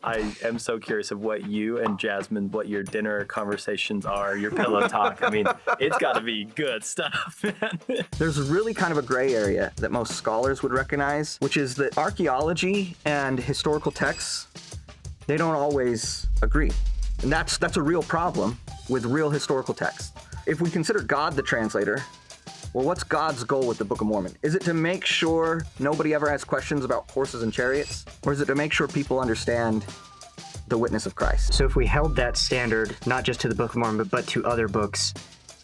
I am so curious of what you and Jasmine, what your dinner conversations are, your pillow talk. I mean, it's got to be good stuff, man. There's really kind of a gray area that most scholars would recognize, which is that archaeology and historical texts, they don't always agree. And that's a real problem with real historical texts. If we consider God the translator, well, what's God's goal with the Book of Mormon? Is it to make sure nobody ever has questions about horses and chariots? Or is it to make sure people understand the witness of Christ? So if we held that standard, not just to the Book of Mormon, but to other books,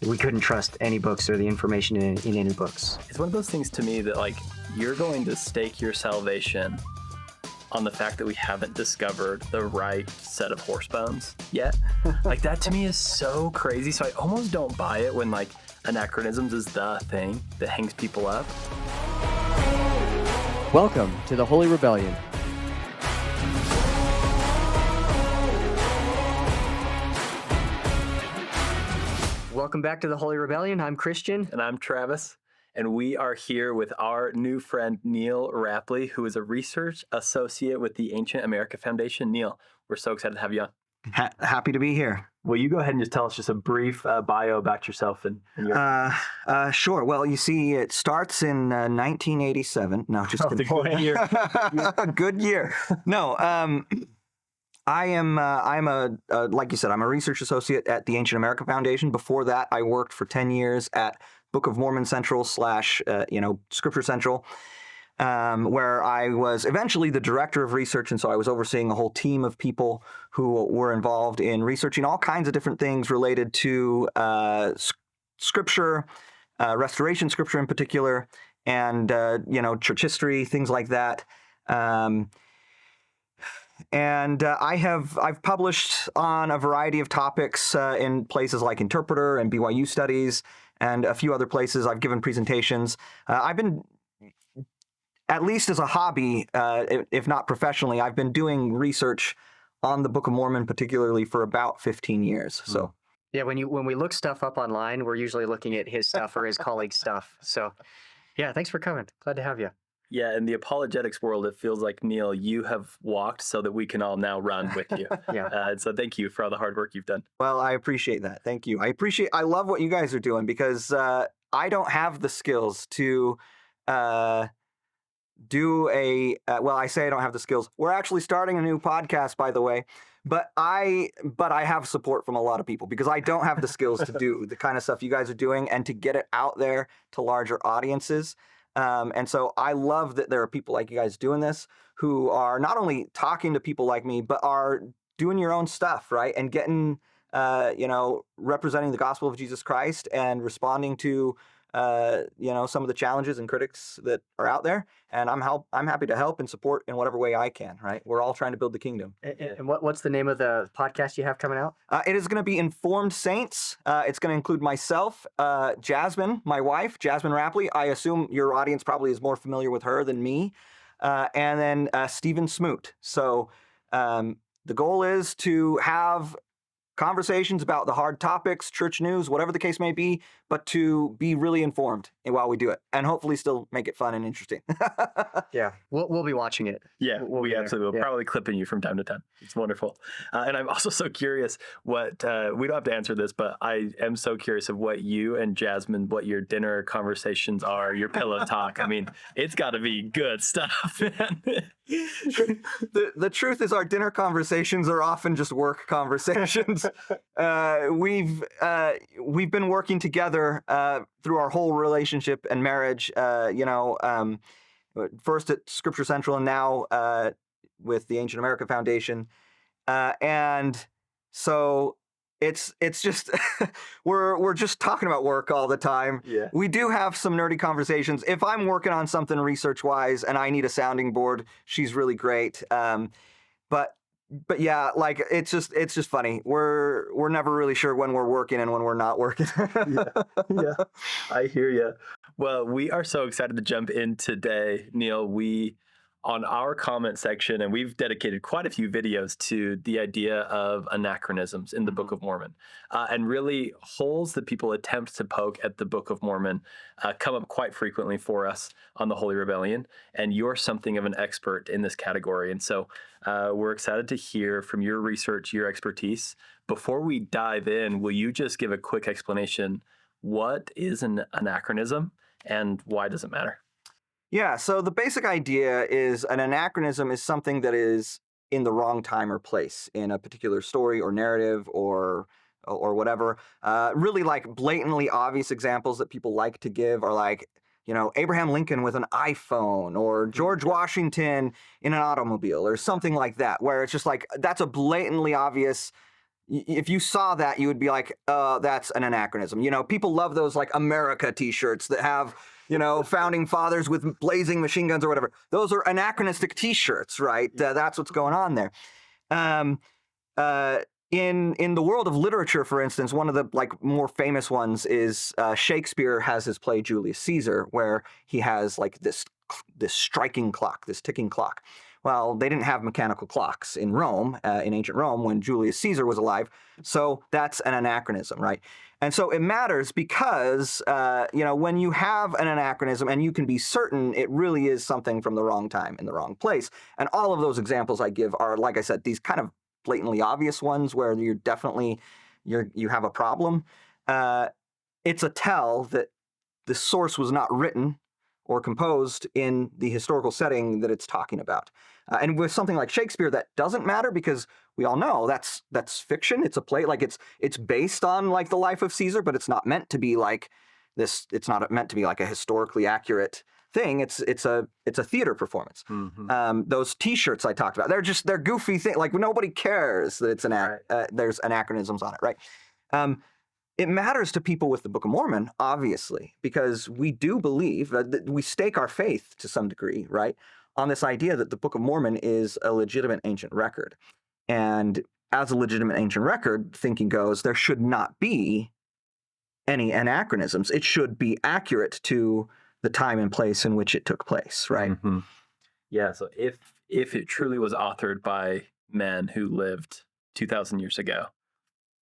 we couldn't trust any books or the information in any books. It's one of those things to me that, like, you're going to stake your salvation on the fact that we haven't discovered the right set of horse bones yet. Like, that to me is so crazy. So I almost don't buy it when, like, Anachronisms is the thing that hangs people up. Welcome to the Holy Rebellion. Welcome back to the Holy Rebellion. I'm Christian. And I'm Travis. And we are here with our new friend, Neal Rappleye, who is a research associate with the Ancient America Foundation. Neal, we're so excited to have you on. Happy to be here. Will you go ahead and just tell us just a brief bio about yourself and your... Sure. Well, you see, it starts in 1987. No, just kidding. Good year. Good year. No, I'm like you said, I'm a research associate at the Ancient America Foundation. Before that, I worked for 10 years at Book of Mormon Central / Scripture Central, where I was eventually the director of research. And so I was overseeing a whole team of people who were involved in researching all kinds of different things related to Scripture, restoration Scripture in particular, and, church history, things like that. And I've published on a variety of topics in places like Interpreter and BYU Studies and a few other places. I've given presentations. I've been, at least as a hobby, if not professionally, I've been doing research on the Book of Mormon, particularly for about 15 years. So, yeah, when we look stuff up online, we're usually looking at his stuff or his colleagues' stuff. So, yeah, thanks for coming. Glad to have you. Yeah, in the apologetics world, it feels like, Neal, you have walked so that we can all now run with you. Yeah. So thank you for all the hard work you've done. Well, I appreciate that. Thank you. I love what you guys are doing because I don't have the skills to do I say I don't have the skills. We're actually starting a new podcast, by the way, but I have support from a lot of people because I don't have the skills to do the kind of stuff you guys are doing and to get it out there to larger audiences. And so I love that there are people like you guys doing this who are not only talking to people like me, but are doing your own stuff, right? And getting, representing the gospel of Jesus Christ and responding to, some of the challenges and critics that are out there. And I'm happy to help and support in whatever way I can, right? We're all trying to build the kingdom. And what's the name of the podcast you have coming out? It is going to be Informed Saints. It's going to include myself, Jasmine, my wife, Jasmine Rappleye. I assume your audience probably is more familiar with her than me. And then Stephen Smoot. So the goal is to have conversations about the hard topics, church news, whatever the case may be, but to be really informed while we do it and hopefully still make it fun and interesting. Yeah, we'll be watching it. Yeah, we absolutely will. Yeah. Probably clipping you from time to time. It's wonderful. And I'm also so curious what, we don't have to answer this, but I am so curious of what you and Jasmine, what your dinner conversations are, your pillow talk. I mean, it's got to be good stuff, man. The truth is our dinner conversations are often just work conversations. We've been working together through our whole relationship and marriage, first at Scripture Central and now with the Ancient America Foundation. And so it's just we're just talking about work all the time. Yeah. We do have some nerdy conversations. If I'm working on something research-wise and I need a sounding board, she's really great. But yeah, like it's just funny. We're never really sure when we're working and when we're not working. Yeah, I hear you. Well, we are so excited to jump in today, Neal. We on our comment section, and we've dedicated quite a few videos to the idea of anachronisms in the Book of Mormon, and really holes that people attempt to poke at the Book of Mormon come up quite frequently for us on the Holy Rebellion, and you're something of an expert in this category. And so we're excited to hear from your research, your expertise. Before we dive in, will you just give a quick explanation? What is an anachronism and why does it matter? Yeah, so the basic idea is an anachronism is something that is in the wrong time or place in a particular story or narrative or whatever. Really, like blatantly obvious examples that people like to give are like, Abraham Lincoln with an iPhone or George Washington in an automobile or something like that, where it's just like, that's a blatantly obvious. If you saw that, you would be like, that's an anachronism. People love those like America t-shirts that have, founding fathers with blazing machine guns or whatever. Those are anachronistic t-shirts, right? That's what's going on there. In the world of literature, for instance, one of the like more famous ones is Shakespeare has his play Julius Caesar, where he has like this striking clock, this ticking clock. Well, they didn't have mechanical clocks in Rome, in ancient Rome, when Julius Caesar was alive. So that's an anachronism, right? And so it matters because, when you have an anachronism and you can be certain it really is something from the wrong time in the wrong place. And all of those examples I give are, like I said, these kind of blatantly obvious ones where you have a problem. It's a tell that the source was not written or composed in the historical setting that it's talking about. And with something like Shakespeare, that doesn't matter because we all know that's fiction. It's a play, like it's based on like the life of Caesar, but it's not meant to be like this. It's not meant to be like a historically accurate thing. It's a theater performance. Mm-hmm. Those T-shirts I talked about, they're goofy things. Like nobody cares that it's there's anachronisms on it, right? It matters to people with the Book of Mormon, obviously, because we do believe that we stake our faith to some degree, right, on this idea that the Book of Mormon is a legitimate ancient record. And as a legitimate ancient record, thinking goes, there should not be any anachronisms. It should be accurate to the time and place in which it took place, right? Mm-hmm. Yeah, so if it truly was authored by men who lived 2,000 years ago,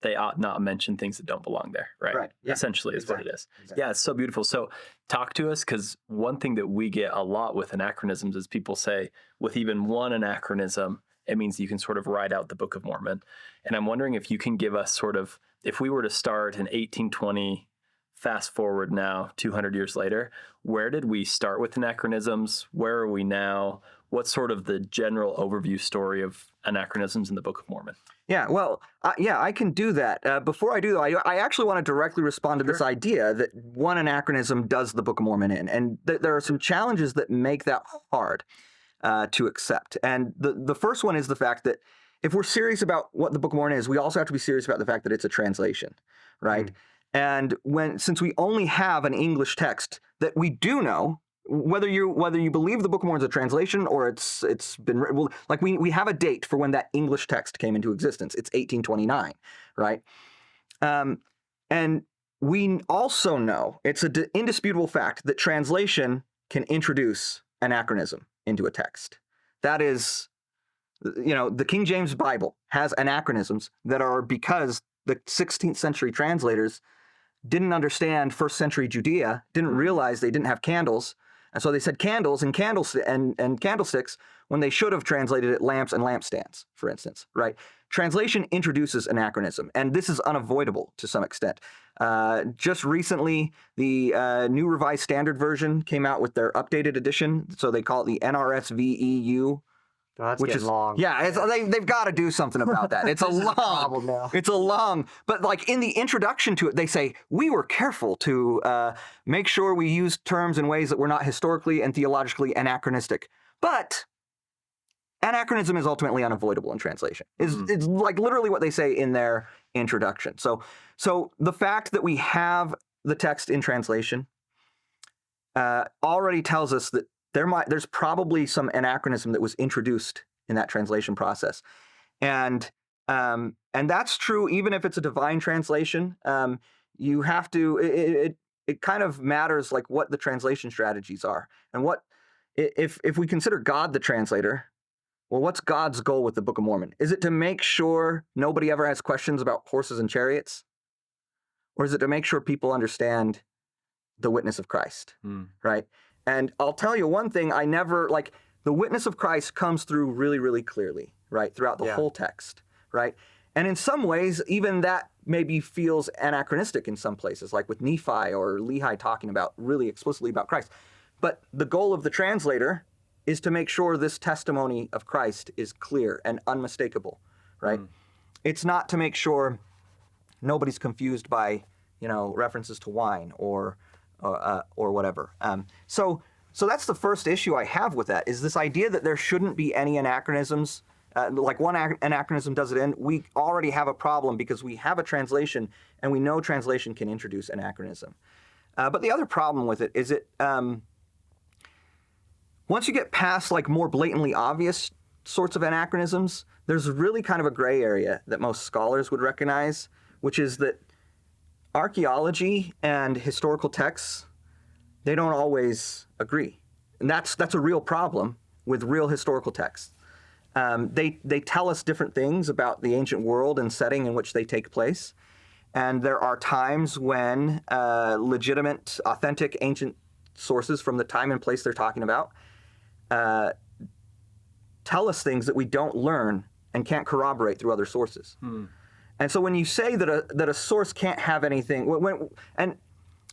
they ought not mention things that don't belong there, right? Right. Yeah. Essentially is Exactly. what it is. Exactly. Yeah, it's so beautiful. So talk to us, because one thing that we get a lot with anachronisms is people say with even one anachronism, it means you can sort of write out the Book of Mormon. And I'm wondering if you can give us sort of, if we were to start in 1820, fast forward now 200 years later, where did we start with anachronisms? Where are we now? What's sort of the general overview story of anachronisms in the Book of Mormon? Yeah, well, I can do that. Before I do, though, I actually want to directly respond to this idea that one anachronism does the Book of Mormon in. And there are some challenges that make that hard to accept. And the first one is the fact that if we're serious about what the Book of Mormon is, we also have to be serious about the fact that it's a translation, right? And since we only have an English text that we do know, whether you believe the Book of Mormon is a translation or it's been written, well, like we have a date for when that English text came into existence. It's 1829, right? And we also know it's an indisputable fact that translation can introduce anachronism into a text. That is, the King James Bible has anachronisms that are because the 16th century translators didn't understand first century Judea, didn't realize they didn't have candles. And so they said candles and candlesticks when they should have translated it lamps and lampstands, for instance, right? Translation introduces anachronism, and this is unavoidable to some extent. Just recently, the New Revised Standard Version came out with their updated edition, so they call it the NRSVEU. Oh, that's which getting is long. Yeah, they've got to do something about that. It's It's a long, but like in the introduction to it, they say we were careful to make sure we used terms in ways that were not historically and theologically anachronistic. But anachronism is ultimately unavoidable in translation. It's like literally what they say in their introduction. So the fact that we have the text in translation already tells us that there's probably some anachronism that was introduced in that translation process, and that's true even if it's a divine translation. You have to. It kind of matters like what the translation strategies are and what if we consider God the translator, well, what's God's goal with the Book of Mormon? Is it to make sure nobody ever has questions about horses and chariots? Or is it to make sure people understand the witness of Christ, right? And I'll tell you one thing, the witness of Christ comes through really, really clearly, right? Throughout the whole text, right? And in some ways, even that maybe feels anachronistic in some places, like with Nephi or Lehi talking about really explicitly about Christ. But the goal of the translator is to make sure this testimony of Christ is clear and unmistakable, right? It's not to make sure nobody's confused by, references to wine or whatever. So that's the first issue I have with that, is this idea that there shouldn't be any anachronisms. Like one anachronism does it in, we already have a problem because we have a translation and we know translation can introduce anachronism. But the other problem with it is once you get past like more blatantly obvious sorts of anachronisms, there's really kind of a gray area that most scholars would recognize, which is that archaeology and historical texts, they don't always agree. And that's a real problem with real historical texts. They tell us different things about the ancient world and setting in which they take place. And there are times when legitimate, authentic, ancient sources from the time and place they're talking about tell us things that we don't learn and can't corroborate through other sources. And so when you say that a source can't have anything, and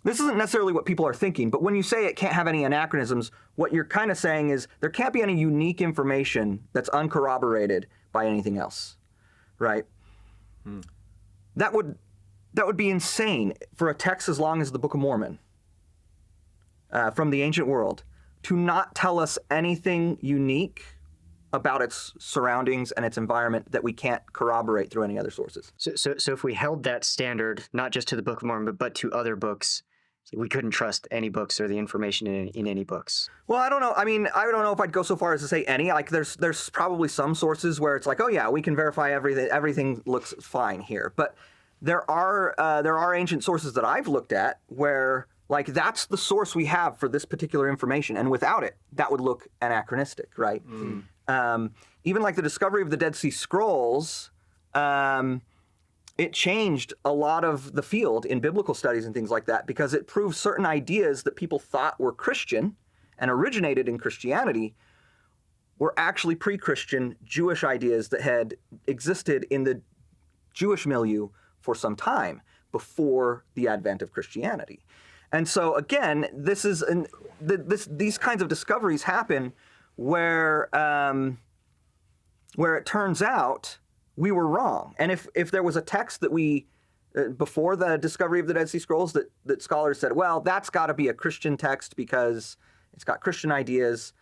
this isn't necessarily what people are thinking, but when you say it can't have any anachronisms, what you're kind of saying is there can't be any unique information that's uncorroborated by anything else, right? That would be insane for a text as long as the Book of Mormon from the ancient world to not tell us anything unique about its surroundings and its environment that we can't corroborate through any other sources. So if we held that standard, not just to the Book of Mormon, but to other books, we couldn't trust any books or the information in any books. Well, I don't know. I mean, I don't know if I'd go so far as to say any. Like, there's probably some sources where it's like, oh yeah, we can verify everything. Everything looks fine here. But there are ancient sources that I've looked at where like that's the source we have for this particular information, and without it, that would look anachronistic, right? Even like the discovery of the Dead Sea Scrolls, it changed a lot of the field in biblical studies and things like that because it proved certain ideas that people thought were Christian and originated in Christianity were actually pre-Christian Jewish ideas that had existed in the Jewish milieu for some time before the advent of Christianity. And so again, these kinds of discoveries happen where it turns out we were wrong. And if there was a text that we, before the discovery of the Dead Sea Scrolls, that scholars said, well, that's got to be a Christian text because it's got Christian ideas.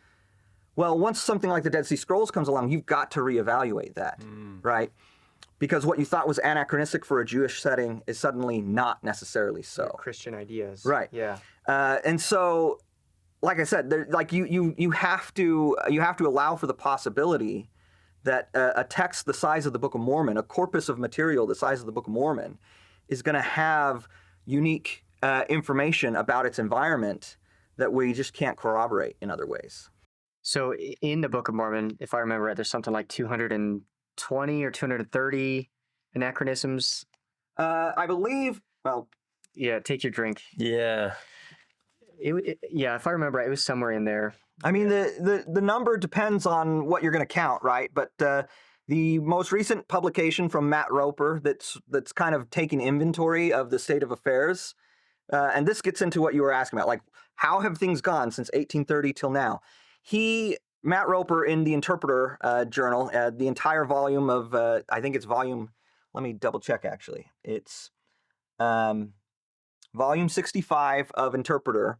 Well, once something like the Dead Sea Scrolls comes along, you've got to reevaluate that, right? Because what you thought was anachronistic for a Jewish setting is suddenly not necessarily so. Christian ideas. Right. Yeah. And so, like I said, you have to allow for the possibility that a text the size of the Book of Mormon, a corpus of material the size of the Book of Mormon, is going to have unique information about its environment that we just can't corroborate in other ways. So in the Book of Mormon, if I remember right, there's something like 220 or 230 anachronisms. I believe, well... Yeah, take your drink. Yeah. Yeah, if I remember right, it was somewhere in there. I mean, the number depends on what you're going to count, right? But the most recent publication from Matt Roper that's kind of taking inventory of the state of affairs, and this gets into what you were asking about, like how have things gone since 1830 till now? Matt Roper in the Interpreter Journal, the entire volume of, I think it's volume, let me double check actually. It's volume 65 of Interpreter,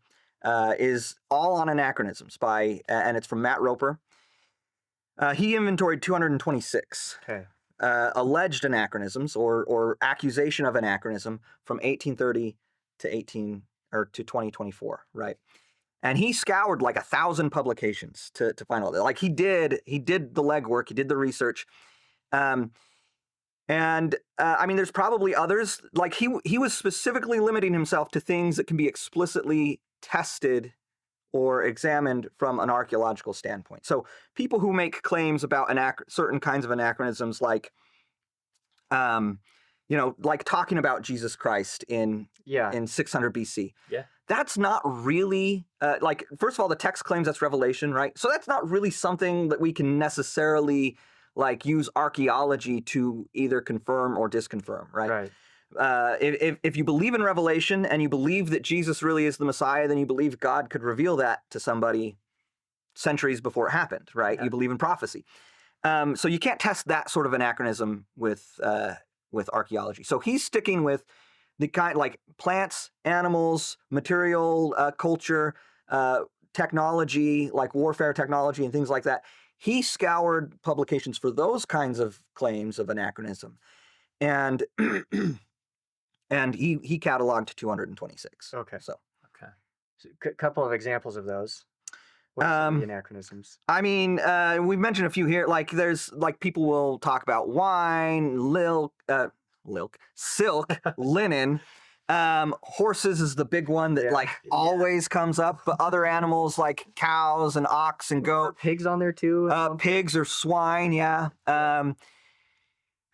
is all on anachronisms and it's from Matt Roper. He inventoried 226 alleged anachronisms or accusation of anachronism from 1830 to 2024, right? And he scoured like 1,000 publications to find all that. Like he did the legwork, he did the research. I mean, there's probably others. Like he was specifically limiting himself to things that can be explicitly tested or examined from an archaeological standpoint. So people who make claims about certain kinds of anachronisms, like, like talking about Jesus Christ in 600 BC. Yeah. That's not really, first of all, the text claims that's revelation, right? So that's not really something that we can necessarily use archaeology to either confirm or disconfirm, right? Right. If you believe in revelation and you believe that Jesus really is the Messiah, then you believe God could reveal that to somebody centuries before it happened, right? Yeah. You believe in prophecy. So you can't test that sort of anachronism with archaeology. So he's sticking with the kind like plants, animals, material, culture, technology, like warfare technology and things like that. He scoured publications for those kinds of claims of anachronism, and and he cataloged 226. Okay. So Couple of examples of those. What are some of the anachronisms? I mean, we've mentioned a few here. Like there's people will talk about wine, silk, linen. Horses is the big one that always comes up, but other animals like cows and ox and goat. Are pigs on there too? Pigs or swine, yeah.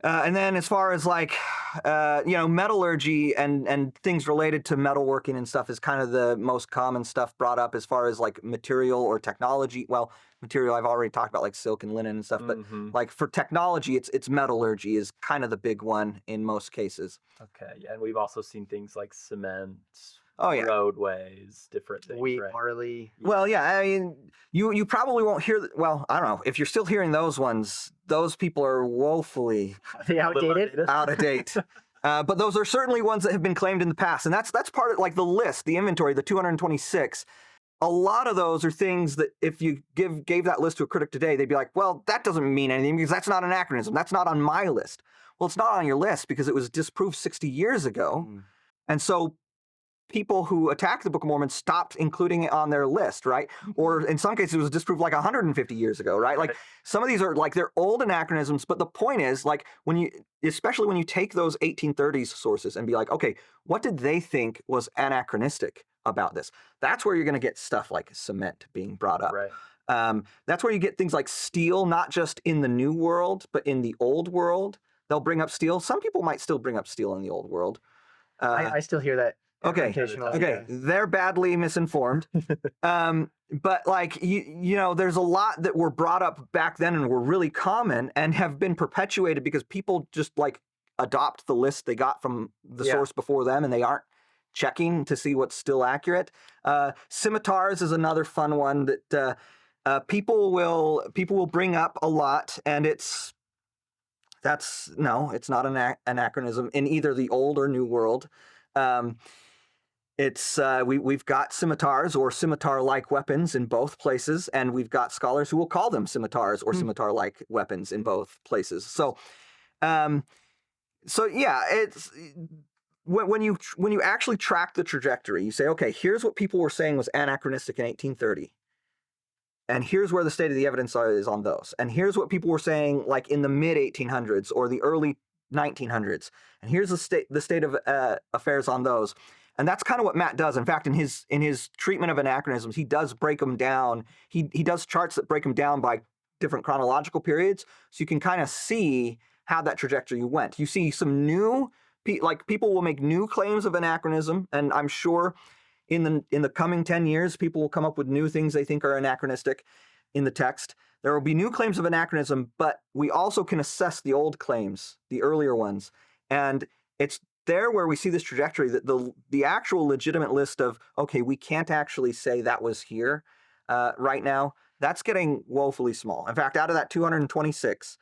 And then as far as metallurgy and things related to metalworking and stuff is kind of the most common stuff brought up as far as material or technology. Well, material I've already talked about, like silk and linen and stuff, but for technology, it's metallurgy is kind of the big one in most cases. Okay, yeah, and we've also seen things like cement, roadways, different things, wheat, right? barley. Well, yeah, I mean, you probably won't hear. Well, I don't know if you're still hearing those ones. Those people are woefully outdated. Out of date. But those are certainly ones that have been claimed in the past, and that's part of the list, the inventory, the 226. A lot of those are things that if you gave that list to a critic today, they'd be like, well, that doesn't mean anything because that's not an anachronism. That's not on my list. Well, it's not on your list because it was disproved 60 years ago. And so people who attacked the Book of Mormon stopped including it on their list, right? Or in some cases, it was disproved 150 years ago, right? Some of these are they're old anachronisms, but the point is especially when you take those 1830s sources and be like, okay, what did they think was anachronistic about this? That's where you're going to get stuff like cement being brought up. Right. That's where you get things like steel, not just in the New World, but in the Old World. They'll bring up steel. Some people might still bring up steel in the Old World. I still hear that. Okay. They're badly misinformed. But there's a lot that were brought up back then and were really common and have been perpetuated because people just adopt the list they got from the source before them and they aren't checking to see what's still accurate. Scimitars is another fun one that people will bring up a lot, and it's not an anachronism in either the Old or New World. We've got scimitars or scimitar-like weapons in both places, and we've got scholars who will call them scimitars or scimitar-like weapons in both places. So it's when you actually track the trajectory, you say, okay, here's what people were saying was anachronistic in 1830. And here's where the state of the evidence is on those. And here's what people were saying in the mid 1800s or the early 1900s. And here's the state of affairs on those. And that's kind of what Matt does. In fact, in his treatment of anachronisms, he does break them down. He does charts that break them down by different chronological periods, so you can kind of see how that trajectory went. You see some new, people will make new claims of anachronism, and I'm sure in the coming 10 years, people will come up with new things they think are anachronistic in the text. There will be new claims of anachronism, but we also can assess the old claims, the earlier ones, and it's there where we see this trajectory that the actual legitimate list of, okay, we can't actually say that was here right now, that's getting woefully small. In fact, out of that 226,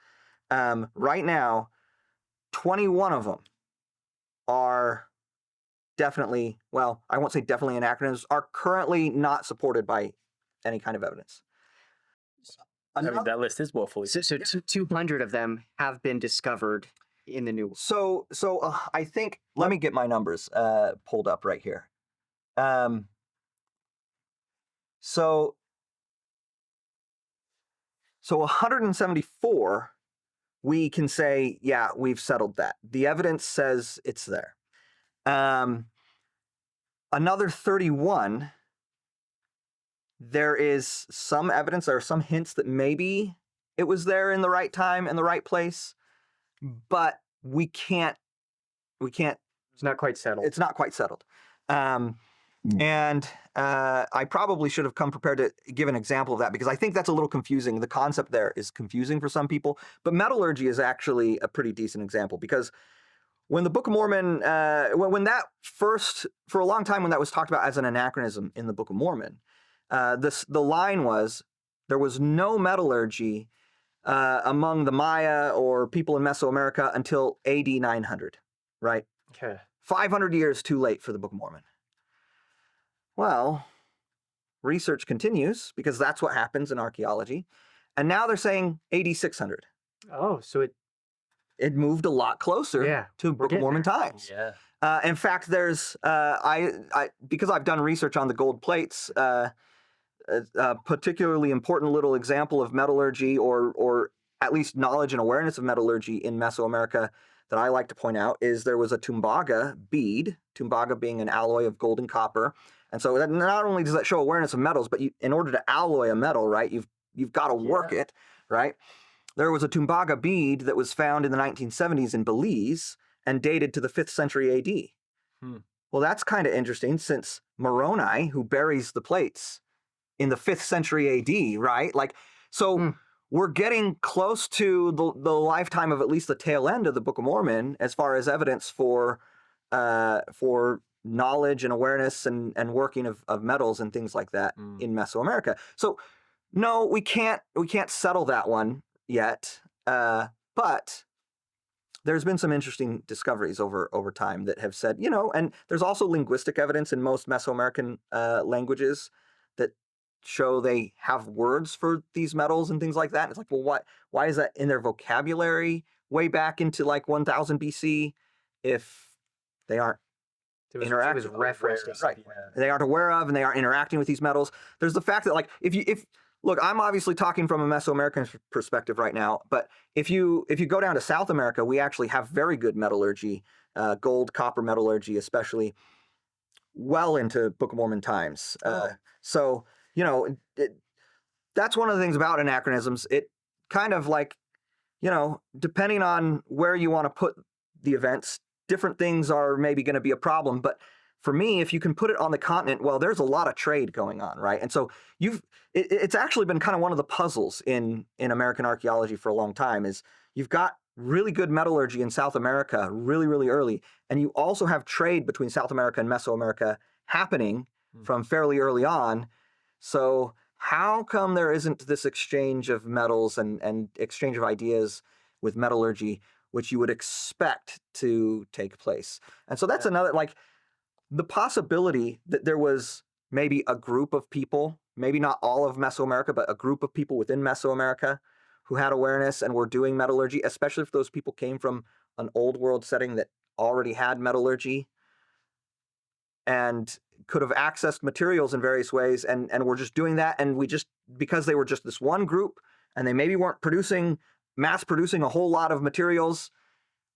right now, 21 of them are definitely, well, I won't say definitely anachronisms, are currently not supported by any kind of evidence. That list is woefully. So 200 of them have been discovered in the New World. So I think, let me get my numbers pulled up right here. So 174, we can say, yeah, we've settled that. The evidence says it's there. Another 31, there is some evidence, there are some hints that maybe it was there in the right time and the right place, but we can't. It's not quite settled. It's not quite settled. And I probably should have come prepared to give an example of that because I think that's a little confusing. The concept there is confusing for some people, but metallurgy is actually a pretty decent example because when the Book of Mormon, when that first, for a long time, when that was talked about as an anachronism in the Book of Mormon, the line was there was no metallurgy among the Maya or people in Mesoamerica until AD 900, right? Okay. 500 years too late for the Book of Mormon. Well, research continues because that's what happens in archaeology. And now they're saying AD 600. Oh, so it moved a lot closer to Book of Mormon times. Yeah. In fact, there's, because I've done research on the gold plates, a particularly important little example of metallurgy or at least knowledge and awareness of metallurgy in Mesoamerica that I like to point out is there was a tumbaga bead, tumbaga being an alloy of gold and copper. And so that not only does that show awareness of metals, but in order to alloy a metal, right, you've got to work it, right? There was a tumbaga bead that was found in the 1970s in Belize and dated to the 5th century AD. Well, that's kind of interesting since Moroni, who buries the plates in the 5th century AD, right? We're getting close to the lifetime of at least the tail end of the Book of Mormon as far as evidence for knowledge and awareness and working of metals and things like that in Mesoamerica. So no, we can't settle that one yet. But there's been some interesting discoveries over time that have said, and there's also linguistic evidence in most Mesoamerican languages that show they have words for these metals and things like that. And it's like, well, why is that in their vocabulary way back into like 1000 BC if they aren't interacting? It was referenced. Right. Yeah. They aren't aware of and they aren't interacting with these metals. There's the fact that like look, I'm obviously talking from a Mesoamerican perspective right now, but if you go down to South America, we actually have very good metallurgy, gold, copper metallurgy, especially well into Book of Mormon times. So, that's one of the things about anachronisms. It kind of like, depending on where you want to put the events, different things are maybe going to be a problem. But for me, if you can put it on the continent, well, there's a lot of trade going on, right? And so it's actually been kind of one of the puzzles in American archaeology for a long time is you've got really good metallurgy in South America really, really early. And you also have trade between South America and Mesoamerica happening from fairly early on. So how come there isn't this exchange of metals and exchange of ideas with metallurgy, which you would expect to take place? And so that's another, like, the possibility that there was maybe a group of people, maybe not all of Mesoamerica, but a group of people within Mesoamerica who had awareness and were doing metallurgy, especially if those people came from an old world setting that already had metallurgy and could have accessed materials in various ways and were just doing that. And because they were just this one group and they maybe weren't mass producing a whole lot of materials,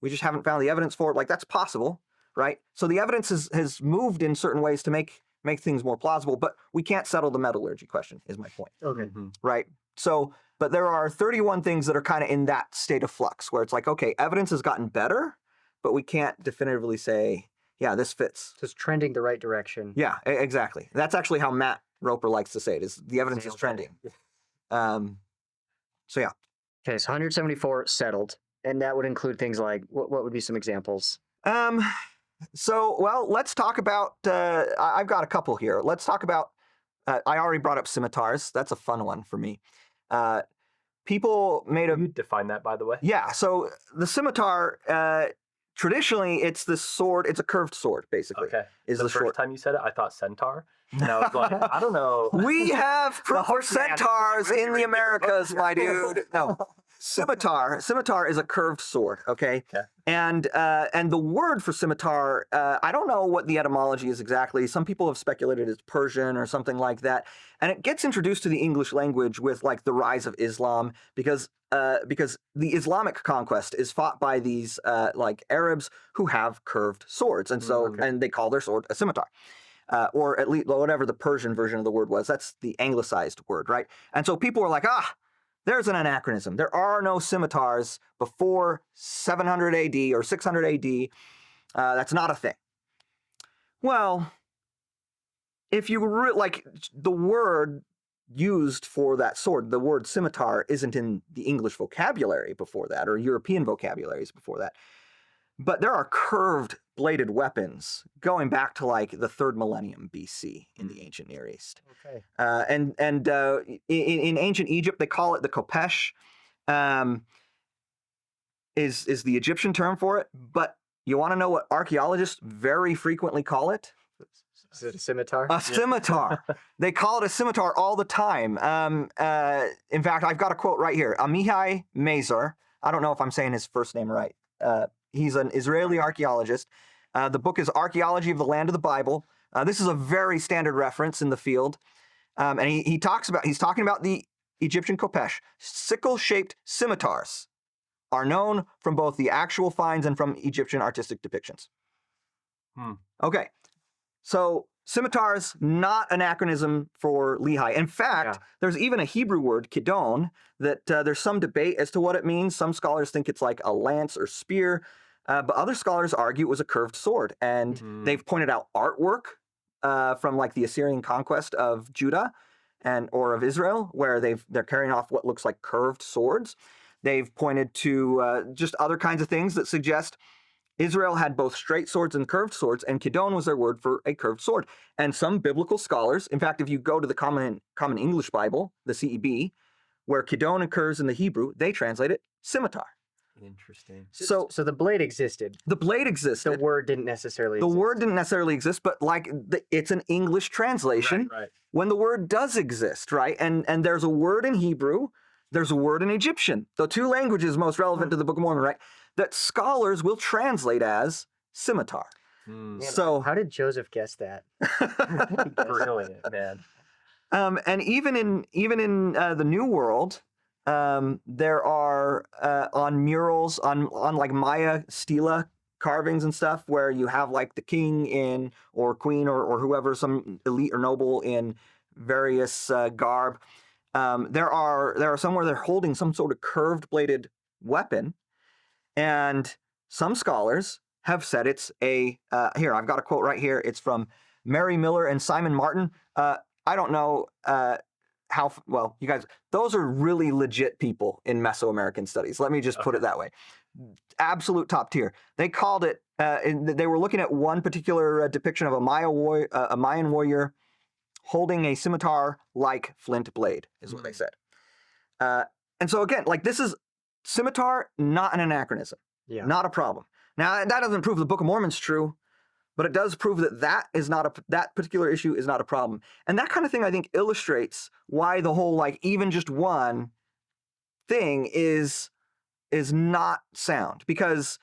we just haven't found the evidence for it. Like, that's possible, right? So the evidence has moved in certain ways to make things more plausible, but we can't settle the metallurgy question, is my point. Okay. Right? So, but there are 31 things that are kind of in that state of flux where it's like, okay, evidence has gotten better, but we can't definitively say, yeah, this fits. So it's trending the right direction. Yeah, exactly. That's actually how Matt Roper likes to say it, is the evidence is trending. So yeah. Okay, so 174 settled, and that would include things like, what would be some examples? So, well, let's talk about, I've got a couple here. Let's talk about, I already brought up scimitars. That's a fun one for me. People made a... You define that, by the way? Yeah, so the scimitar, traditionally, it's this sword. It's a curved sword, basically. Okay. Is the first time you said it, I thought centaur. And I was like, I don't know. We have centaurs in the Americas, my dude. No. Scimitar is a curved sword, okay? And the word for scimitar, I don't know what the etymology is exactly. Some people have speculated it's Persian or something like that. And it gets introduced to the English language with like the rise of Islam because the Islamic conquest is fought by these like Arabs who have curved swords. And so and they call their sword a scimitar. or at least whatever the Persian version of the word was. That's the anglicized word, right? And so people were like, there's an anachronism. There are no scimitars before 700 AD or 600 AD. That's not a thing. Well, if you like the word used for that sword, the word scimitar isn't in the English vocabulary before that, or European vocabularies before that. But there are curved bladed weapons going back to like the 3rd millennium BC in the ancient Near East. Okay. In ancient Egypt, they call it the kopesh, is the Egyptian term for it. But you want to know what archaeologists very frequently call it? Is it a scimitar? A scimitar. They call it a scimitar all the time. In fact, I've got a quote right here. Amihai Mazur. I don't know if I'm saying his first name right. He's an Israeli archaeologist. The book is Archaeology of the Land of the Bible. This is a very standard reference in the field. And he's talking about the Egyptian kopesh. Sickle-shaped scimitars are known from both the actual finds and from Egyptian artistic depictions. Okay. So scimitars, not anachronism for Lehi. In fact, there's even a Hebrew word, kidon, that there's some debate as to what it means. Some scholars think it's like a lance or spear, but other scholars argue it was a curved sword. And they've pointed out artwork from like the Assyrian conquest of Judah or of Israel, where they're carrying off what looks like curved swords. They've pointed to just other kinds of things that suggest Israel had both straight swords and curved swords, and kidon was their word for a curved sword. And some biblical scholars, in fact, if you go to the Common English Bible, the CEB, where kidon occurs in the Hebrew, they translate it scimitar. Interesting. So the blade existed. The blade existed. The word didn't necessarily The exist. word didn't necessarily exist, but like it's an English translation Right. when the word does exist, right? And there's a word in Hebrew, there's a word in Egyptian, the 2 languages most relevant to the Book of Mormon, right? That scholars will translate as scimitar. Man, So how did Joseph guess that? Brilliant, man. and even in the New World, there are on murals on like Maya stela carvings and stuff where you have like the king or queen or whoever, some elite or noble in various garb. There are some where they're holding some sort of curved bladed weapon, and some scholars have said it's here, I've got a quote right here. It's from Mary Miller and Simon Martin. I don't know well, you guys, those are really legit people in Mesoamerican studies. Let me just put it that way. Absolute top tier. They called it, they were looking at one particular depiction of a Mayan warrior holding a scimitar like flint blade, is what they said. And so again, like this is scimitar, not an anachronism. Yeah. Not a problem. Now, that doesn't prove the Book of Mormon's true, but it does prove that that particular issue is not a problem. And that kind of thing, I think, illustrates why the whole, like, even just one thing is not sound. Because,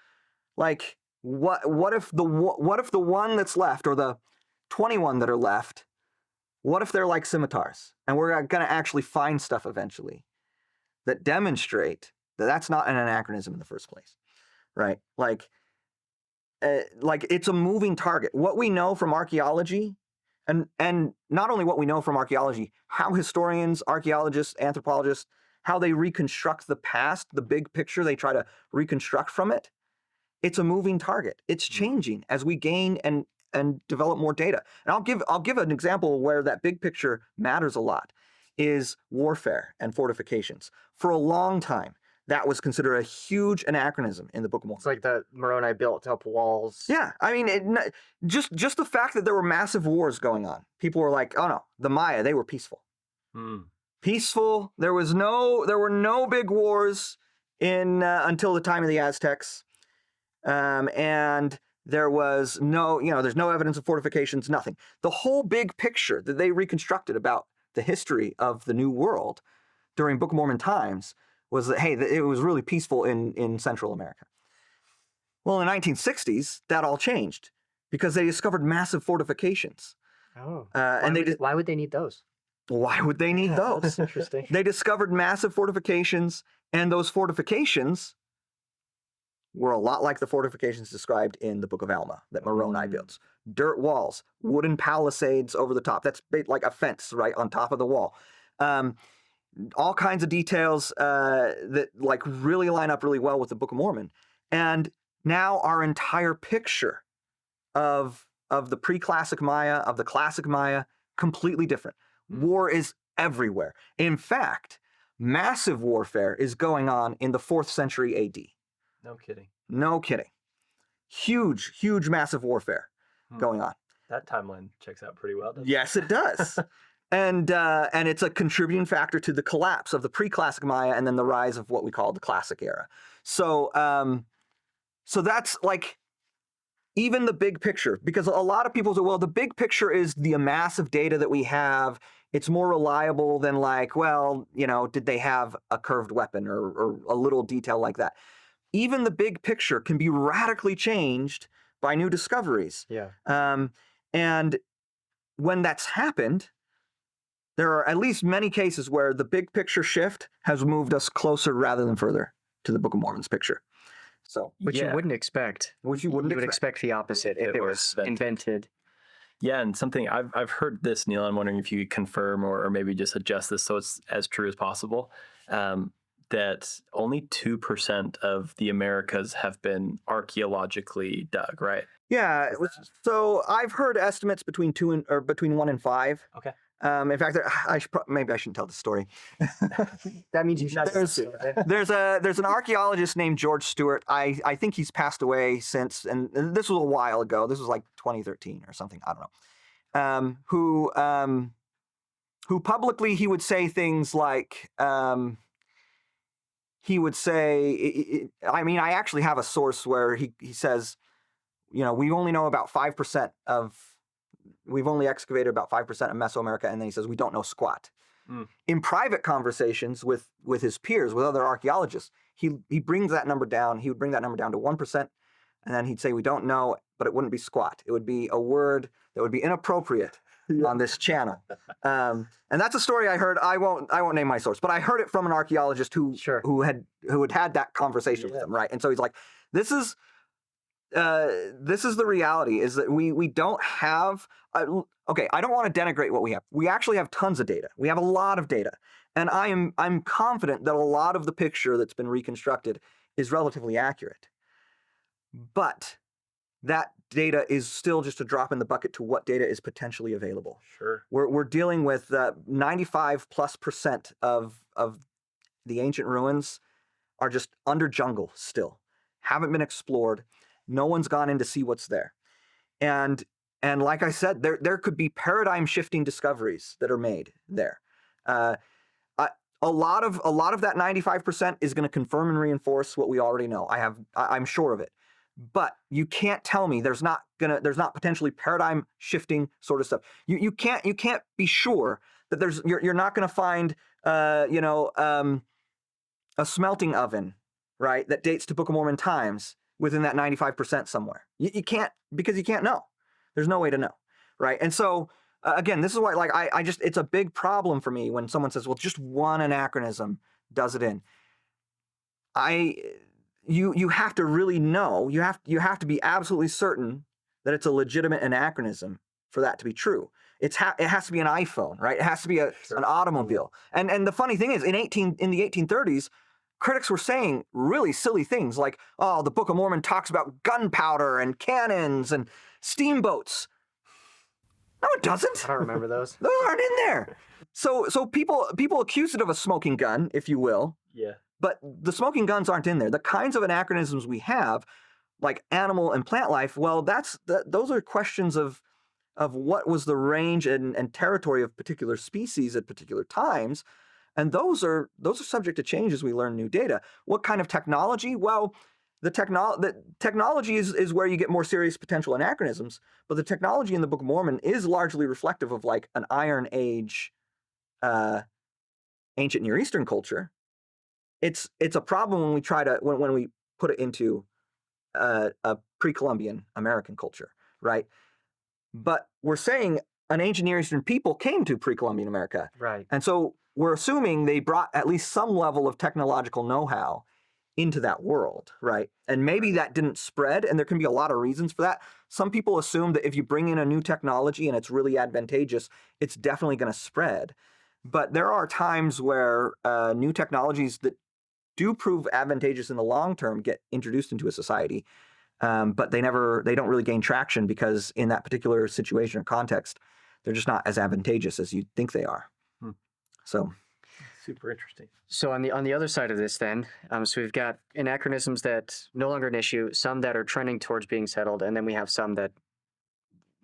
like, what if the one that's left, or the 21 that are left, what if they're like scimitars? And we're going to actually find stuff eventually that demonstrate that that's not an anachronism in the first place, right? Like it's a moving target. What we know from archaeology, and not only what we know from archaeology, how historians, archaeologists, anthropologists, how they reconstruct the past, the big picture they try to reconstruct from it, it's a moving target. It's changing as we gain and develop more data. And I'll give an example where that big picture matters a lot, is warfare and fortifications. For a long time, that was considered a huge anachronism in the Book of Mormon. It's like the Moroni built up walls. Yeah, I mean, just the fact that there were massive wars going on. People were like, oh no, the Maya, they were peaceful. Peaceful. There were no big wars until the time of the Aztecs. And there was there's no evidence of fortifications, nothing. The whole big picture that they reconstructed about the history of the New World during Book of Mormon times was that, hey, it was really peaceful in Central America. Well, in the 1960s, that all changed because they discovered massive fortifications. Oh. Why would they need those? Why would they need those? That's interesting. They discovered massive fortifications, and those fortifications were a lot like the fortifications described in the Book of Alma that Moroni builds. Dirt walls, wooden palisades over the top. That's like a fence right on top of the wall. All kinds of details that like really line up really well with the Book of Mormon. And now our entire picture of the pre-classic Maya, of the classic Maya, completely different. War is everywhere. In fact, massive warfare is going on in the 4th century AD. No kidding. No kidding. Huge, massive warfare going on. That timeline checks out pretty well, doesn't it? Yes, it does. And it's a contributing factor to the collapse of the pre-classic Maya and then the rise of what we call the classic era. So that's like even the big picture, because a lot of people say, well, the big picture is the massive data that we have. It's more reliable than like, well, did they have a curved weapon or a little detail like that? Even the big picture can be radically changed by new discoveries. Yeah. And when that's happened, there are at least many cases where the big picture shift has moved us closer rather than further to the Book of Mormon's picture. So, Which you wouldn't expect. Which you wouldn't would expect the opposite if it was invented. Yeah, and something I've heard this, Neal. I'm wondering if you could confirm or maybe just adjust this so it's as true as possible. That only 2% of the Americas have been archaeologically dug, right? Yeah. So I've heard estimates between 1 and 5. Okay. In fact, maybe I shouldn't tell the story. That means you should. There's an archaeologist named George Stewart. I think he's passed away since, and this was a while ago. This was like 2013 or something. I don't know. Who publicly he would say things like. He would say, I actually have a source where he says, we only know about 5% we've only excavated about 5% of Mesoamerica, and then he says we don't know squat. In private conversations with his peers, with other archaeologists, he brings that number down. He would bring that number down to 1%, and then he'd say we don't know, but it wouldn't be squat. It would be a word that would be inappropriate on this channel. And that's a story I heard. I won't name my source, but I heard it from an archaeologist who had that conversation with him, right? And so he's like, this is the reality, is that we don't have okay, I don't want to denigrate what we have. We actually have tons of data. We have a lot of data. And I'm confident that a lot of the picture that's been reconstructed is relatively accurate. But that data is still just a drop in the bucket to what data is potentially available. Sure. We're dealing with 95+% of the ancient ruins are just under jungle still, haven't been explored. No one's gone in to see what's there. And like I said, there could be paradigm shifting discoveries that are made there. A lot of that 95% is going to confirm and reinforce what we already know. I'm sure of it. But you can't tell me there's not potentially paradigm shifting sort of stuff. You can't be sure that you're not going to find a smelting oven, right, that dates to Book of Mormon times within that 95% somewhere. You can't, because you can't know. There's no way to know, right? And so again, this is why I just, it's a big problem for me when someone says, well, just one anachronism does it in. You have to really know, you have to be absolutely certain that it's a legitimate anachronism for that to be true. It has to be an iPhone, right? It has to be an automobile. And the funny thing is, in the 1830s, critics were saying really silly things like, oh, the Book of Mormon talks about gunpowder and cannons and steamboats. No, it doesn't. I don't remember those. Those aren't in there. So people accuse it of a smoking gun, if you will. Yeah. But the smoking guns aren't in there. The kinds of anachronisms we have, like animal and plant life, well, those are questions of what was the range and territory of particular species at particular times. And those are subject to change as we learn new data. What kind of technology? Well, the technology is where you get more serious potential anachronisms, but the technology in the Book of Mormon is largely reflective of like an Iron Age ancient Near Eastern culture. It's a problem when we try to when we put it into a pre-Columbian American culture, right? But we're saying an ancient Near Eastern people came to pre-Columbian America, right? And so we're assuming they brought at least some level of technological know-how into that world, right? And maybe that didn't spread, and there can be a lot of reasons for that. Some people assume that if you bring in a new technology and it's really advantageous, it's definitely going to spread. But there are times where new technologies that do prove advantageous in the long term get introduced into a society, but they don't really gain traction because in that particular situation or context, they're just not as advantageous as you think they are. So. Super interesting. So on the other side of this, then, so we've got anachronisms that no longer an issue, some that are trending towards being settled, and then we have some that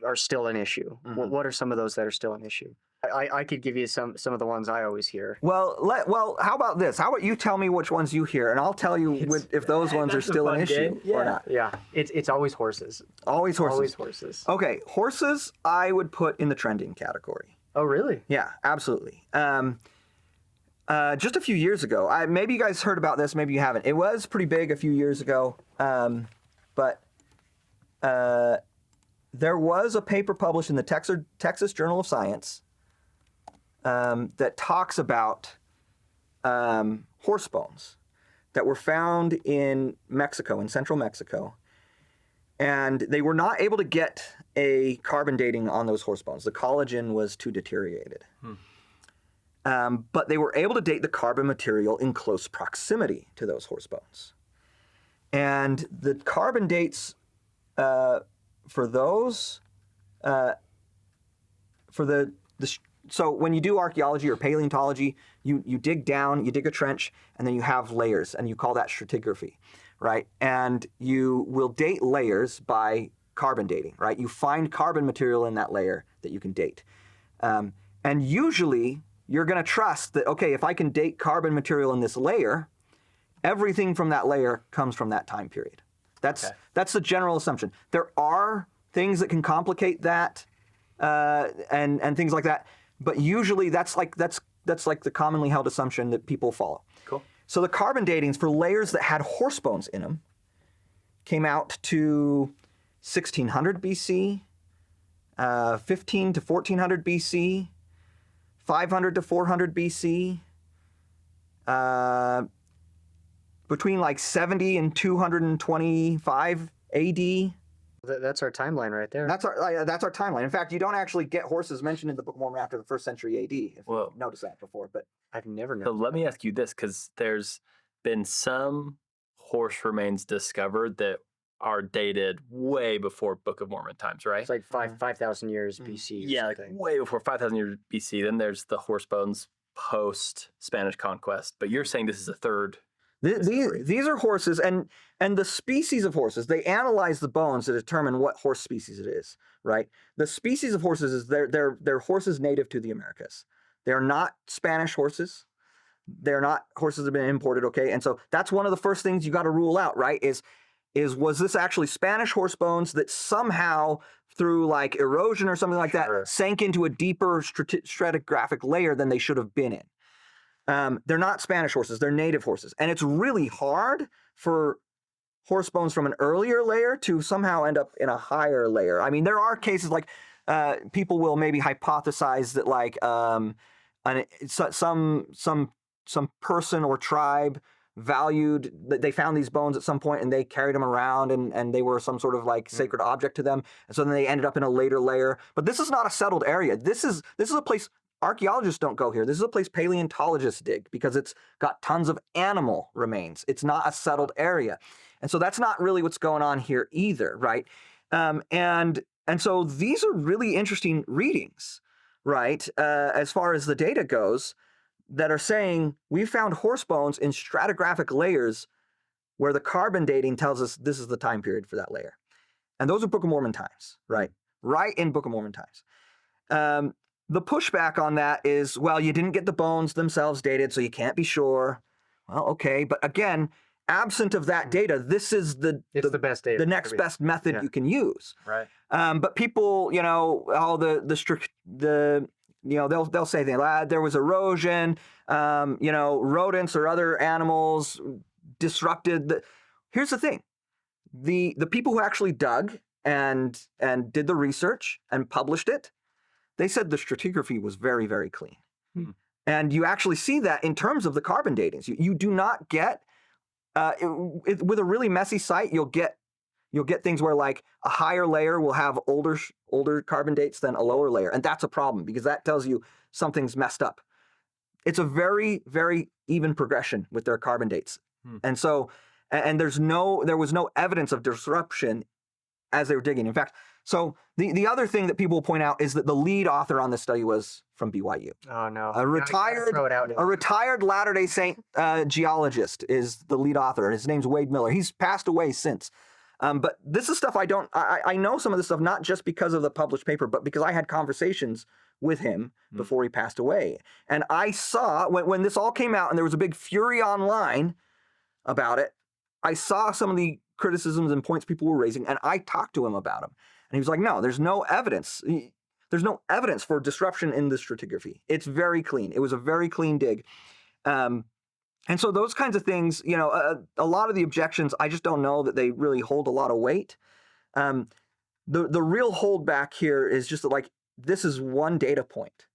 are still an issue. What are some of those that are still an issue? I could give you some of the ones I always hear. Well, how about this? How about you tell me which ones you hear, and I'll tell you if those ones are still an issue or not. Yeah, it's always horses. Always horses. Always horses. Okay, horses I would put in the trending category. Oh, really? Yeah, absolutely. Just a few years ago, maybe you guys heard about this, maybe you haven't. It was pretty big a few years ago, but there was a paper published in the Texas Journal of Science that talks about horse bones that were found in Mexico, in central Mexico, and they were not able to get a carbon dating on those horse bones. The collagen was too deteriorated. But they were able to date the carbon material in close proximity to those horse bones. And the carbon dates for those, so when you do archaeology or paleontology, you dig down, you dig a trench, and then you have layers, and you call that stratigraphy, right? And you will date layers by carbon dating, right? You find carbon material in that layer that you can date. And usually, you're going to trust that, okay, if I can date carbon material in this layer, everything from that layer comes from that time period. That's the general assumption. There are things that can complicate that and things like that, but usually that's like the commonly held assumption that people follow. Cool. So the carbon datings for layers that had horse bones in them came out to 1600 BC, 15 to 1400 BC, 500 to 400 BC, between like 70 and 225 AD. That's our timeline right there. That's our timeline. In fact, you don't actually get horses mentioned in the Book of Mormon after the 1st century AD. If you've noticed that before, but I've never known. So let me ask you this, because there's been some horse remains discovered that are dated way before Book of Mormon times, right? It's like 5,000 years BC. Yeah, like way before 5,000 years BC. Then there's the horse bones post Spanish conquest. But you're saying this is a third. These are horses, and the species of horses. They analyze the bones to determine what horse species it is, right? The species of horses is they're horses native to the Americas. They're not Spanish horses. They're not horses that have been imported, okay? And so that's one of the first things you got to rule out, right? Is was this actually Spanish horse bones that somehow through like erosion or something like that sank into a deeper stratigraphic layer than they should have been in? They're not Spanish horses, they're native horses. And it's really hard for horse bones from an earlier layer to somehow end up in a higher layer. I mean, there are cases like people will maybe hypothesize that like some person or tribe valued that they found these bones at some point and they carried them around and they were some sort of like sacred object to them. And so then they ended up in a later layer. But this is not a settled area. This is a place archaeologists don't go here. This is a place paleontologists dig because it's got tons of animal remains. It's not a settled area. And so that's not really what's going on here either, right? And so these are really interesting readings, right? As far as the data goes, that are saying we found horse bones in stratigraphic layers where the carbon dating tells us this is the time period for that layer. And those are Book of Mormon times, right? Right in Book of Mormon times. The pushback on that is, well, you didn't get the bones themselves dated, so you can't be sure. Well, okay, but again, absent of that data, this is the best data, the next best method you can use. Right. But people, they'll say things like, there was erosion, rodents or other animals disrupted. Here's the thing. The people who actually dug and did the research and published it, they said the stratigraphy was very, very clean. And you actually see that in terms of the carbon datings. You do not get with a really messy site, you'll get things where like a higher layer will have older carbon dates than a lower layer, and that's a problem because that tells you something's messed up. It's a very, very even progression with their carbon dates, and so there was no evidence of disruption as they were digging. In fact, so the other thing that people will point out is that the lead author on this study was from BYU. Oh no! A retired Latter-day Saint geologist is the lead author. His name's Wade Miller. He's passed away since. But this is stuff I know some of this stuff not just because of the published paper, but because I had conversations with him before he passed away. And I saw, when this all came out and there was a big fury online about it, I saw some of the criticisms and points people were raising, and I talked to him about them. And he was like, no, there's no evidence. There's no evidence for disruption in the stratigraphy. It's very clean. It was a very clean dig. And so those kinds of things, a lot of the objections, I just don't know that they really hold a lot of weight. The real holdback here is just that, like, this is one data point.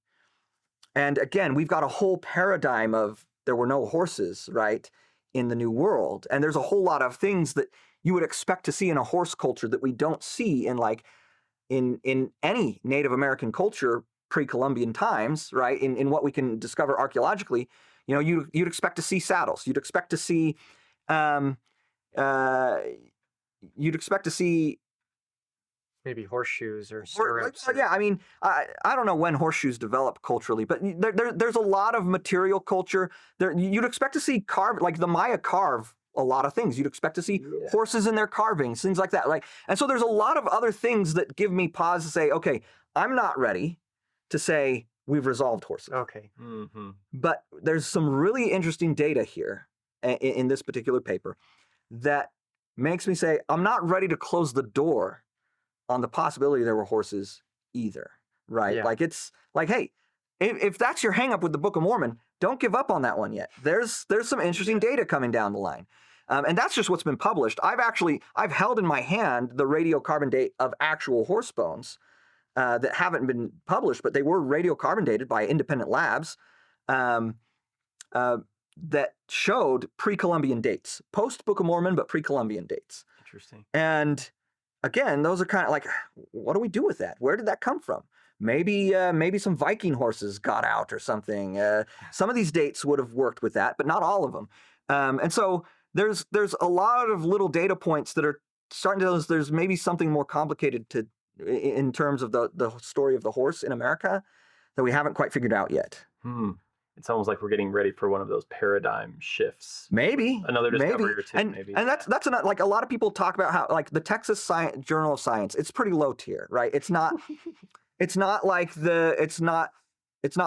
And again, we've got a whole paradigm of there were no horses, right, in the New World. And there's a whole lot of things that you would expect to see in a horse culture that we don't see in any Native American culture pre-Columbian times, right? In what we can discover archaeologically, you'd expect to see saddles. You'd expect to see, maybe horseshoes or stirrups. Yeah, I mean, I don't know when horseshoes developed culturally, but there's a lot of material culture. You'd expect to see like the Maya carve a lot of things. You'd expect to see horses in their carvings, things like that. And so there's a lot of other things that give me pause to say, okay, I'm not ready to say we've resolved horses. Okay. Mm-hmm. But there's some really interesting data here in this particular paper that makes me say I'm not ready to close the door on the possibility there were horses either, right? Yeah. Like, it's like, hey, if that's your hang up with the Book of Mormon, don't give up on that one yet. There's some interesting data coming down the line. And that's just what's been published. I've held in my hand the radiocarbon date of actual horse bones that haven't been published, but they were radiocarbon dated by independent labs that showed pre-Columbian dates, post Book of Mormon, but pre-Columbian dates. Interesting. And again, those are kind of like, what do we do with that? Where did that come from? Maybe some Viking horses got out or something. Some of these dates would have worked with that, but not all of them. And so there's a lot of little data points that are starting to tell us there's maybe something more complicated in terms of the story of the horse in America that we haven't quite figured out yet. It's almost like we're getting ready for one of those paradigm shifts. Maybe another discovery or two. And that's another, like, a lot of people talk about how, like, the Texas Journal of Science, it's pretty low tier, right? It's not it's not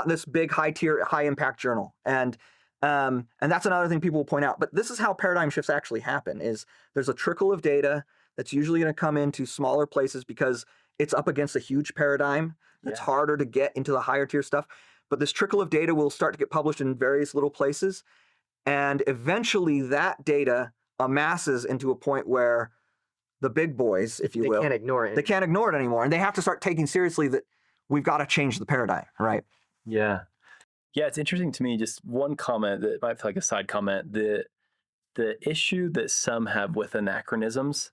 this big high tier, high impact journal. And that's another thing people will point out. But this is how paradigm shifts actually happen: is there's a trickle of data that's usually going to come into smaller places because it's up against a huge paradigm. It's harder to get into the higher tier stuff. But this trickle of data will start to get published in various little places. And eventually that data amasses into a point where the big boys, if you will, they can't ignore it. They can't ignore it anymore. And they have to start taking seriously that we've got to change the paradigm, right? Yeah. Yeah, it's interesting to me, just one comment that might feel like a side comment, the issue that some have with anachronisms,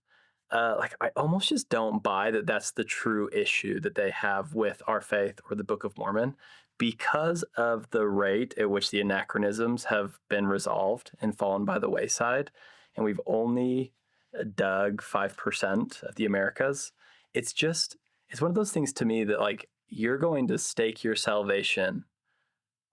like, I almost just don't buy that that's the true issue that they have with our faith or the Book of Mormon, because of the rate at which the anachronisms have been resolved and fallen by the wayside, and we've only dug 5% of the Americas. It's one of those things to me that, like, you're going to stake your salvation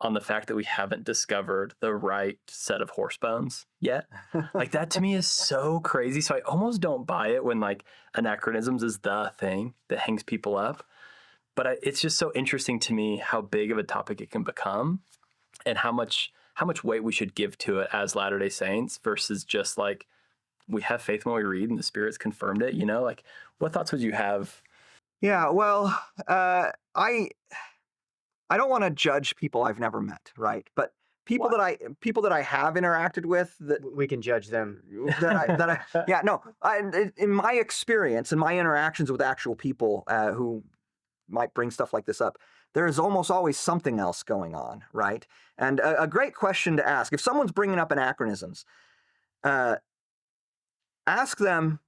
on the fact that we haven't discovered the right set of horse bones yet. Like, that to me is so crazy. So I almost don't buy it when, like, anachronisms is the thing that hangs people up. But it's just so interesting to me how big of a topic it can become, and how much weight we should give to it as Latter-day Saints versus just, like, we have faith when we read and the Spirit's confirmed it, Like, what thoughts would you have? Yeah, well, I don't want to judge people I've never met, right? But people that I have interacted with, that we can judge them. In my experience, in my interactions with actual people who might bring stuff like this up, there is almost always something else going on, right? And a great question to ask, if someone's bringing up anachronisms, ask them,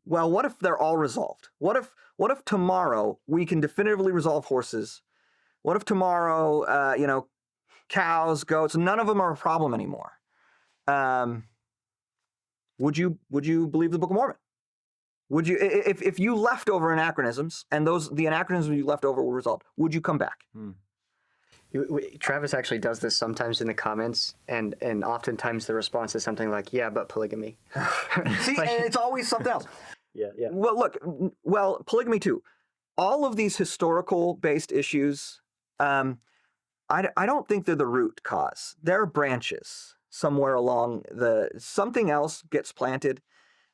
well, what if they're all resolved? What if tomorrow we can definitively resolve horses? What if tomorrow, cows, goats, none of them are a problem anymore? Would you believe the Book of Mormon? Would you, if you left over anachronisms and the anachronisms you left over were resolved, would you come back? Travis actually does this sometimes in the comments, and oftentimes the response is something like, "Yeah, but polygamy." See, and it's always something else. Yeah. Well, look, polygamy too. All of these historical-based issues, I don't think they're the root cause. They're branches somewhere along something else gets planted,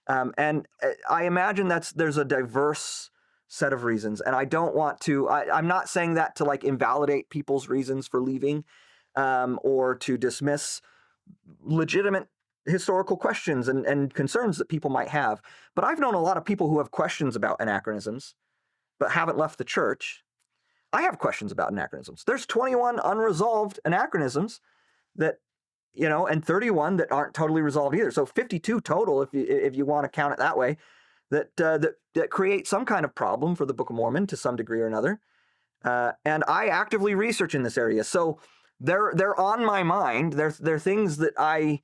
and I imagine there's a diverse set of reasons, and I don't want to. I'm not saying that to like invalidate people's reasons for leaving, or to dismiss legitimate historical questions and concerns that people might have. But I've known a lot of people who have questions about anachronisms, but haven't left the church. I have questions about anachronisms. There's 21 unresolved anachronisms that, and 31 that aren't totally resolved either. So 52 total, if you want to count it that way, that create some kind of problem for the Book of Mormon to some degree or another. And I actively research in this area, so they're on my mind. They're things that I'm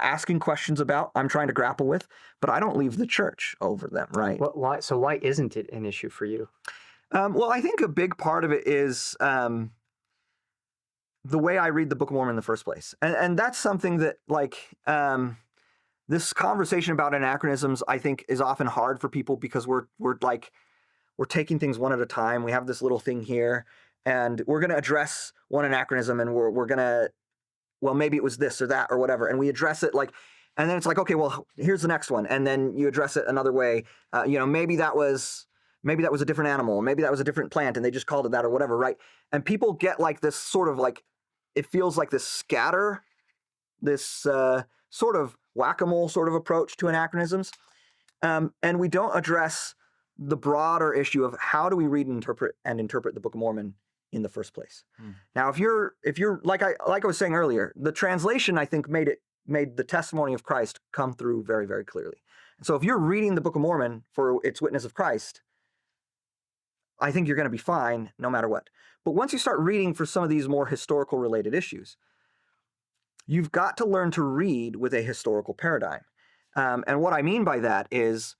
asking questions about. I'm trying to grapple with, but I don't leave the church over them, right? Why? So why isn't it an issue for you? Well, I think a big part of it is the way I read the Book of Mormon in the first place, and that's something that this conversation about anachronisms, I think, is often hard for people because we're taking things one at a time. We have this little thing here, and we're going to address one anachronism, and we're going to, well, maybe it was this or that or whatever, and we address it and then it's like, okay, well, here's the next one, and then you address it another way. Maybe that was a different animal, maybe that was a different plant, and they just called it that or whatever, right? And people get like this sort of it feels like this scatter, this sort of whack-a-mole sort of approach to anachronisms, and we don't address the broader issue of how do we read and interpret the Book of Mormon in the first place. Now, if you're like I was saying earlier, the translation, I think, made the testimony of Christ come through very, very clearly. And so if you're reading the Book of Mormon for its witness of Christ, I think you're going to be fine no matter what. But once you start reading for some of these more historical related issues, you've got to learn to read with a historical paradigm. And what I mean by that is,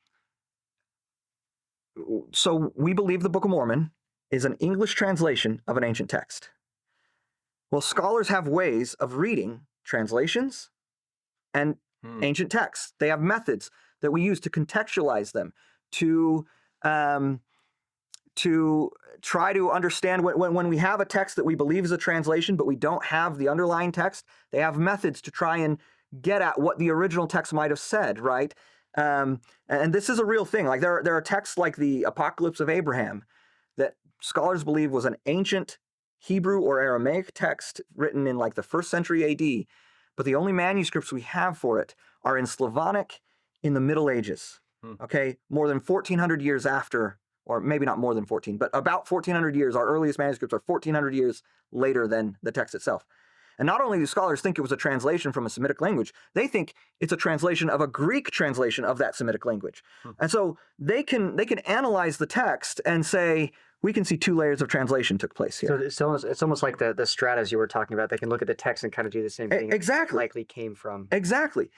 so we believe the Book of Mormon is an English translation of an ancient text. Well, scholars have ways of reading translations and ancient texts. They have methods that we use to contextualize them, to try to understand when we have a text that we believe is a translation, but we don't have the underlying text. They have methods to try and get at what the original text might have said, right? And this is a real thing. Like there are texts like the Apocalypse of Abraham that scholars believe was an ancient Hebrew or Aramaic text written in like the 1st century AD, but the only manuscripts we have for it are in Slavonic in the Middle Ages. Okay, more than 1,400 years after, or maybe not more than 14, but about 1,400 years. Our earliest manuscripts are 1,400 years later than the text itself. And not only do scholars think it was a translation from a Semitic language, they think it's a translation of a Greek translation of that Semitic language. And so they can analyze the text and say, we can see 2 layers of translation took place here. So it's almost like the stratas you were talking about. They can look at the text and kind of do the same thing. Exactly. It likely came from. Exactly.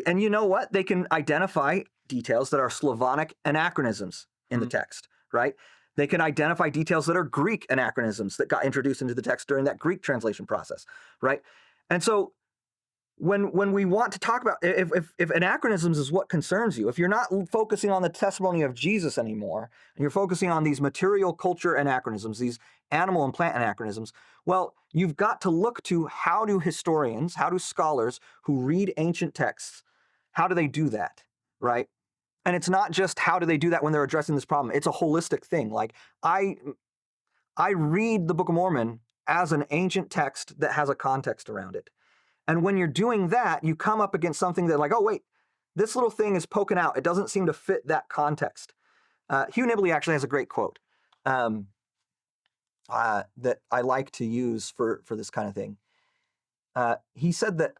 And you know what? They can identify details that are Slavonic anachronisms in the text, right? They can identify details that are Greek anachronisms that got introduced into the text during that Greek translation process, right? And so when we want to talk about, if anachronisms is what concerns you, if you're not focusing on the testimony of Jesus anymore, and you're focusing on these material culture anachronisms, these animal and plant anachronisms, well, you've got to look to how do scholars who read ancient texts, how do they do that, right? And it's not just how do they do that when they're addressing this problem. It's a holistic thing. Like I read the Book of Mormon as an ancient text that has a context around it. And when you're doing that, you come up against something that like, oh, wait, this little thing is poking out. It doesn't seem to fit that context. Hugh Nibley actually has a great quote that I like to use for this kind of thing. He said that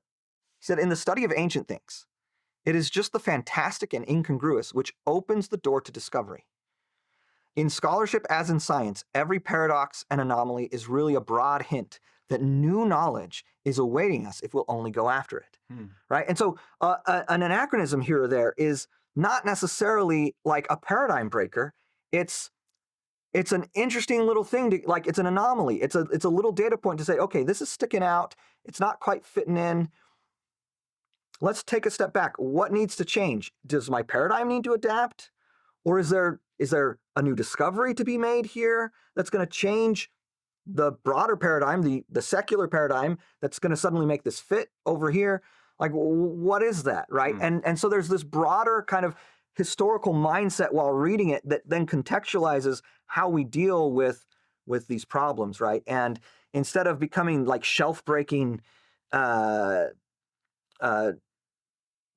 He said, in the study of ancient things, it is just the fantastic and incongruous which opens the door to discovery. In scholarship as in science, every paradox and anomaly is really a broad hint that new knowledge is awaiting us if we'll only go after it, right? And so an anachronism here or there is not necessarily like a paradigm breaker. It's an interesting little thing to, like, it's an anomaly. It's a little data point to say, okay, this is sticking out. It's not quite fitting in. Let's take a step back. What needs to change? Does my paradigm need to adapt? Or is there a new discovery to be made here that's going to change the broader paradigm, the secular paradigm, that's going to suddenly make this fit over here? Like, what is that, right? And so there's this broader kind of historical mindset while reading it that then contextualizes how we deal with these problems, right? And instead of becoming like shelf-breaking,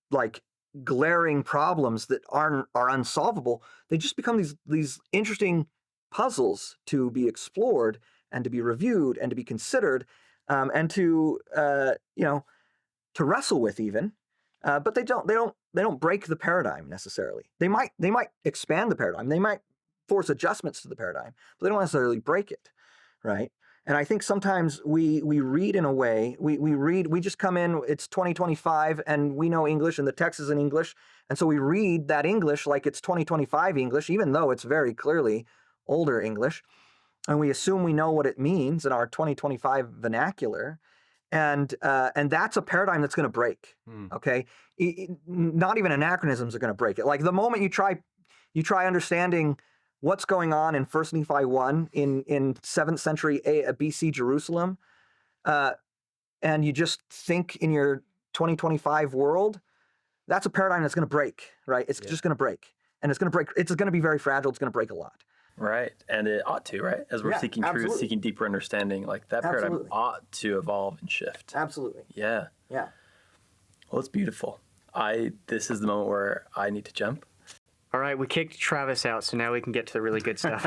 like glaring problems that are unsolvable, they just become these interesting puzzles to be explored and to be reviewed and to be considered, and to to wrestle with even. But they don't break the paradigm necessarily. They might expand the paradigm. They might force adjustments to the paradigm, but they don't necessarily break it, right? And I think sometimes we read in a way, we just come in, it's 2025 and we know English and the text is in English. And so we read that English like it's 2025 English, even though it's very clearly older English. And we assume we know what it means in our 2025 vernacular. And that's a paradigm that's going to break, okay? Not even anachronisms are going to break it. Like the moment you try understanding what's going on in 1 Nephi 1 in 7th century BC Jerusalem, and you just think in your 2025 world, that's a paradigm that's going to break, right? It's just going to break. And it's going to break. It's going to be very fragile. It's going to break a lot. Right. And it ought to, right? As we're seeking truth, seeking deeper understanding, like that paradigm ought to evolve and shift. Absolutely. Yeah. Yeah. Well, it's beautiful. This is the moment where I need to jump. All right, we kicked Travis out, so now we can get to the really good stuff.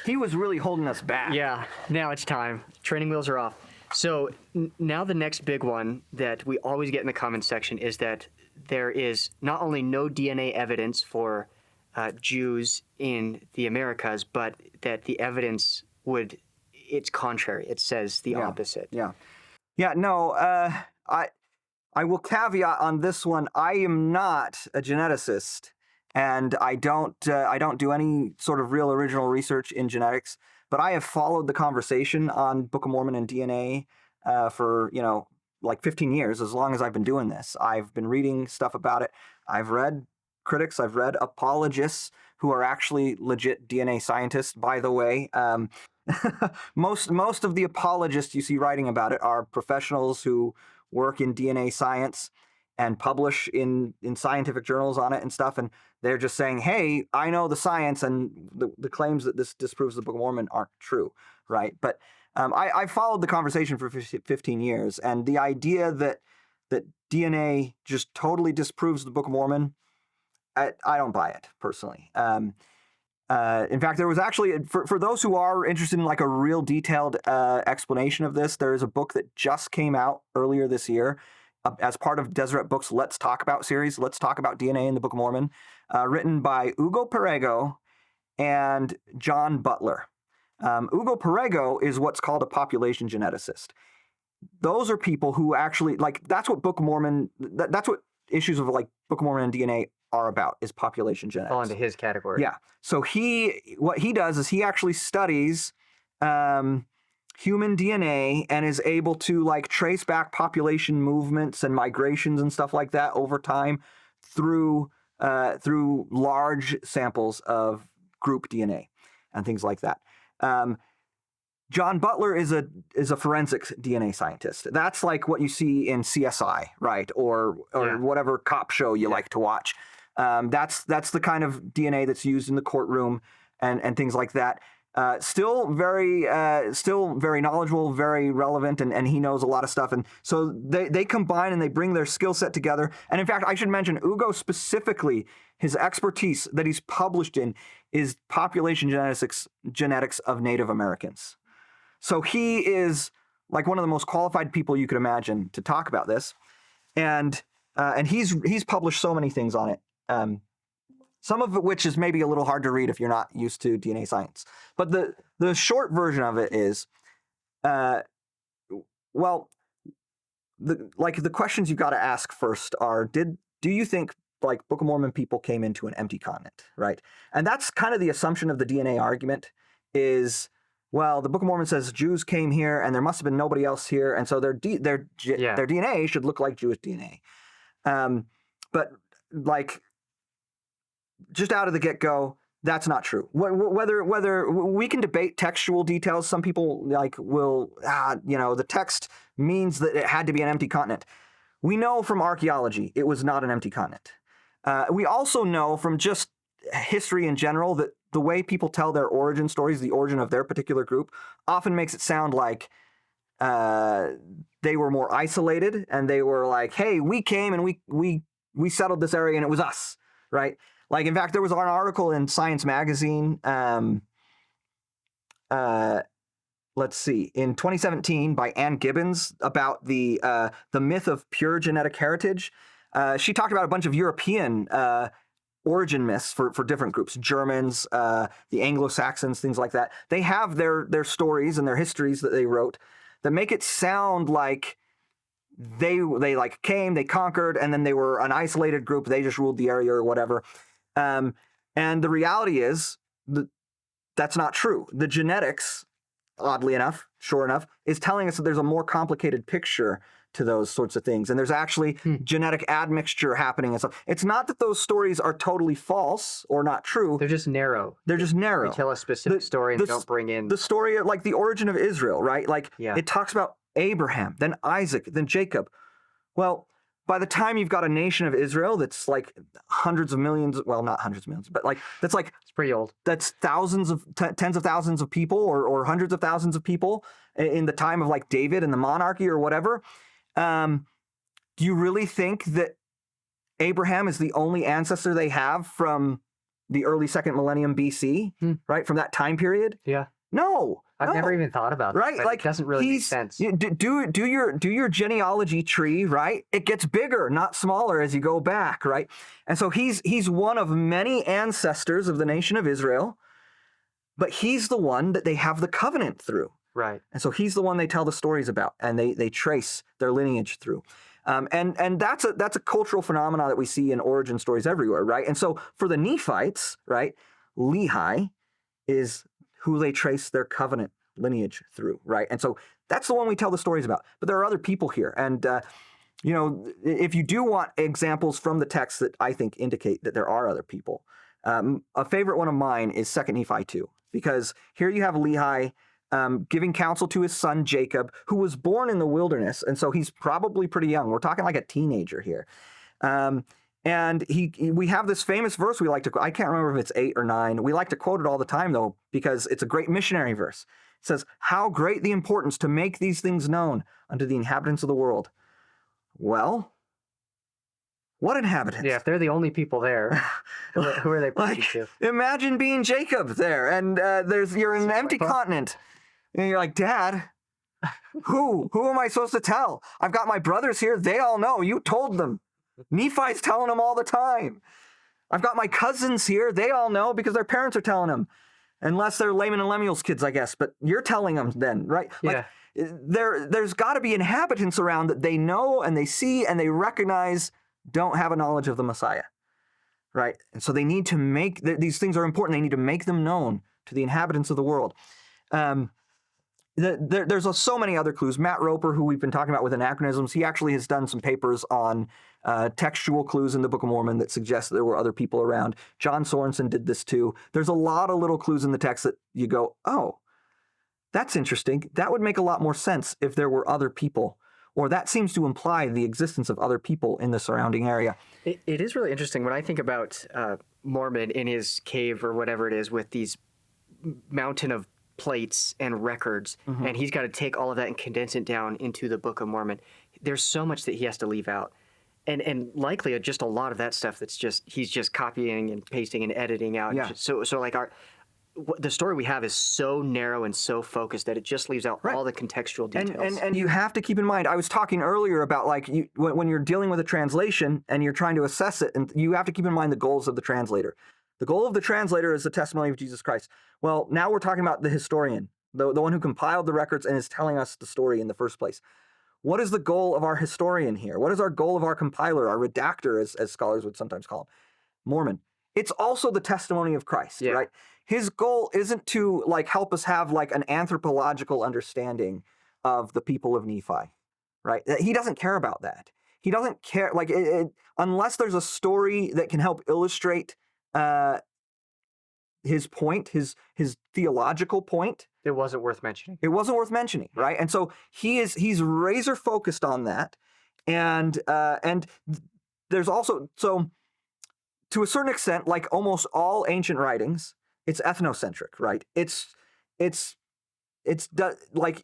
He was really holding us back. Yeah, now it's time. Training wheels are off. So now the next big one that we always get in the comments section is that there is not only no DNA evidence for Jews in the Americas, but that the evidence it's contrary. It says the opposite. Yeah. No, I will caveat on this one. I am not a geneticist, and I don't do any sort of real original research in genetics. But I have followed the conversation on Book of Mormon and DNA for like 15 years, as long as I've been doing this. I've been reading stuff about it. I've read critics. I've read apologists who are actually legit DNA scientists, by the way. Most of the apologists you see writing about it are professionals who work in DNA science and publish in scientific journals on it and stuff. And they're just saying, hey, I know the science, and the claims that this disproves the Book of Mormon aren't true, right? But I followed the conversation for 15 years, and the idea that DNA just totally disproves the Book of Mormon, I don't buy it, personally. In fact, there was actually, for those who are interested in like a real detailed explanation of this, there is a book that just came out earlier this year as part of Deseret Books' Let's Talk About series, Let's Talk About DNA in the Book of Mormon, written by Ugo Perego and John Butler. Ugo Perego is what's called a population geneticist. Those are people who actually, like, that's what Book of Mormon, that's what issues of like Book of Mormon and DNA are about, is population genetics. Fall into his category. Yeah. So what he does is he actually studies human DNA and is able to like trace back population movements and migrations and stuff like that over time through large samples of group DNA and things like that. John Butler is a forensics DNA scientist. That's like what you see in CSI, right? Or whatever cop show you like to watch. That's the kind of DNA that's used in the courtroom and things like that. Still very knowledgeable, very relevant, and he knows a lot of stuff. And so they combine and they bring their skill set together. And in fact, I should mention Ugo specifically, his expertise that he's published in is population genetics of Native Americans. So he is like one of the most qualified people you could imagine to talk about this, and he's published so many things on it. Some of it which is maybe a little hard to read if you're not used to DNA science. But the short version of it is, the questions you've got to ask first are, do you think like Book of Mormon people came into an empty continent, right? And that's kind of the assumption of the DNA argument is, well, the Book of Mormon says Jews came here and there must have been nobody else here, and so their DNA should look like Jewish DNA. But like, just out of the get-go, that's not true. Whether we can debate textual details, some people like will, the text means that it had to be an empty continent. We know from archaeology it was not an empty continent. We also know from just history in general that the way people tell their origin stories, the origin of their particular group, often makes it sound like they were more isolated and they were like, hey, we came and we settled this area and it was us, right? Like, in fact, there was an article in Science Magazine, let's see, in 2017 by Ann Gibbons about the myth of pure genetic heritage. She talked about a bunch of European origin myths for different groups, Germans, the Anglo-Saxons, things like that. They have their stories and their histories that they wrote that make it sound like they like came, they conquered, and then they were an isolated group. They just ruled the area or whatever. And the reality is that's not true. The genetics, oddly enough, sure enough, is telling us that there's a more complicated picture to those sorts of things. And there's actually genetic admixture happening and stuff. It's not that those stories are totally false or not true. They're just narrow. They tell a specific story and don't bring in... The story, like the origin of Israel, right? Like, it talks about Abraham, then Isaac, then Jacob. Well, by the time you've got a nation of Israel that's like hundreds of millions, well, not hundreds of millions, but like, that's like... It's pretty old. That's tens of thousands of people or hundreds of thousands of people in the time of like David and the monarchy or whatever. Do you really think that Abraham is the only ancestor they have from the early second millennium BC, right? From that time period? Yeah. No. I've never even thought about right? That. Like, it doesn't really make sense. Do your genealogy tree, right? It gets bigger, not smaller as you go back, right? And so he's one of many ancestors of the nation of Israel, but he's the one that they have the covenant through. Right. And so he's the one they tell the stories about, and they trace their lineage through. And that's a cultural phenomenon that we see in origin stories everywhere, right? And so for the Nephites, right, Lehi is who they trace their covenant lineage through, right? And so that's the one we tell the stories about. But there are other people here. And, if you do want examples from the text that I think indicate that there are other people, a favorite one of mine is 2 Nephi 2, because here you have Lehi giving counsel to his son Jacob, who was born in the wilderness, and so he's probably pretty young. We're talking like a teenager here. And we have this famous verse we like to, I can't remember if it's 8 or 9. We like to quote it all the time, though, because it's a great missionary verse. It says, "How great the importance to make these things known unto the inhabitants of the world." Well, what inhabitants? Yeah, if they're the only people there, who are they preaching to? Imagine being Jacob there, and you're in an empty continent, and you're like, Dad, who am I supposed to tell? I've got my brothers here. They all know. You told them. Nephi's telling them all the time. I've got my cousins here. They all know because their parents are telling them. Unless they're Laman and Lemuel's kids, I guess. But you're telling them then, right? Yeah. Like, there's got to be inhabitants around that they know and they see and they recognize don't have a knowledge of the Messiah, right? And so they need to make, these things are important. They need to make them known to the inhabitants of the world. There's so many other clues. Matt Roper, who we've been talking about with Anachronisms, he actually has done some papers on textual clues in the Book of Mormon that suggest that there were other people around. John Sorensen did this too. There's a lot of little clues in the text that you go, oh, that's interesting. That would make a lot more sense if there were other people, or that seems to imply the existence of other people in the surrounding area. It is really interesting when I think about Mormon in his cave or whatever it is with these mountain of plates and records, and he's got to take all of that and condense it down into the Book of Mormon. There's so much that he has to leave out. And likely just a lot of that stuff that's just, he's just copying and pasting and editing out. Yeah. So like the story we have is so narrow and so focused that it just leaves out all the contextual details. And you have to keep in mind, I was talking earlier about like when you're dealing with a translation and you're trying to assess it, and you have to keep in mind the goals of the translator. The goal of the translator is the testimony of Jesus Christ. Well, now we're talking about the historian, the one who compiled the records and is telling us the story in the first place. What is the goal of our historian here? What is our goal of our compiler, our redactor, as scholars would sometimes call him? Mormon. It's also the testimony of Christ, right? His goal isn't to like help us have like an anthropological understanding of the people of Nephi, right? He doesn't care about that. He doesn't care, like, unless there's a story that can help illustrate his point, his theological point. It wasn't worth mentioning. It wasn't worth mentioning, right? And so he's razor focused on that, and there's also, so to a certain extent, like almost all ancient writings, it's ethnocentric, right? It's like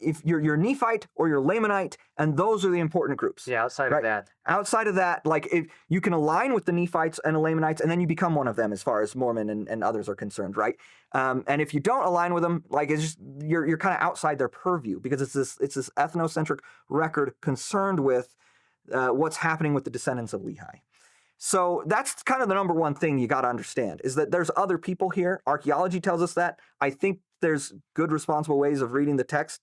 if you're Nephite or you're Lamanite, and those are the important groups. Yeah, outside of that. Outside of that, like if you can align with the Nephites and the Lamanites, and then you become one of them as far as Mormon and others are concerned, right? And if you don't align with them, like it's just you're kind of outside their purview, because it's this ethnocentric record concerned with what's happening with the descendants of Lehi. So that's kind of the number one thing you got to understand, is that there's other people here. Archaeology tells us that. I think there's good, responsible ways of reading the text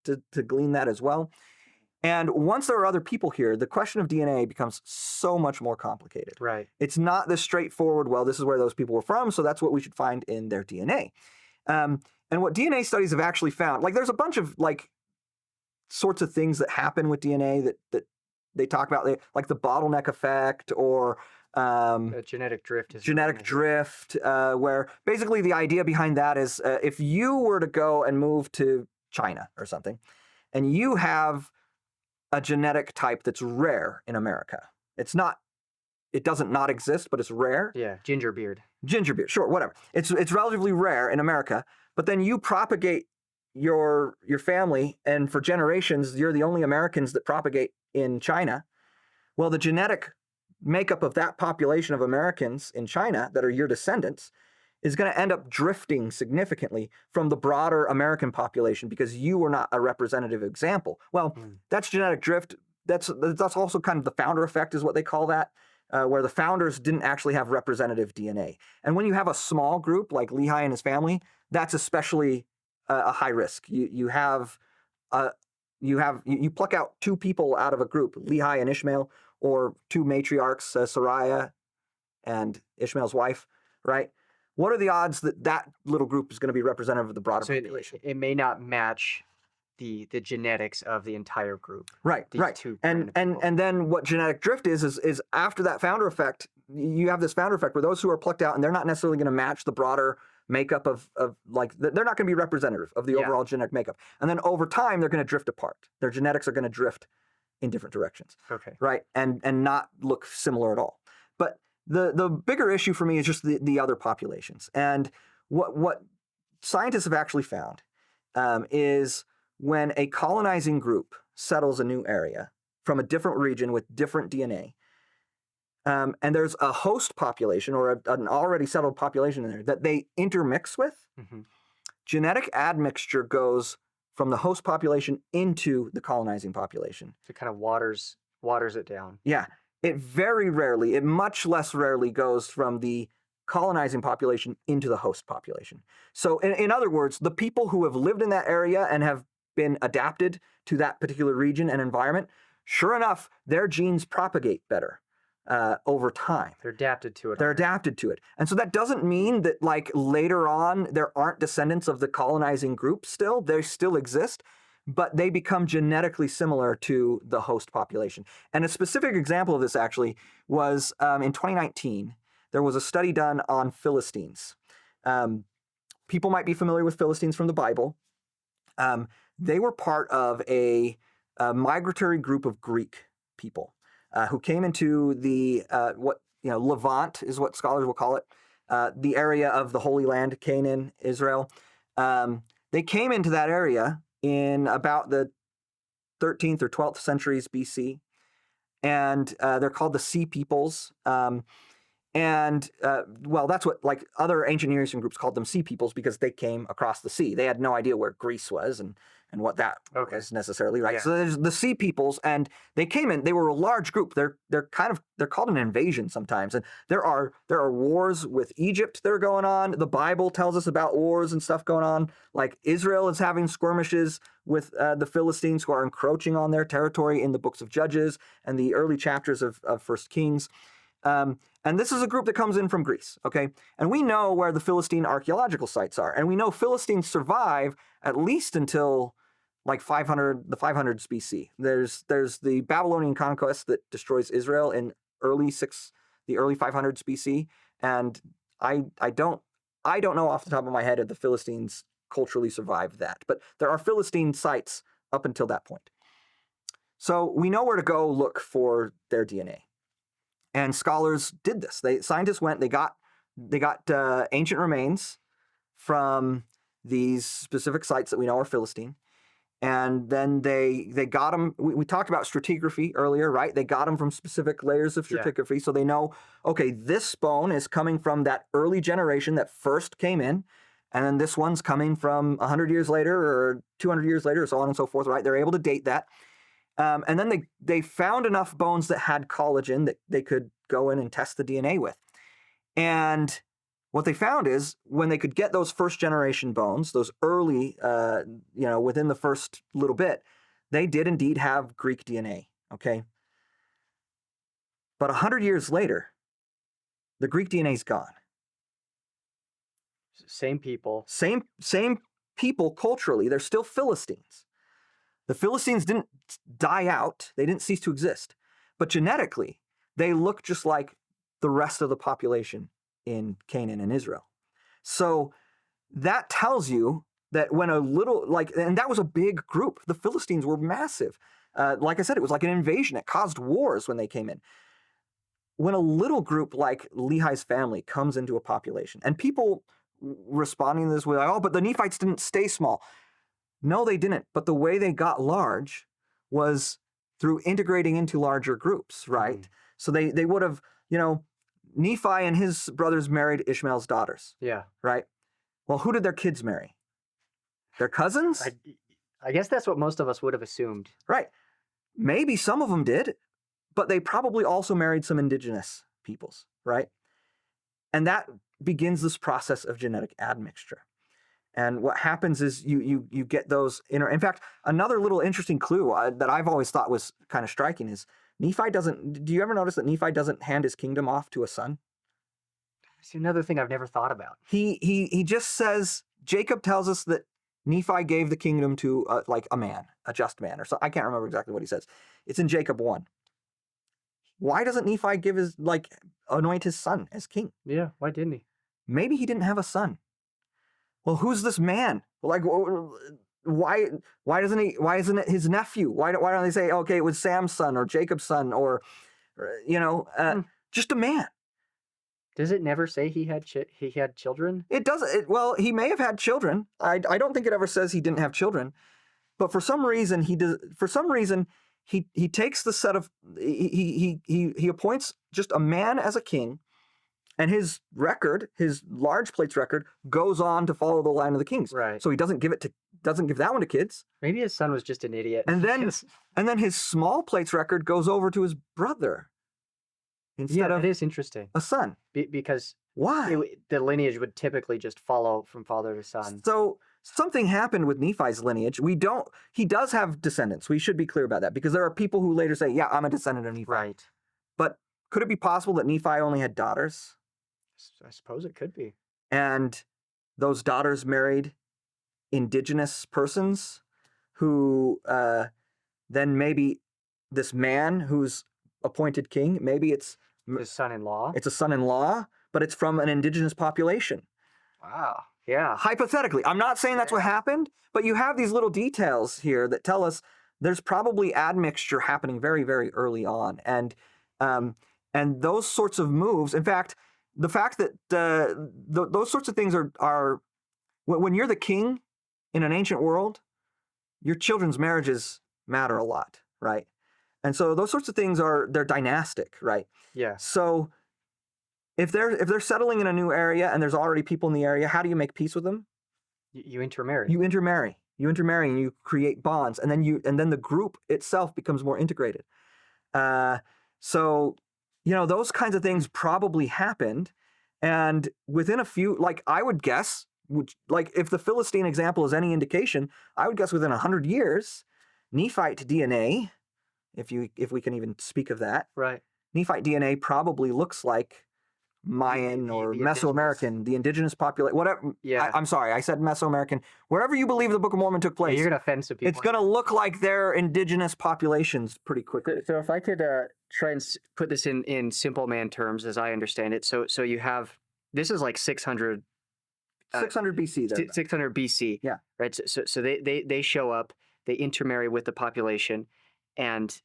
to glean that as well. And once there are other people here, the question of DNA becomes so much more complicated. Right. It's not this straightforward, well, this is where those people were from, so that's what we should find in their DNA. And what DNA studies have actually found, like there's a bunch of like sorts of things that happen with DNA that they talk about, like the bottleneck effect, or genetic drift. Where basically the idea behind that is if you were to go and move to China or something, and you have a genetic type that's rare in America. It doesn't not exist, but it's rare. Yeah, ginger beard, sure, whatever. It's relatively rare in America, but then you propagate your family, and for generations, you're the only Americans that propagate in China. Well, the genetic makeup of that population of Americans in China that are your descendants is going to end up drifting significantly from the broader American population, because you were not a representative example. Well, that's genetic drift. That's also kind of the founder effect is what they call that, where the founders didn't actually have representative DNA. And when you have a small group like Lehi and his family, that's especially a high risk. You pluck out two people out of a group, Lehi and Ishmael, or two matriarchs, Sariah and Ishmael's wife, right? What are the odds that that little group is going to be representative of the broader population? It may not match the genetics of the entire group. Right. And then what genetic drift is after that founder effect, you have this founder effect where those who are plucked out, and they're not necessarily going to match the broader makeup of like, they're not going to be representative of the overall genetic makeup. And then over time, they're going to drift apart. Their genetics are going to drift in different directions. Okay. Right. And not look similar at all. But the bigger issue for me is just the other populations. And what scientists have actually found is when a colonizing group settles a new area from a different region with different DNA, and there's a host population or an already settled population in there that they intermix with, genetic admixture goes from the host population into the colonizing population. So it kind of waters it down. Yeah. It much less rarely goes from the colonizing population into the host population. So in other words, the people who have lived in that area and have been adapted to that particular region and environment, sure enough, their genes propagate better over time. They're adapted to it. They're adapted to it. And so that doesn't mean that like later on, there aren't descendants of the colonizing group still. They still exist, but they become genetically similar to the host population. And a specific example of this actually was in 2019, there was a study done on Philistines. People might be familiar with Philistines from the Bible. They were part of a migratory group of Greek people who came into the, Levant is what scholars will call it, the area of the Holy Land, Canaan, Israel. They came into that area in about the 13th or 12th centuries BC, and they're called the Sea Peoples. And well, that's what like other ancient Near Eastern groups called them sea peoples because they came across the sea. They had no idea where Greece was and what that was necessarily, right? Yeah. So there's the sea peoples, and they came in. They were a large group. They're called an invasion sometimes, and there are wars with Egypt that are going on. The Bible tells us about wars and stuff going on. Like Israel is having skirmishes with the Philistines who are encroaching on their territory in the books of Judges and the early chapters of First Kings. And this is a group that comes in from Greece, okay? And we know where the Philistine archaeological sites are. And we know Philistines survive at least until like the 500s BC. There's the Babylonian conquest that destroys Israel in the early 500s BC. And I don't know off the top of my head if the Philistines culturally survived that. But there are Philistine sites up until that point. So we know where to go look for their DNA. And scholars did this. Scientists went. They got ancient remains from these specific sites that we know are Philistine, and then they got them. We talked about stratigraphy earlier, right? They got them from specific layers of stratigraphy, so they know, okay, this bone is coming from that early generation that first came in, and then this one's coming from 100 years later or 200 years later, or so on and so forth, right? They're able to date that. And then they found enough bones that had collagen that they could go in and test the DNA with. And what they found is when they could get those first generation bones, those early, within the first little bit, they did indeed have Greek DNA, okay? But 100 years later, the Greek DNA's gone. Same people. Same people culturally. They're still Philistines. The Philistines didn't die out. They didn't cease to exist. But genetically, they look just like the rest of the population in Canaan and Israel. So that tells you that when a little, and that was a big group. The Philistines were massive. Like I said, it was like an invasion. It caused wars when they came in. When a little group like Lehi's family comes into a population, and people responding to this were like, oh, but the Nephites didn't stay small. No, they didn't. But the way they got large was through integrating into larger groups, right? Mm. So they would have, Nephi and his brothers married Ishmael's daughters. Yeah. Right? Well, who did their kids marry? Their cousins? I guess that's what most of us would have assumed. Right. Maybe some of them did, but they probably also married some indigenous peoples, right? And that begins this process of genetic admixture. And what happens is you get those in fact, another little interesting clue that I've always thought was kind of striking is Nephi doesn't, do you ever notice that Nephi doesn't hand his kingdom off to a son? See, another thing I've never thought about. He just says, Jacob tells us that Nephi gave the kingdom to a man, a just man, or so. I can't remember exactly what he says. It's in Jacob 1. Why doesn't Nephi give anoint his son as king? Yeah, why didn't he? Maybe he didn't have a son. Well, who's this man? Why isn't it his nephew? Why don't they say, okay, it was Sam's son or Jacob's son or just a man? Does it never say he had children? It doesn't. Well, he may have had children. I don't think it ever says he didn't have children, but for some reason he does. For some reason he takes the set of he appoints just a man as a king. And his record, his large plates record, goes on to follow the line of the kings. Right. So he doesn't give that one to kids. Maybe his son was just an idiot. And then his small plates record goes over to his brother instead of it is interesting. A son. Because why? The lineage would typically just follow from father to son. So something happened with Nephi's lineage. He does have descendants. We should be clear about that because there are people who later say, yeah, I'm a descendant of Nephi. Right. But could it be possible that Nephi only had daughters? I suppose it could be. And those daughters married indigenous persons who then maybe this man who's appointed king, maybe it's his son-in-law. It's a son-in-law, but it's from an indigenous population. Wow. Yeah. Hypothetically. I'm not saying that's what happened, but you have these little details here that tell us there's probably admixture happening very, very early on. And those sorts of moves, in fact, the fact that those sorts of things are when you're the king in an ancient world, your children's marriages matter a lot, right? And so those sorts of things they're dynastic, right? Yeah. So if they're settling in a new area and there's already people in the area, how do you make peace with them? You intermarry. You intermarry. You intermarry and you create bonds, and then the group itself becomes more integrated. So, those kinds of things probably happened, and within a few, like I would guess, if the Philistine example is any indication, I would guess within 100 years, Nephite DNA, if we can even speak of that, right? Nephite DNA probably looks like Mayan or the Mesoamerican, the indigenous population, whatever. Yeah. I'm sorry, I said Mesoamerican. Wherever you believe the Book of Mormon took place, You're gonna offend some people. it's going to look like their indigenous populations pretty quickly. So if I could try and put this in simple man terms, as I understand it, so you have, this is like 600 BC. There. 600 BC. Yeah. Right. So they show up, they intermarry with the population, and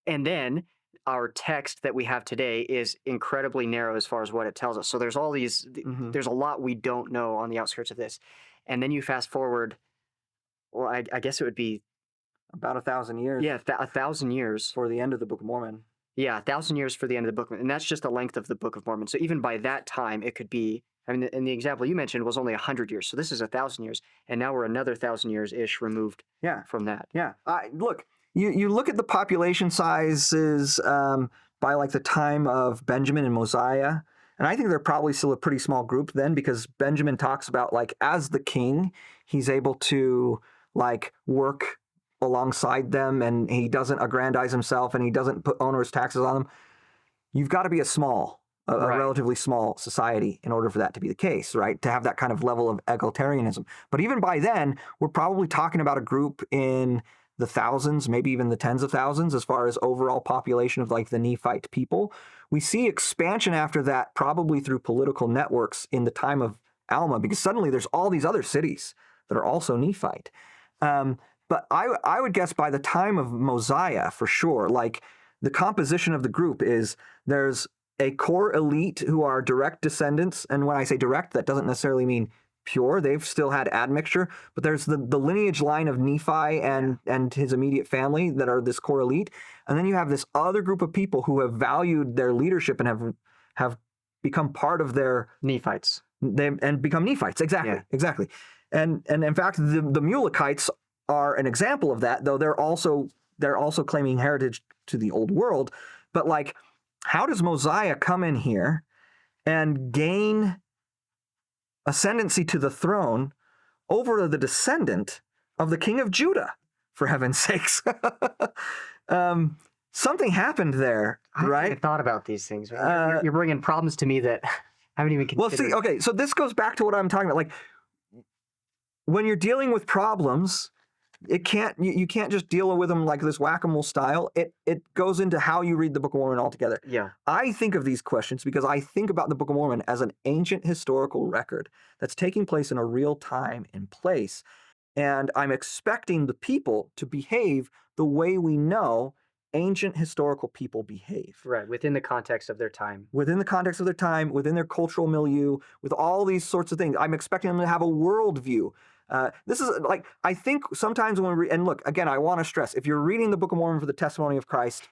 then our text that we have today is incredibly narrow as far as what it tells us. So there's all these, there's a lot we don't know on the outskirts of this. And then you fast forward, well, I guess it would be About 1,000 years. Yeah, 1,000 years. For the end of the Book of Mormon. Yeah, 1,000 years for the end of the Book of Mormon. And that's just the length of the Book of Mormon. So even by that time, it could be, I mean, and the example you mentioned was only 100 years. So this is 1,000 years. And now we're another 1,000 years-ish removed from that. Yeah. Look, you look at the population sizes by like the time of Benjamin and Mosiah, and I think they're probably still a pretty small group then, because Benjamin talks about, like, as the king, he's able to, like, work alongside them, and he doesn't aggrandize himself, and he doesn't put onerous taxes on them. You've got to be a relatively small society in order for that to be the case, right? To have that kind of level of egalitarianism. But even by then, we're probably talking about a group in the thousands, maybe even the tens of thousands, as far as overall population of, like, the Nephite people. We see expansion after that, probably through political networks in the time of Alma, because suddenly there's all these other cities that are also Nephite. But I would guess by the time of Mosiah, for sure, like, the composition of the group is there's a core elite who are direct descendants. And when I say direct, that doesn't necessarily mean pure. They've still had admixture, but there's the lineage line of Nephi and his immediate family that are this core elite. And then you have this other group of people who have valued their leadership and have become part of their Nephites. And become Nephites. Exactly. And in fact, the Mulekites are an example of that, though they're also claiming heritage to the old world. But, like, how does Mosiah come in here and gain ascendancy to the throne over the descendant of the king of Judah, for heaven's sakes? Something happened there, right? I haven't thought about these things. You're bringing problems to me that I haven't even considered. Well, see, okay, so this goes back to what I'm talking about. Like, when you're dealing with problems, you can't just deal with them like this whack-a-mole style. It goes into how you read the Book of Mormon altogether. Yeah. I think of these questions because I think about the Book of Mormon as an ancient historical record that's taking place in a real time and place. And I'm expecting the people to behave the way we know ancient historical people behave. Right, within the context of their time. Within the context of their time, within their cultural milieu, with all these sorts of things. I'm expecting them to have a worldview. This is, like, I think sometimes when we and look, again, I want to stress, if you're reading the Book of Mormon for the testimony of Christ,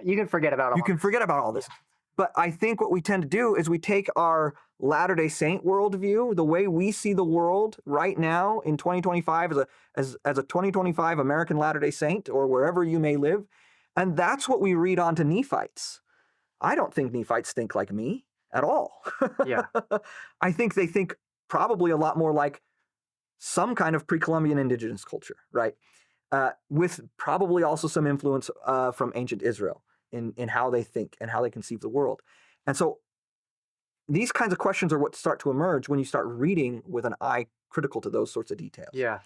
you can forget about all this. But I think what we tend to do is we take our Latter-day Saint worldview, the way we see the world right now in 2025 as a 2025 American Latter-day Saint, or wherever you may live, and that's what we read onto Nephites. I don't think Nephites think like me at all. Yeah. I think they think probably a lot more like some kind of pre-Columbian indigenous culture, right? With probably also some influence from ancient Israel in how they think and how they conceive the world. And so these kinds of questions are what start to emerge when you start reading with an eye critical to those sorts of details. Yeah.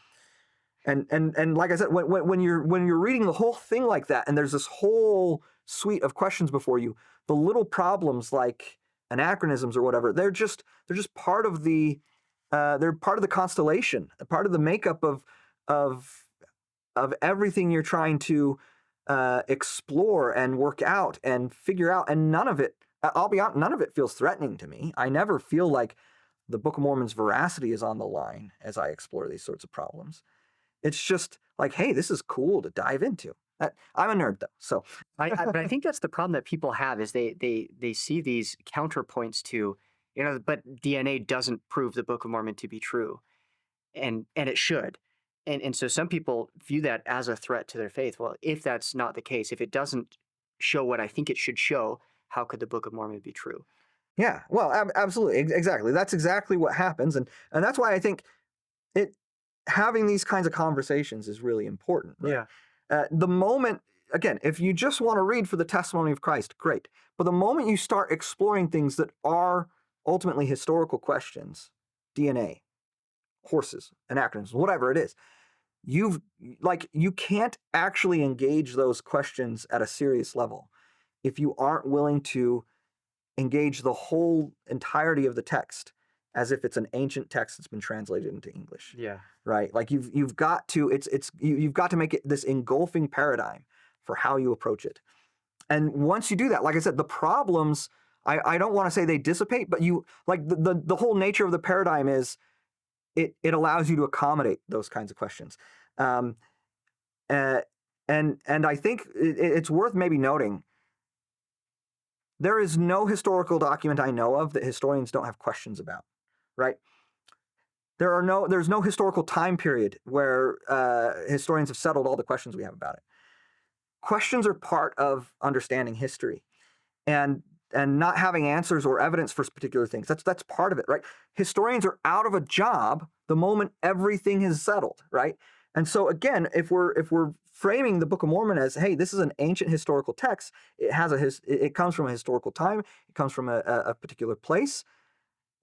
And like I said, when you're reading the whole thing like that, and there's this whole suite of questions before you, the little problems like anachronisms or whatever, they're just part of the they're part of the constellation, part of the makeup of everything you're trying to explore and work out and figure out. And none of it, I'll be honest, none of it feels threatening to me. I never feel like the Book of Mormon's veracity is on the line as I explore these sorts of problems. It's just like, hey, this is cool to dive into. I'm a nerd though, so But I think that's the problem that people have is they see these counterpoints to, but DNA doesn't prove the Book of Mormon to be true, and it should, and so some people view that as a threat to their faith. Well, if that's not the case, if it doesn't show what I think it should show, how could the Book of Mormon be true? yeah, well, absolutely, exactly. That's exactly what happens, and that's why I think having these kinds of conversations is really important. Right? Yeah. The moment, again, if you just want to read for the testimony of Christ, great. But the moment you start exploring things that are ultimately historical questions, DNA, horses, anachronisms, whatever it is, you can't actually engage those questions at a serious level if you aren't willing to engage the whole entirety of the text as if it's an ancient text that's been translated into English. Yeah. Right? Like you've got to you've got to make it this engulfing paradigm for how you approach it. And once you do that, like I said, the problems, I don't want to say they dissipate, but you like the whole nature of the paradigm is it allows you to accommodate those kinds of questions. And I think it's worth maybe noting there is no historical document I know of that historians don't have questions about, right? There's no historical time period where historians have settled all the questions we have about it. Questions are part of understanding history, and not having answers or evidence for particular things. That's part of it, right? Historians are out of a job the moment everything is settled, right? And so again, if we're framing the Book of Mormon as, hey, this is an ancient historical text, it comes from a historical time, it comes from a particular place,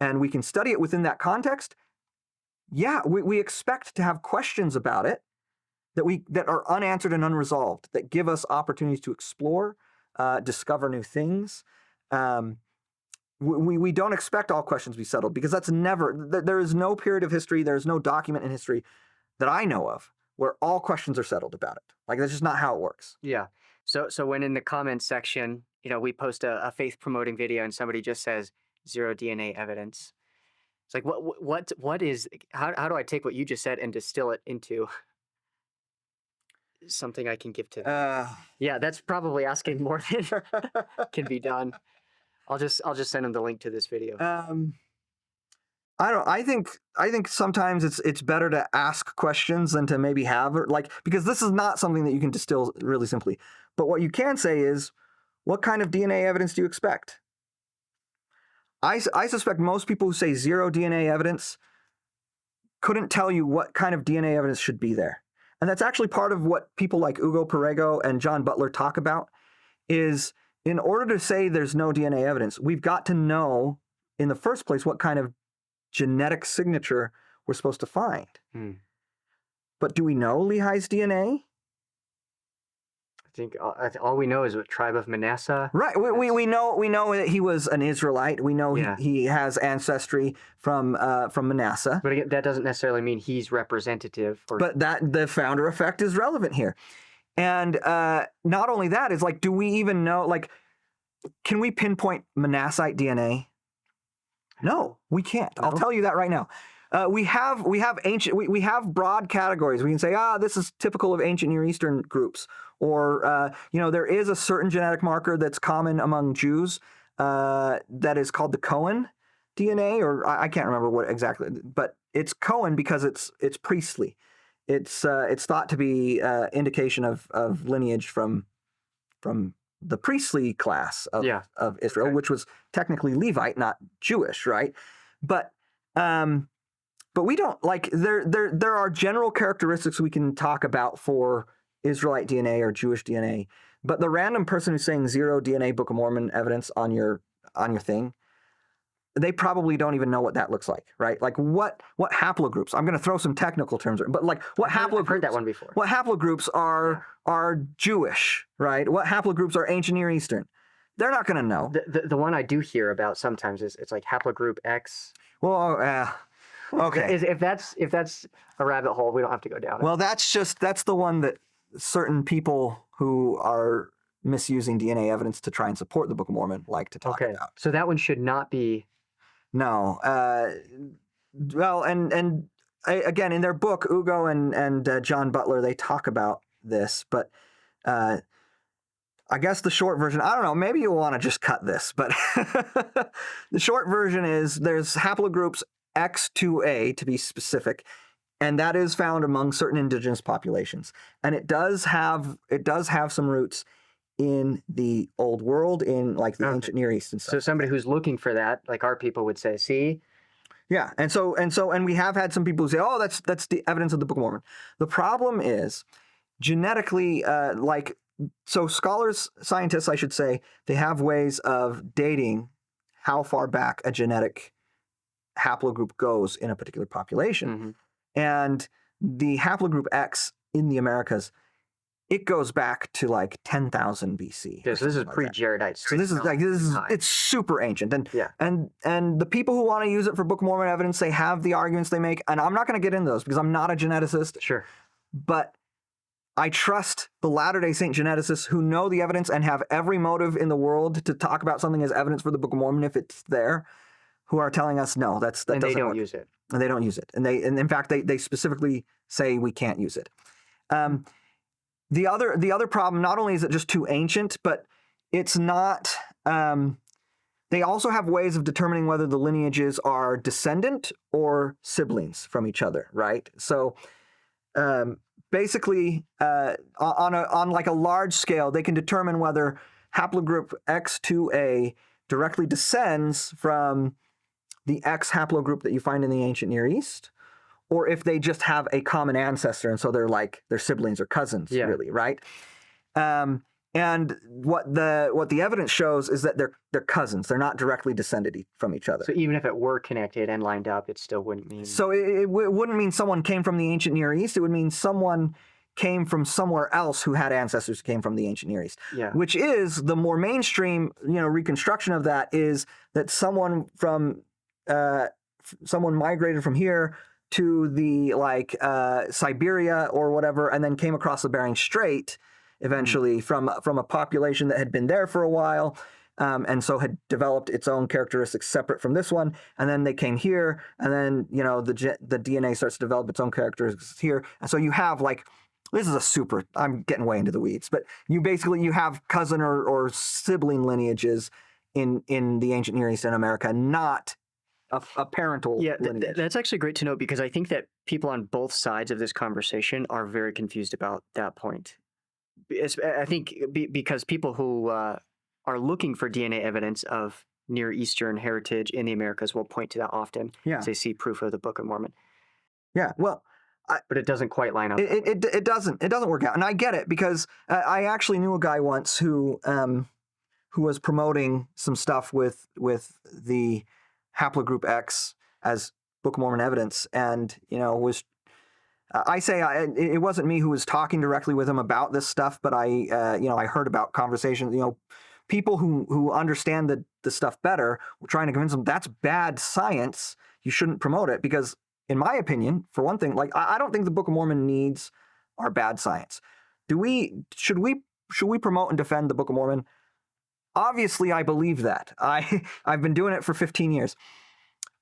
and we can study it within that context. Yeah, we expect to have questions about it that are unanswered and unresolved, that give us opportunities to explore, discover new things. We don't expect all questions to be settled because there is no period of history, there is no document in history that I know of where all questions are settled about it. Like, that's just not how it works. Yeah. So when in the comments section, we post a faith promoting video and somebody just says 0 DNA evidence. It's like, what is, how do I take what you just said and distill it into something I can give to them? Yeah, that's probably asking more than can be done. I'll just send them the link to this video. I think sometimes it's better to ask questions than to maybe have, because this is not something that you can distill really simply. But what you can say is, what kind of DNA evidence do you expect? I suspect most people who say 0 DNA evidence couldn't tell you what kind of DNA evidence should be there. And that's actually part of what people like Ugo Perego and John Butler talk about, is in order to say there's no DNA evidence, we've got to know in the first place what kind of genetic signature we're supposed to find. But do we know Lehi's DNA? I think all we know is what tribe of Manasseh. Right. We know that he was an Israelite. We know he has ancestry from Manasseh. But again, that doesn't necessarily mean he's representative. But that the founder effect is relevant here. And not only that, is like, do we even know, can we pinpoint Manassite DNA? No, we can't. No. I'll tell you that right now. We have ancient. We have broad categories. We can say, this is typical of ancient Near Eastern groups, or there is a certain genetic marker that's common among Jews that is called the Cohen DNA, or I can't remember what exactly, but it's Cohen because it's priestly. It's thought to be indication of lineage from the priestly class of Israel, which was technically Levite, not Jewish, right? But we don't, there are general characteristics we can talk about for Israelite DNA or Jewish DNA, but the random person who's saying 0 DNA Book of Mormon evidence on your thing, they probably don't even know what that looks like, right? Like what haplogroups? I'm going to throw some technical terms, but what haplogroups? I've heard that one before. What haplogroups are Jewish, right? What haplogroups are ancient Near Eastern? They're not going to know. The one I do hear about sometimes is it's like haplogroup X. Well, okay. If that's a rabbit hole, we don't have to go down it. Well, that's the one that certain people who are misusing DNA evidence to try and support the Book of Mormon like to talk about. So that one should not be. No. Well, and again, in their book, Ugo and John Butler, they talk about this, but I guess the short version, I don't know, maybe you'll want to just cut this, but the short version is there's haplogroups X2A to be specific, and that is found among certain indigenous populations. And it does have some roots in the old world, in like the ancient Near East and stuff. So somebody who's looking for that, like our people would say, see? Yeah, and we have had some people who say, oh, that's the evidence of the Book of Mormon. The problem is genetically, so scholars, scientists, I should say, they have ways of dating how far back a genetic haplogroup goes in a particular population. Mm-hmm. And the haplogroup X in the Americas, it goes back to like 10,000 BC. Yeah, so this is pre-Jaredite. So this is it's super ancient. And yeah. and the people who want to use it for Book of Mormon evidence, they have the arguments they make. And I'm not going to get into those because I'm not a geneticist. Sure. But I trust the Latter-day Saint geneticists who know the evidence and have every motive in the world to talk about something as evidence for the Book of Mormon if it's there, who are telling us no, that and doesn't they don't work. use it. And they don't use it. And in fact they specifically say we can't use it. The other problem, not only is it just too ancient, but it's not. They also have ways of determining whether the lineages are descendant or siblings from each other, right? So basically, on like a large scale, they can determine whether haplogroup X2A directly descends from the X haplogroup that you find in the ancient Near East, or if they just have a common ancestor, and so they're siblings or cousins, really, right? And what the evidence shows is that they're cousins. They're not directly descended from each other. So even if it were connected and lined up, it still wouldn't mean. So it wouldn't mean someone came from the ancient Near East. It would mean someone came from somewhere else who had ancestors who came from the ancient Near East. Yeah. Which is the more mainstream, reconstruction of that is that someone migrated from here to the Siberia or whatever, and then came across the Bering Strait eventually from a population that had been there for a while, and so had developed its own characteristics separate from this one. And then they came here, and then the DNA starts to develop its own characteristics here. And so you have this is I'm getting way into the weeds, but you have cousin or sibling lineages in the ancient Near East and America, not a parental lineage. That's actually great to know, because I think that people on both sides of this conversation are very confused about that point. I think because people who are looking for DNA evidence of Near Eastern heritage in the Americas will point to that often as they see proof of the Book of Mormon. Yeah, well, but it doesn't quite line up. It doesn't work out, and I get it, because I actually knew a guy once who was promoting some stuff with the haplogroup X as Book of Mormon evidence, and was. It wasn't me who was talking directly with him about this stuff, but I heard about conversations. People who understand the stuff better were trying to convince them that's bad science. You shouldn't promote it because, in my opinion, for one thing, I don't think the Book of Mormon needs our bad science. Should we promote and defend the Book of Mormon? Obviously, I believe that. I've been doing it for 15 years.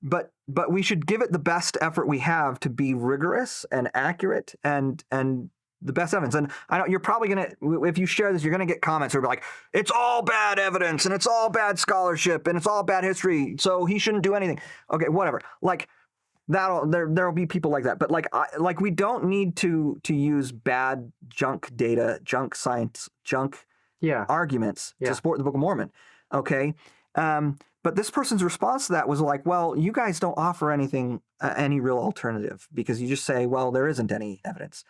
But we should give it the best effort we have to be rigorous and accurate and the best evidence. And I know you're probably if you share this, you're gonna get comments who are like, it's all bad evidence and it's all bad scholarship and it's all bad history, so he shouldn't do anything. Okay, whatever. There'll be people like that. But we don't need to use bad junk data, junk science, junk arguments to support the Book of Mormon. Okay. But this person's response to that was like, well, you guys don't offer anything, any real alternative, because you just say, well, there isn't any evidence.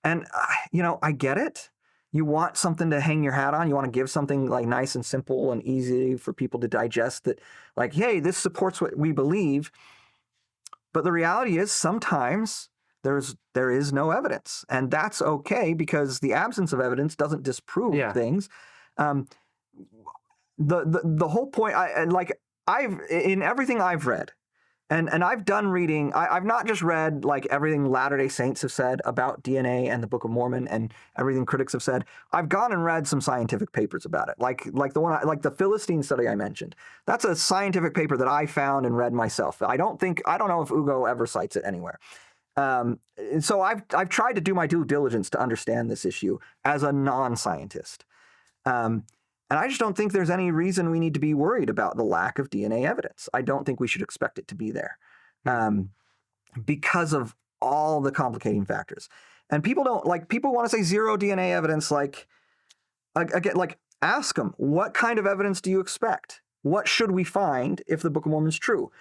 And, I get it. You want something to hang your hat on. You want to give something nice and simple and easy for people to digest that hey, this supports what we believe. But the reality is sometimes there is no evidence, and that's okay, because the absence of evidence doesn't disprove things. The whole point, in everything I've read, and I've done reading, I've not just read everything Latter-day Saints have said about DNA and the Book of Mormon and everything critics have said. I've gone and read some scientific papers about it, like the one, the Philistine study I mentioned. That's a scientific paper that I found and read myself. I don't know if Ugo ever cites it anywhere. And so I've tried to do my due diligence to understand this issue as a non-scientist. And I just don't think there's any reason we need to be worried about the lack of DNA evidence. I don't think we should expect it to be there because of all the complicating factors. And people want to say zero DNA evidence. Again, ask them, what kind of evidence do you expect? What should we find if the Book of Mormon is true?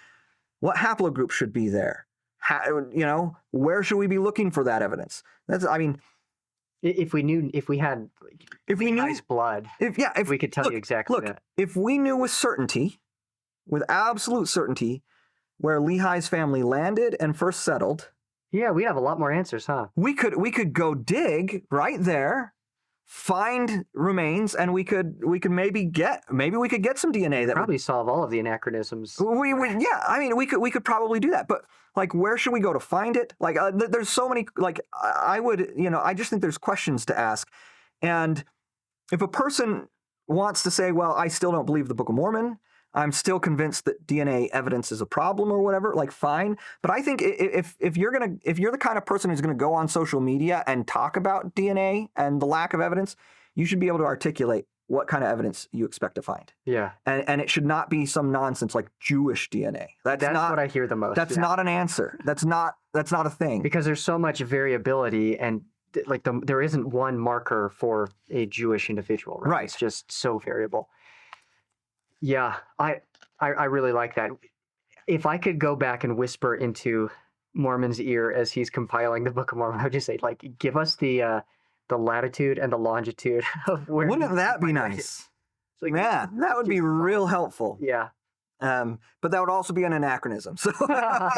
What haplogroup should be there? Where should we be looking for that evidence? If we had Lehi's blood, if we could tell you exactly that. If we knew with absolute certainty, where Lehi's family landed and first settled, yeah, we'd have a lot more answers, huh? We could go dig right there, find remains, and we could maybe get some DNA that probably solve all of the anachronisms. We could probably do that, but where should we go to find it? There's so many. I just think there's questions to ask, and if a person wants to say, well, I still don't believe the Book of Mormon, I'm still convinced that DNA evidence is a problem or whatever, fine. But I think if you're the kind of person who's gonna go on social media and talk about DNA and the lack of evidence, you should be able to articulate what kind of evidence you expect to find. Yeah. And it should not be some nonsense like Jewish DNA. That's not what I hear the most. That's not an answer. That's not a thing. Because there's so much variability, and there isn't one marker for a Jewish individual, right? It's just so variable. Yeah, I really like that. If I could go back and whisper into Mormon's ear as he's compiling the Book of Mormon, I would just say, give us the latitude and the longitude of where. Wouldn't that be nice? Man, that would be real helpful. Yeah. But that would also be an anachronism. So yeah,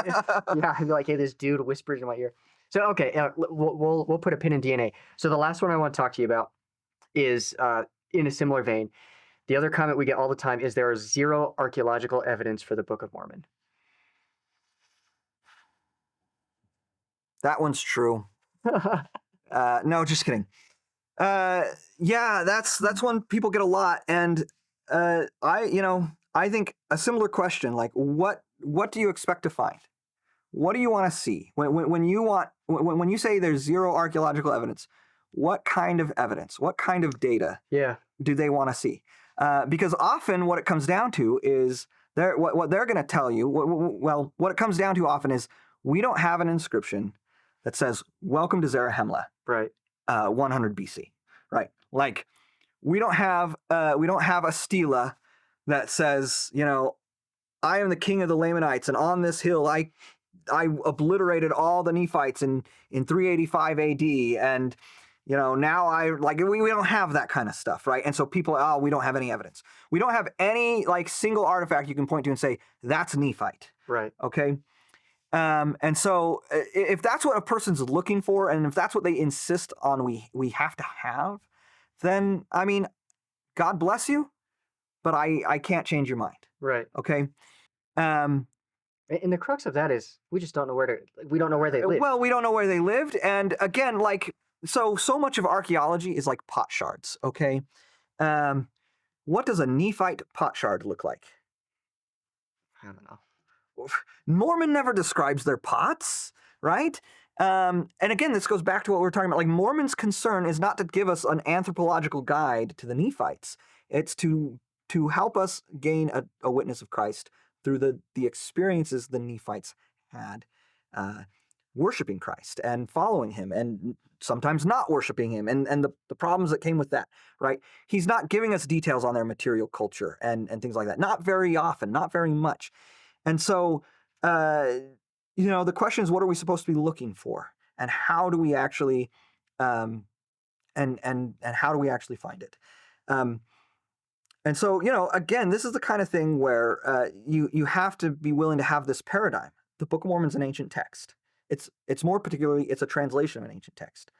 I'd be like, hey, this dude whispers in my ear. So okay, we'll put a pin in DNA. So the last one I want to talk to you about is in a similar vein. The other comment we get all the time is there is zero archaeological evidence for the Book of Mormon. That one's true. No, just kidding. Yeah, that's one people get a lot, and I think a similar question, what do you expect to find? What do you want to see when you say there's zero archaeological evidence? What kind of evidence? What kind of data? Yeah. Do they want to see? Because often what it comes down to is what they're going to tell you. What it comes down to often is we don't have an inscription that says "Welcome to Zarahemla," right? 100 BC, right? We don't have a stela that says, I am the king of the Lamanites, and on this hill I obliterated all the Nephites in 385 AD, and now we don't have that kind of stuff, right? And so people, we don't have any evidence. We don't have any single artifact you can point to and say that's Nephite, right? Okay, and so if that's what a person's looking for, and if that's what they insist on, we have to have, then God bless you, but I can't change your mind, right? Okay. And the crux of that is we just don't know we don't know where they live. Well, we don't know where they lived, and again, so much of archaeology is like pot shards, okay? What does a Nephite pot shard look like? I don't know. Mormon never describes their pots, right? And again, this goes back to what we were talking about. Mormon's concern is not to give us an anthropological guide to the Nephites. It's to help us gain a witness of Christ through the experiences the Nephites had worshiping Christ and following him, and sometimes not worshiping him, and the problems that came with that, right? He's not giving us details on their material culture and things like that. Not very often, not very much. And so, the question is, what are we supposed to be looking for? And how do we actually, and how do we actually find it? And so, again, this is the kind of thing where you have to be willing to have this paradigm. The Book of Mormon's an ancient text. It's more particularly, it's a translation of an ancient text.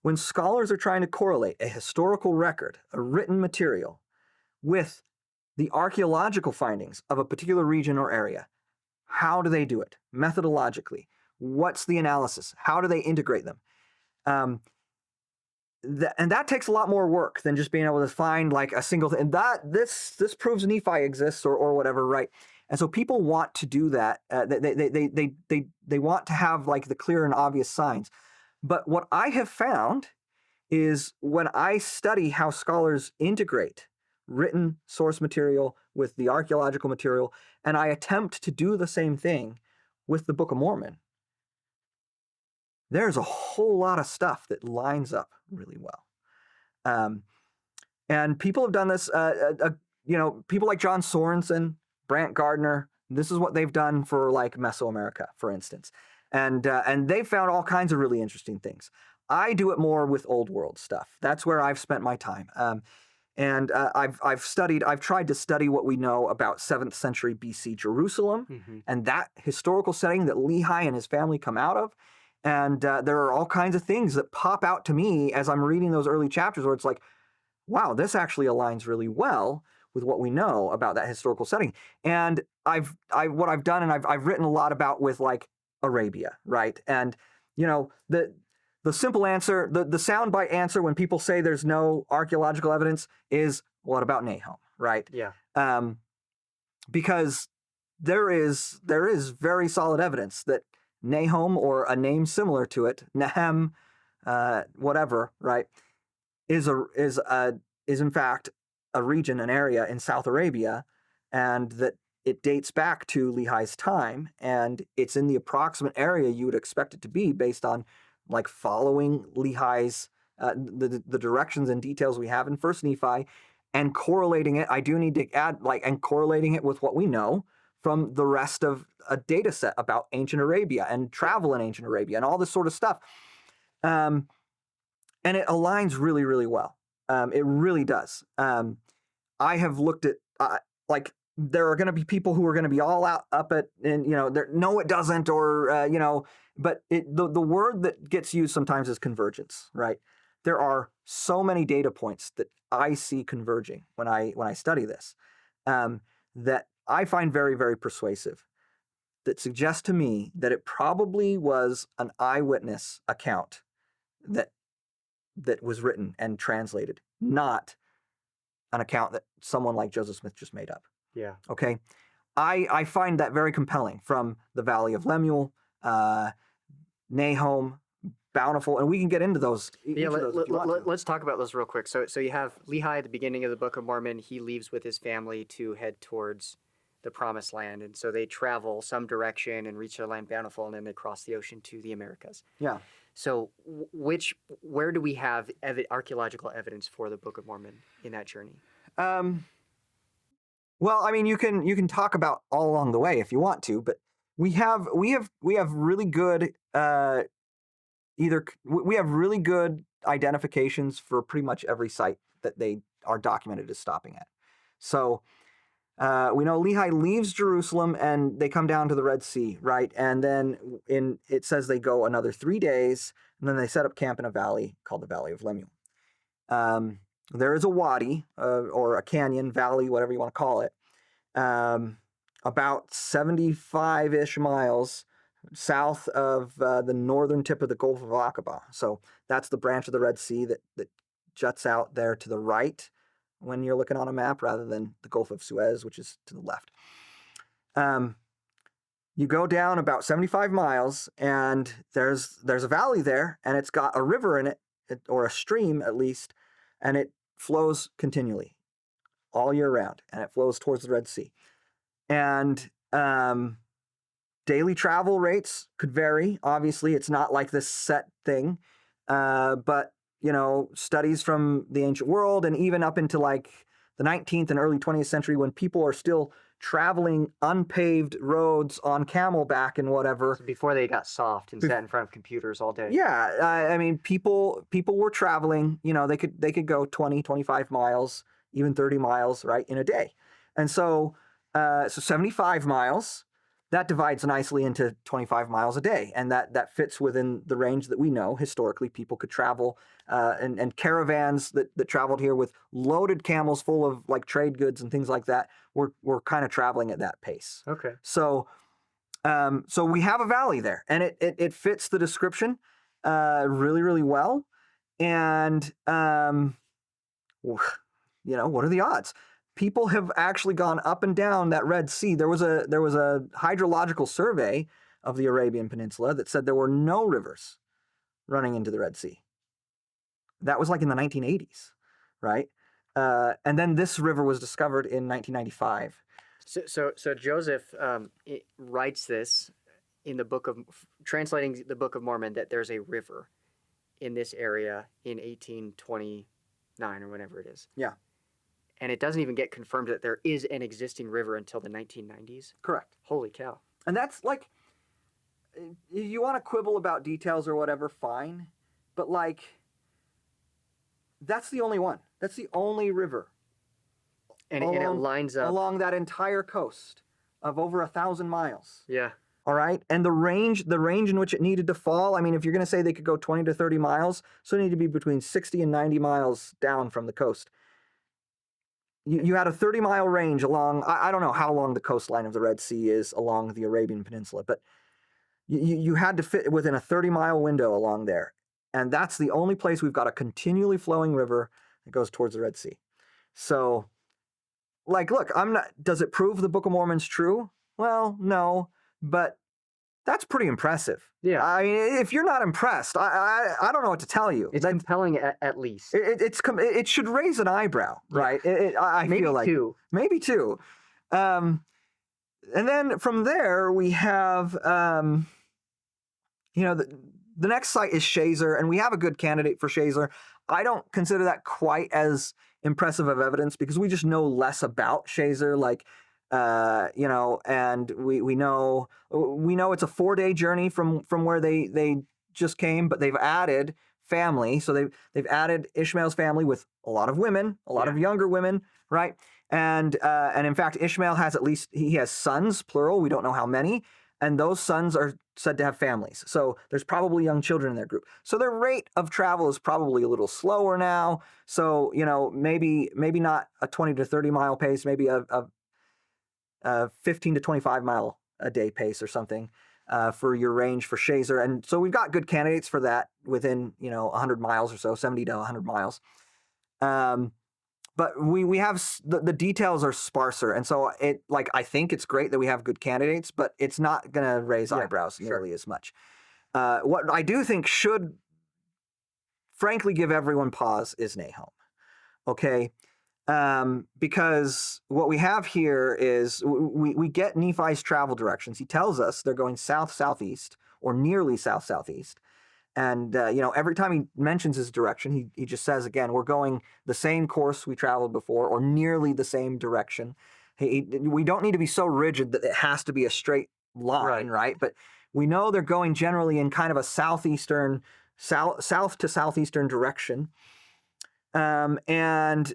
When scholars are trying to correlate a historical record, a written material, with the archaeological findings of a particular region or area, how do they do it? Methodologically. What's the analysis? How do they integrate them? And that takes a lot more work than just being able to find a single thing. And this proves Nephi exists or whatever, right? And so people want to do that. They want to have like the clear and obvious signs. But what I have found is when I study how scholars integrate written source material with the archaeological material, and I attempt to do the same thing with the Book of Mormon, there's a whole lot of stuff that lines up really well. And people have done this, people like John Sorensen, Brant Gardner, this is what they've done for like Mesoamerica, for instance. And they've found all kinds of really interesting things. I do it more with old world stuff. That's where I've spent my time. I've tried to study what we know about 7th century BC Jerusalem and that historical setting that Lehi and his family come out of. And there are all kinds of things that pop out to me as I'm reading those early chapters where it's like, wow, this actually aligns really well with what we know about that historical setting. And what I've done, and I've written a lot about with like Arabia, right? And the simple answer, the soundbite answer when people say there's no archaeological evidence is, what about Nahom, right? Yeah. Because there is very solid evidence that Nahom, or a name similar to it, Nahom, whatever, right, is in fact a region, an area in South Arabia, and that it dates back to Lehi's time, and it's in the approximate area you would expect it to be based on like following Lehi's the directions and details we have in First Nephi, and correlating it. I do need to add and correlating it with what we know from the rest of a data set about ancient Arabia and travel in ancient Arabia and all this sort of stuff. And it aligns really, really well. It really does. I have looked at, there are going to be people who are going to be all out up at, and, no, it doesn't, or, but the word that gets used sometimes is convergence, right? There are so many data points that I see converging when I study this, that I find very, very persuasive, that suggest to me that it probably was an eyewitness account that was written and translated, not an account that someone like Joseph Smith just made up. Yeah. Okay. I find that very compelling from the Valley of Lemuel, Nahom, Bountiful, and we can get into those. Yeah, let's talk about those real quick. So you have Lehi at the beginning of the Book of Mormon. He leaves with his family to head towards the Promised Land, and so they travel some direction and reach the land Bountiful, and then they cross the ocean to the Americas. Yeah. So where do we have archaeological evidence for the Book of Mormon in that journey? Well, I mean, you can talk about all along the way if you want to, but we have really good we have really good identifications for pretty much every site that they are documented as stopping at. So we know Lehi leaves Jerusalem and they come down to the Red Sea, right? And then it says they go another 3 days, and then they set up camp in a valley called the Valley of Lemuel. There is a wadi, or a canyon, valley, whatever you want to call it, about 75-ish miles south of the northern tip of the Gulf of Aqaba. So that's the branch of the Red Sea that juts out there to the right when you're looking on a map, rather than the Gulf of Suez, which is to the left. You go down about 75 miles, and there's a valley there, and it's got a river in it, or a stream at least, and it flows continually all year round, and it flows towards the Red Sea. And daily travel rates could vary. Obviously, it's not like this set thing, but studies from the ancient world and even up into like the 19th and early 20th century, when people are still traveling unpaved roads on camelback and whatever. So before they got soft and sat in front of computers all day. Yeah, I mean, people were traveling. They could go 20, 25 miles, even 30 miles, right, in a day. And so 75 miles. That divides nicely into 25 miles a day, and that fits within the range that we know historically people could travel, and caravans that traveled here with loaded camels full of like trade goods and things like that were kind of traveling at that pace. Okay. So we have a valley there, and it fits the description really, really well. And what are the odds? people have actually gone up and down that Red Sea. There was a hydrological survey of the Arabian Peninsula that said there were no rivers running into the Red Sea. That was like in the 1980s, right? And then this river was discovered in 1995. So Joseph writes this in the translating the Book of Mormon, that there's a river in this area in 1829 or whenever it is. Yeah. And it doesn't even get confirmed that there is an existing river until the 1990s. Correct. Holy cow. And that's like, you want to quibble about details or whatever, fine. But like, that's the only one. That's the only river. And it lines up along that entire coast of over 1,000 miles. Yeah. All right. And the range in which it needed to fall, I mean, if you're going to say they could go 20 to 30 miles, so it needed to be between 60 and 90 miles down from the coast. You had a 30-mile range along, I don't know how long the coastline of the Red Sea is along the Arabian Peninsula, but you had to fit within a 30-mile window along there. And that's the only place we've got a continually flowing river that goes towards the Red Sea. So, like, look, does it prove the Book of Mormon's true? Well, no, but that's pretty impressive. Yeah. I mean, if you're not impressed, I don't know what to tell you. It's compelling at least. It should raise an eyebrow, right? I maybe feel like two. Maybe two. And then from there we have, the next site is Shazer, and we have a good candidate for Shazer. I don't consider that quite as impressive of evidence because we just know less about Shazer. Like, and we know it's a 4-day journey from where they just came, but they've added family. So they've added Ishmael's family with a lot of women, a lot of younger women, right? And in fact, Ishmael he has sons, plural. We don't know how many. And those sons are said to have families. So there's probably young children in their group. So their rate of travel is probably a little slower now. So, maybe not a 20 to 30 mile pace, maybe a 15 to 25 mile a day pace or something for your range for Shazer. And so we've got good candidates for that within, 100 miles or so, 70 to 100 miles. But we have the details are sparser. And so I think it's great that we have good candidates, but it's not going to raise eyebrows nearly as much. What I do think should frankly give everyone pause is Nahom. Okay. Because what we have here is we get Nephi's travel directions. He tells us they're going south-southeast or nearly south-southeast. And, every time he mentions his direction, he just says, again, we're going the same course we traveled before or nearly the same direction. We don't need to be so rigid that it has to be a straight line, right? But we know they're going generally in kind of a south to southeastern direction. And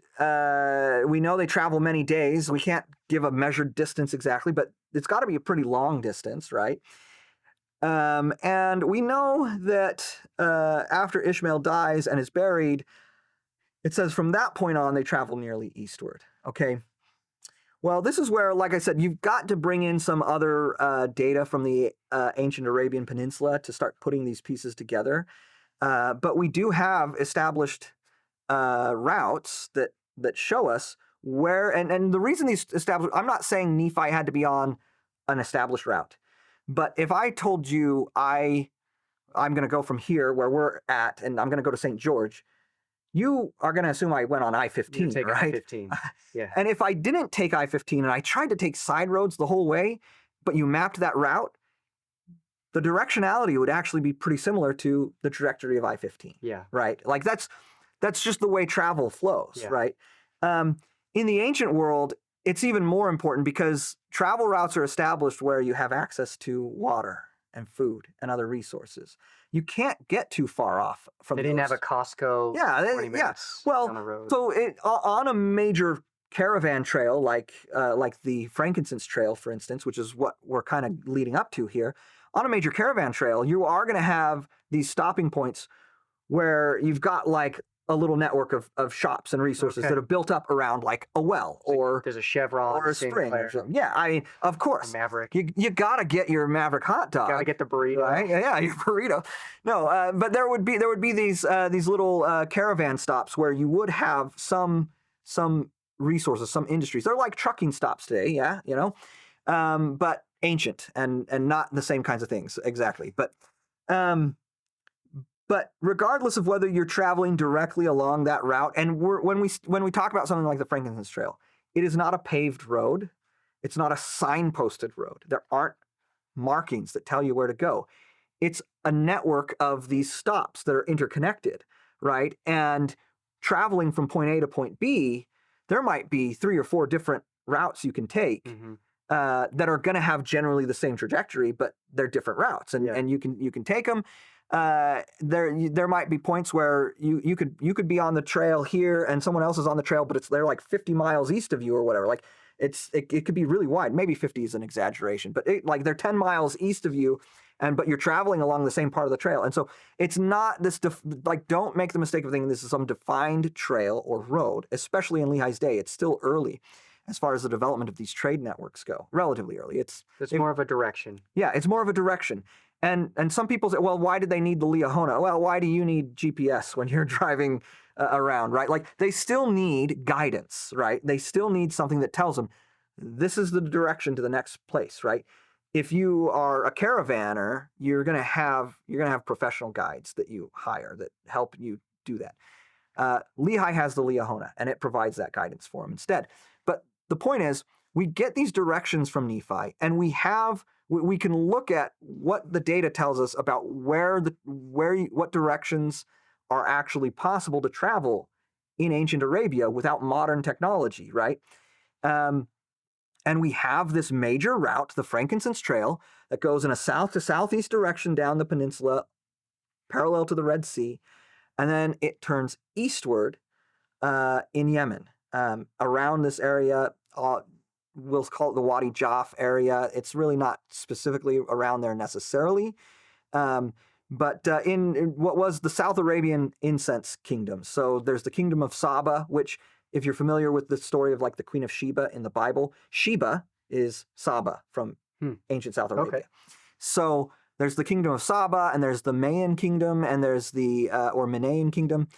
we know they travel many days. We can't give a measured distance exactly, but it's got to be a pretty long distance, right? And we know that after Ishmael dies and is buried, it says from that point on, they travel nearly eastward, okay? Well, this is where, like I said, you've got to bring in some other data from the ancient Arabian Peninsula to start putting these pieces together. But we do have established routes that show us where, and the reason these established, I'm not saying Nephi had to be on an established route, but if I told you I'm going to go from here where we're at, and I'm going to go to St. George, you are going to assume I went on I-15, right? I-15, yeah. And if I didn't take I-15 and I tried to take side roads the whole way, but you mapped that route, the directionality would actually be pretty similar to the trajectory of I-15. Yeah. Right? Like that's just the way travel flows, right? In the ancient world, it's even more important because travel routes are established where you have access to water and food and other resources. You can't get too far off from They didn't have a Costco 20 minutes down the road. So on a major caravan trail like the Frankincense Trail, for instance, which is what we're kind of leading up to here, on a major caravan trail, you are going to have these stopping points where you've got like a little network of shops and resources that are built up around like a well or there's a Chevron or a spring or something. Yeah, I mean, of course, a Maverick. You gotta get your Maverick hot dog. Gotta get the burrito. Right? Yeah, your burrito. No, but there would be these little caravan stops where you would have some resources, some industries. They're like trucking stops today, yeah, but ancient and not the same kinds of things exactly. But regardless of whether you're traveling directly along that route, and when we talk about something like the Frankincense Trail, it is not a paved road. It's not a signposted road. There aren't markings that tell you where to go. It's a network of these stops that are interconnected, right? And traveling from point A to point B, there might be 3 or 4 different routes you can take that are going to have generally the same trajectory, but they're different routes, and you can take them. There might be points where you could be on the trail here and someone else is on the trail, but they're like 50 miles east of you or whatever. Like it could be really wide. Maybe 50 is an exaggeration, but like they're 10 miles east of you, but you're traveling along the same part of the trail. And so it's not this don't make the mistake of thinking this is some defined trail or road, especially in Lehi's day. It's still early as far as the development of these trade networks go. Relatively early. It's more of a direction. Yeah, it's more of a direction. And some people say, well, why did they need the Liahona? Well, why do you need GPS when you're driving around, right? Like, they still need guidance, right? They still need something that tells them, this is the direction to the next place, right? If you are a caravaner, you're gonna have professional guides that you hire that help you do that. Lehi has the Liahona, and it provides that guidance for him instead. But the point is, we get these directions from Nephi, and we can look at what the data tells us about what directions are actually possible to travel in ancient Arabia without modern technology, right? And we have this major route, the Frankincense Trail, that goes in a south to southeast direction down the peninsula, parallel to the Red Sea, and then it turns eastward in Yemen, around this area. We'll call it the Wadi Jaf area. It's really not specifically around there necessarily, but in what was the South Arabian incense kingdom. So there's the kingdom of Saba, which, if you're familiar with the story of like the Queen of Sheba in the Bible, Sheba is Saba from ancient South Arabia. Okay. So there's the kingdom of Saba, and there's the Mayan kingdom, and there's the or Manayan kingdom.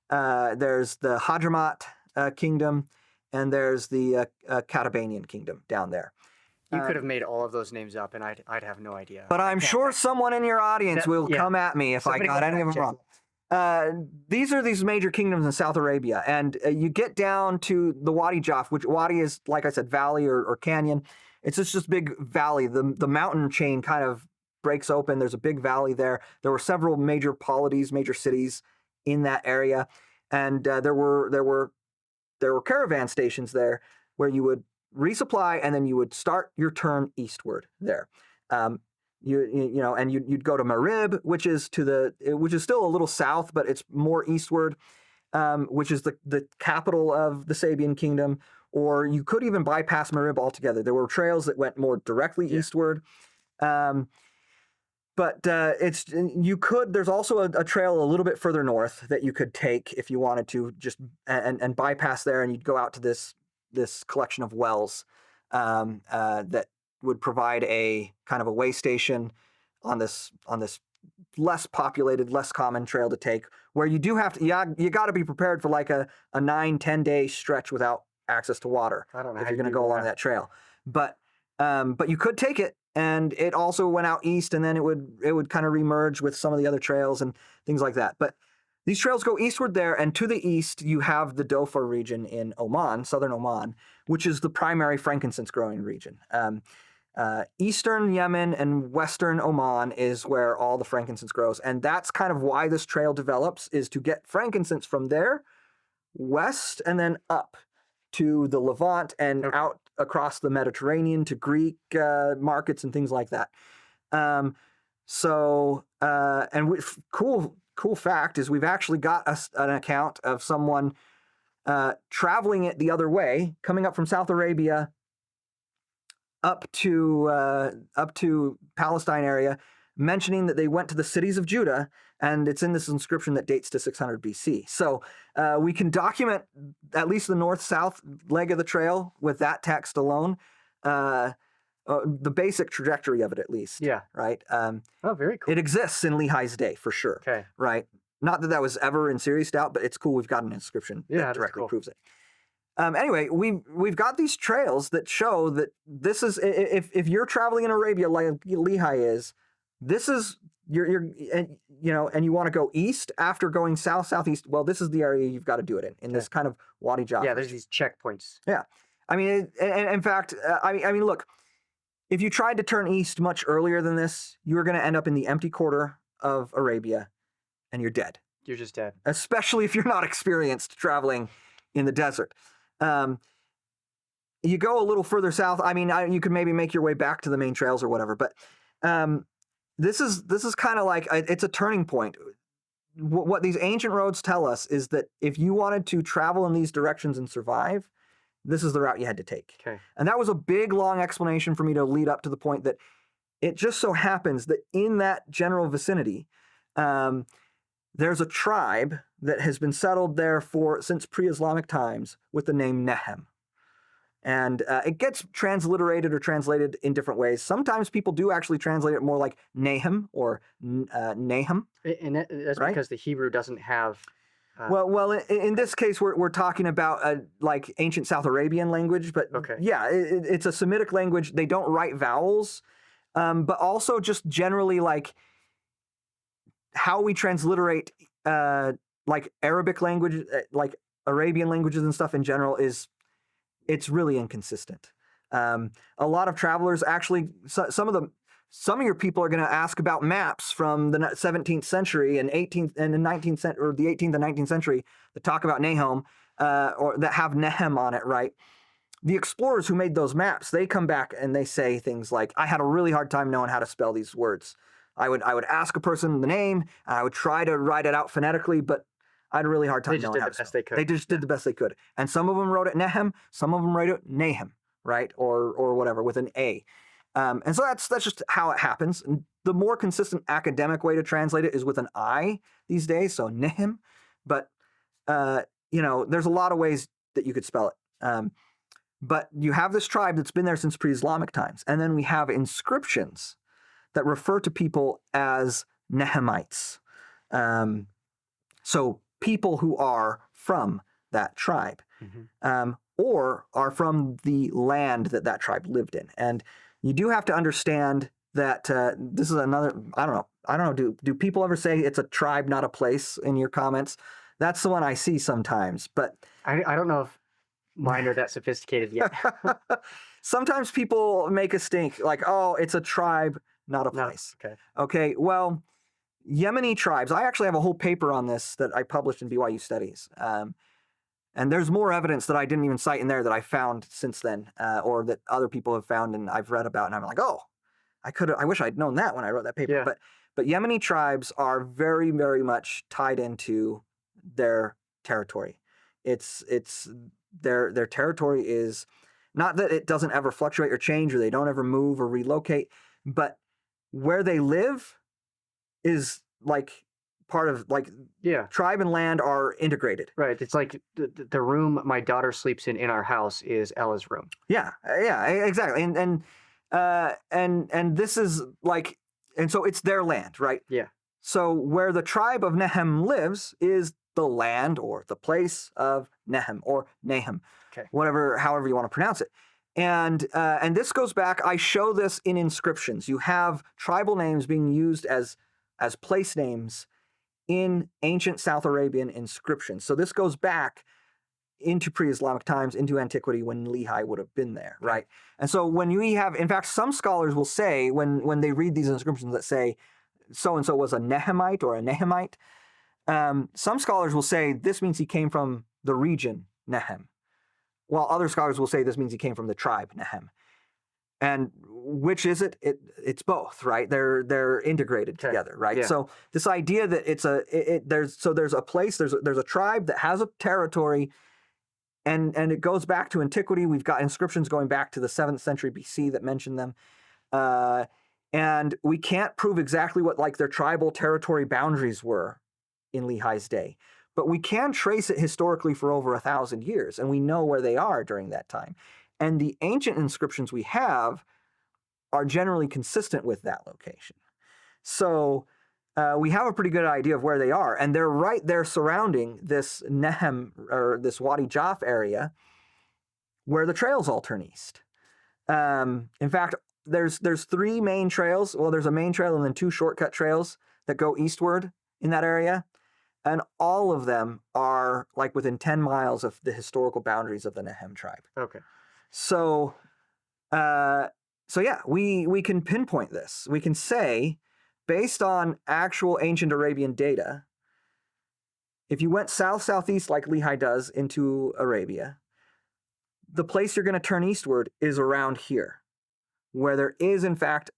There's the Hadramat kingdom. And there's the Katabanian kingdom down there. You could have made all of those names up, and I'd have no idea. But I'm sure someone in your audience will come at me if I got any of them wrong. These are these major kingdoms in South Arabia, and you get down to the Wadi Jaf, which Wadi is, like I said, valley or canyon. It's just this big valley. The mountain chain kind of breaks open. There's a big valley there. There were several major polities, major cities in that area, and there were caravan stations there where you would resupply and then you would start your turn eastward there. And you'd go to Marib, which is still a little south, but it's more eastward, which is the capital of the Sabian kingdom. Or you could even bypass Marib altogether. There were trails that went more directly eastward. But there's also a trail a little bit further north that you could take if you wanted to, just and bypass there, and you'd go out to this collection of wells that would provide a kind of a way station on this less populated, less common trail to take, where you do have to, you got to be prepared for like a 9-10 day stretch without access to water if you're going to go along that trail. But you could take it. And it also went out east, and then it would kind of remerge with some of the other trails and things like that. But these trails go eastward there, and to the east you have the Dofa region in Oman, southern Oman, which is the primary frankincense growing region. Eastern Yemen and western Oman is where all the frankincense grows, and that's kind of why this trail develops, is to get frankincense from there west and then up to the Levant and out across the Mediterranean to Greek markets and things like that. Cool fact is we've actually got an account of someone traveling it the other way, coming up from South Arabia up to Palestine area, mentioning that they went to the cities of Judah, and it's in this inscription that dates to 600 BC. So we can document at least the north-south leg of the trail with that text alone, the basic trajectory of it at least. Yeah. Right? Very cool. It exists in Lehi's day, for sure. Okay. Right? Not that was ever in serious doubt, but it's cool we've got an inscription that directly proves it. Anyway, we've got these trails that show that this is if you're traveling in Arabia like Lehi is, this is you're and you want to go east after going southeast. Well, this is the area you've got to do it in this kind of Wadi Jaffa. Yeah, there's these checkpoints. Yeah, I mean, in fact, I mean, look, if you tried to turn east much earlier than this, you're going to end up in the empty quarter of Arabia, and you're dead. You're just dead. Especially Especially if you're not experienced traveling in the desert. You go a little further south. I mean, you could maybe make your way back to the main trails or whatever, but this is kind of like it's a turning point. What these ancient roads tell us is that if you wanted to travel in these directions and survive, this is the route you had to take. Okay. And that was a big, long explanation for me to lead up to the point that it just so happens that in that general vicinity, there's a tribe that has been settled there since pre-Islamic times with the name Nahom. And it gets transliterated or translated in different ways. Sometimes people do actually translate it more like Nahom or Nahom. And that's right? because the Hebrew doesn't have. Well, in this case, we're talking about like ancient South Arabian language, but Okay. yeah, it's a Semitic language. They don't write vowels, but also just generally like how we transliterate like Arabic language, like Arabian languages and stuff in general it's really inconsistent. A lot of travelers actually, some of your people are going to ask about maps from the 17th century and 18th and the 19th century, or the 18th and 19th century that talk about Nahom, or that have Nahom on it, right? The explorers who made those maps, they come back and they say things like, I had a really hard time knowing how to spell these words. I would ask a person the name, and I would try to write it out phonetically, but I had a really hard time knowing how to spell. They just did the best they could. And some of them wrote it Nahom, some of them wrote it Nahom, right? Or whatever, with an A. And so that's just how it happens. And the more consistent academic way to translate it is with an I these days, so Nahom. But, there's a lot of ways that you could spell it. But you have this tribe that's been there since pre-Islamic times. And then we have inscriptions that refer to people as Nahomites. So people who are from that tribe, or are from the land that tribe lived in. And you do have to understand that this is another, I don't know, do people ever say it's a tribe, not a place in your comments? That's the one I see sometimes, but I don't know if mine are that sophisticated yet. sometimes people make a stink like, oh, it's a tribe, not a place. Okay. Okay, well, Yemeni tribes, I actually have a whole paper on this that I published in BYU Studies. And there's more evidence that I didn't even cite in there that I found since then, or that other people have found and I've read about. And I'm like, oh, I wish I'd known that when I wrote that paper. Yeah. But Yemeni tribes are very, very much tied into their territory. It's their territory is not that it doesn't ever fluctuate or change, or they don't ever move or relocate, but where they live is like part of tribe and land are integrated. Right. It's like the room my daughter sleeps in our house is Ella's room. Yeah, exactly. And this is like, and so it's their land, right? Yeah. So where the tribe of Nahom lives is the land or the place of Nahom or Nahom, okay, however you want to pronounce it. And this goes back, I show this in inscriptions. You have tribal names being used as place names in ancient South Arabian inscriptions. So this goes back into pre-Islamic times, into antiquity, when Lehi would have been there, right? And so when you have, in fact, some scholars will say, when they read these inscriptions that say so-and-so was a Nahomite or a Nahomite, some scholars will say this means he came from the region Nahom, while other scholars will say this means he came from the tribe Nahom. And which is it? It's both, right? They're integrated together, right? Yeah. So this idea that there's a place, there's a tribe that has a territory, and it goes back to antiquity. We've got inscriptions going back to the 7th century BC that mention them, and we can't prove exactly what like their tribal territory boundaries were in Lehi's day, but we can trace it historically for over 1,000 years, and we know where they are during that time. And the ancient inscriptions we have are generally consistent with that location. So we have a pretty good idea of where they are. And they're right there surrounding this Nahom, or this Wadi Jaf area. where the trails all turn east. In fact, there's 3 main trails. Well, there's a main trail and then 2 shortcut trails that go eastward in that area. And all of them are like within 10 miles of the historical boundaries of the Nahom tribe. Okay. So yeah, we can pinpoint this. We can say, based on actual ancient Arabian data, if you went south-southeast like Lehi does into Arabia, the place you're going to turn eastward is around here, where there is, in fact,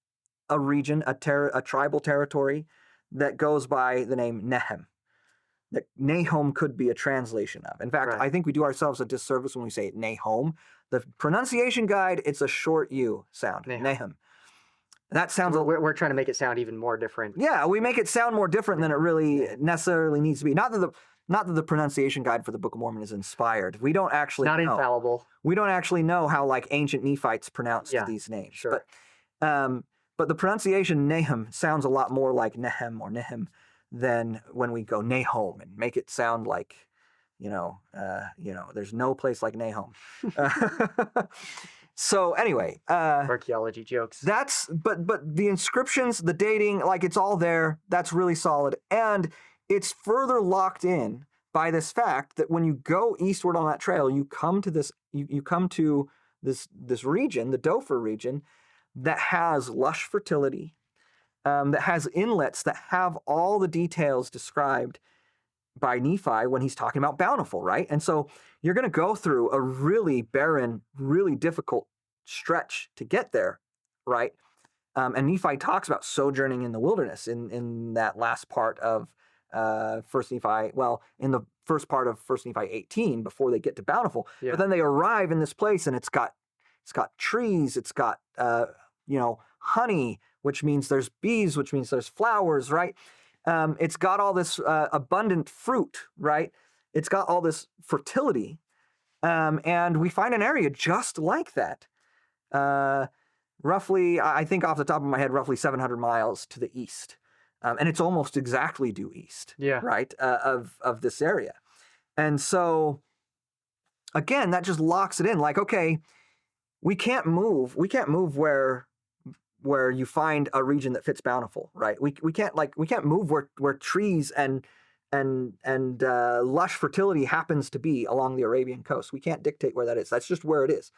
a region, a tribal territory that goes by the name Nahom. That Nahom could be a translation of. In fact, Right. I think we do ourselves a disservice when we say Nahom. The pronunciation guide, it's a short U sound, Nahom. Nahom. That sounds... We're trying to make it sound even more different. Yeah, we make it sound more different than it really necessarily needs to be. Not that the pronunciation guide for the Book of Mormon is inspired. We don't actually Not know. infallible. We don't actually know how like ancient Nephites pronounced Yeah, these names. sure. But the pronunciation Nahom sounds a lot more like Nehem or Nahom than when we go Nahom and make it sound like, there's no place like Nahom. So anyway, Archaeology jokes. but the inscriptions, the dating, like it's all there. That's really solid. And it's further locked in by this fact that when you go eastward on that trail, you come to this region, the Dofer region, that has lush fertility, that has inlets that have all the details described by Nephi when he's talking about bountiful, right? And so you're going to go through a really barren, really difficult stretch to get there, right? And Nephi talks about sojourning in the wilderness in that last part of First Nephi, in the first part of First Nephi 18 before they get to bountiful. Yeah. But then they arrive in this place and it's got trees, it's got honey, which means there's bees, which means there's flowers, right? It's got all this abundant fruit, right? It's got all this fertility. And we find an area just like that. Roughly, I think off the top of my head, roughly 700 miles to the east. And it's almost exactly due east, right, of this area. And so, again, that just locks it in. Like, okay, we can't move where you find a region that fits bountiful, right? We can't move where trees and lush fertility happens to be along the Arabian coast. We can't dictate where that is. That's just where it is.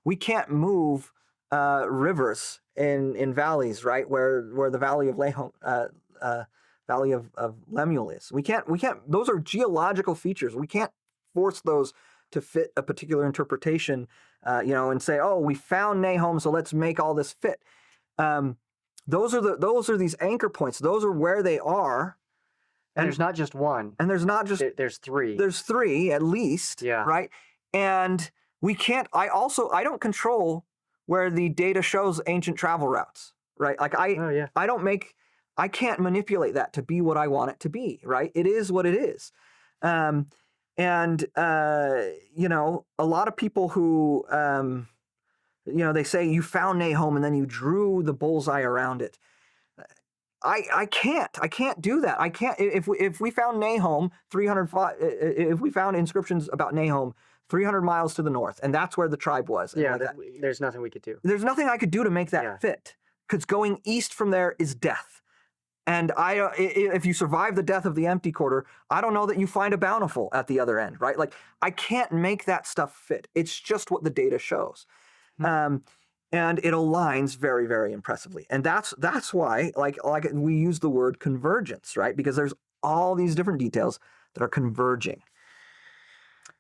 We can't move rivers in valleys, right? Where the valley of Valley of Lemuel is. We can't. Those are geological features. We can't force those to fit a particular interpretation, and say, oh, we found Nahom, so let's make all this fit. Those are these anchor points. Those are where they are. And there's not just one. And there's not just... There's 3. There's 3 at least, right? And we can't... I don't control where the data shows ancient travel routes, right? Like I can't manipulate that to be what I want it to be, right? It is what it is. A lot of people who... they say you found Nahom and then you drew the bullseye around it. I can't do that. I can't. If we found Nahom 305, if we found inscriptions about Nahom 300 miles to the north, and that's where the tribe was. There's nothing we could do. There's nothing I could do to make that fit, because going east from there is death. And if you survive the death of the empty quarter, I don't know that you find a bountiful at the other end, right? Like I can't make that stuff fit. It's just what the data shows. And it aligns very, very impressively. And that's why, like we use the word convergence, right? Because there's all these different details that are converging.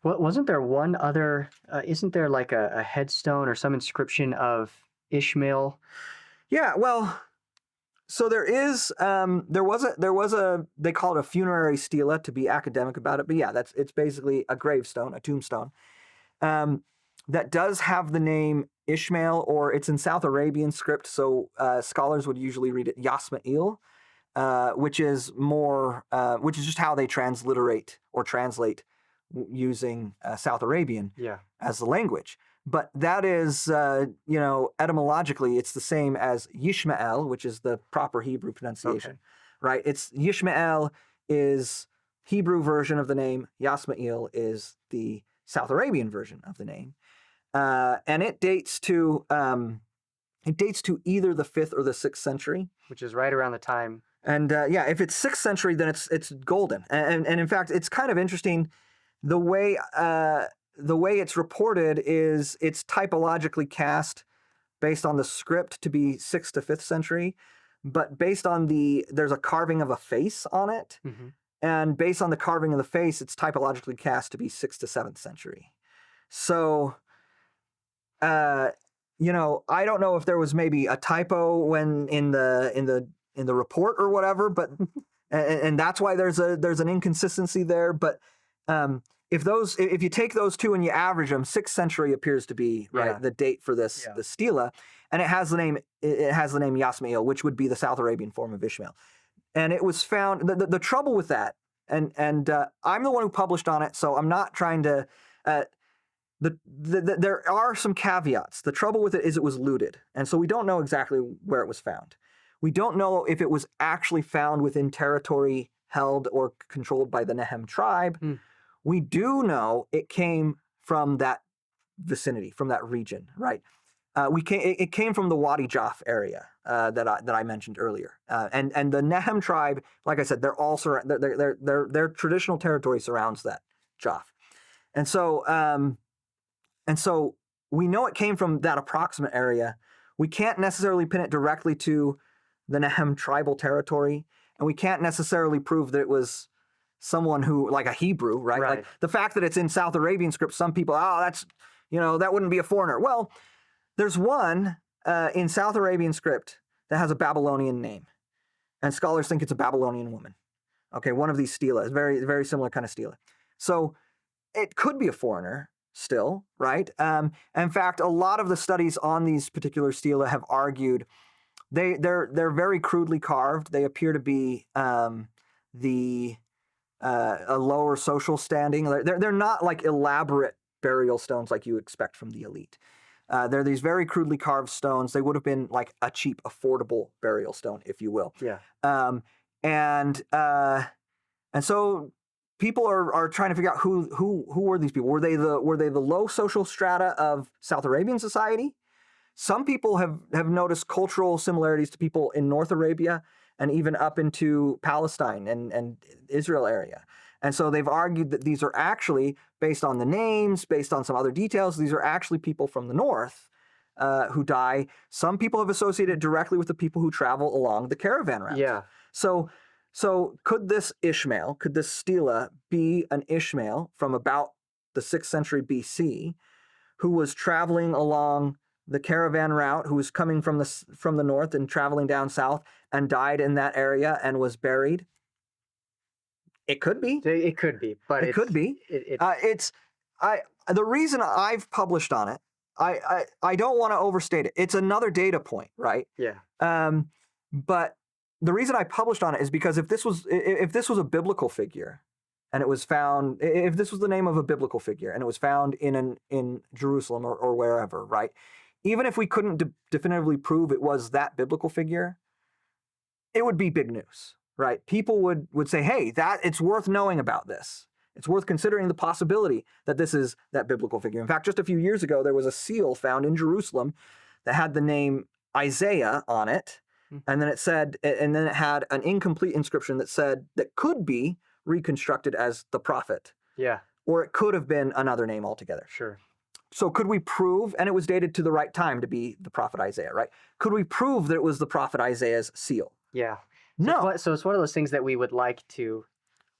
Well, wasn't there one other, isn't there like a headstone or some inscription of Ishmael? Yeah, well, so there is, there was a, they call it a funerary stela to be academic about it. But yeah, it's basically a gravestone, a tombstone. That does have the name Ishmael, or it's in South Arabian script, so scholars would usually read it Yasma'il, which is just how they transliterate or translate using South Arabian as the language. But that is, etymologically, it's the same as Yishmael, which is the proper Hebrew pronunciation, right? It's Yishmael is Hebrew version of the name, Yasma'il is the South Arabian version of the name. and it dates to either the 5th or the 6th century. Which is right around the time. And if it's 6th century, then it's golden. And in fact, it's kind of interesting the way it's reported is it's typologically cast based on the script to be 6th to 5th century, but based on there's a carving of a face on it, and based on the carving of the face, it's typologically cast to be 6th to 7th century. So, I don't know if there was maybe a typo when in the report or whatever, but and that's why there's an inconsistency there. But if you take those two and you average them, 6th century appears to be the date for this the stela, and it has the name Yasmael, which would be the South Arabian form of Ishmael. And it was found. The trouble with that, and I'm the one who published on it, so I'm not trying to. There are some caveats. The trouble with it is it was looted, and so we don't know exactly where it was found. We don't know if it was actually found within territory held or controlled by the Nahom tribe. We do know it came from that vicinity, from that region, right? It came from the Wadi Jaf area that I mentioned earlier, and the Nahom tribe, like I said, their traditional territory surrounds that Jaf, and so we know it came from that approximate area. We can't necessarily pin it directly to the Nahom tribal territory, and we can't necessarily prove that it was someone who, like a Hebrew, right? Like the fact that it's in South Arabian script, some people, that's, that wouldn't be a foreigner. Well, there's one in South Arabian script that has a Babylonian name, and scholars think it's a Babylonian woman. Okay, one of these stela, very, very similar kind of stela. So it could be a foreigner still, right? In fact, a lot of the studies on these particular stela have argued they're very crudely carved. They appear to be a lower social standing. They're not like elaborate burial stones like you expect from the elite. They're these very crudely carved stones. They would have been like a cheap, affordable burial stone, if you will. Yeah. And so people are trying to figure out who were these people. Were they the low social strata of South Arabian society? Some people have noticed cultural similarities to people in North Arabia and even up into Palestine and Israel area. And so they've argued that these are actually, based on the names, based on some other details, these are actually people from the north who die. Some people have associated it directly with the people who travel along the caravan route. Yeah. So could this stela be an Ishmael from about the 6th century BC who was traveling along the caravan route, who was coming from the north and traveling down south and died in that area and was buried? It could be. It could be, but it could be. The reason I've published on it, I don't want to overstate it. It's another data point, right? Yeah. But the reason I published on it is because if this was a biblical figure, and it was found, if this was the name of a biblical figure and it was found in Jerusalem or wherever, right? Even if we couldn't definitively prove it was that biblical figure, it would be big news, right? People would say, hey, it's worth knowing about this. It's worth considering the possibility that this is that biblical figure. In fact, just a few years ago, there was a seal found in Jerusalem that had the name Isaiah on it. And then it had an incomplete inscription that could be reconstructed as the prophet. Yeah. Or it could have been another name altogether. Sure. So could we prove, and it was dated to the right time to be the prophet Isaiah, right? Could we prove that it was the prophet Isaiah's seal? Yeah. No. So it's one of those things that we would like to,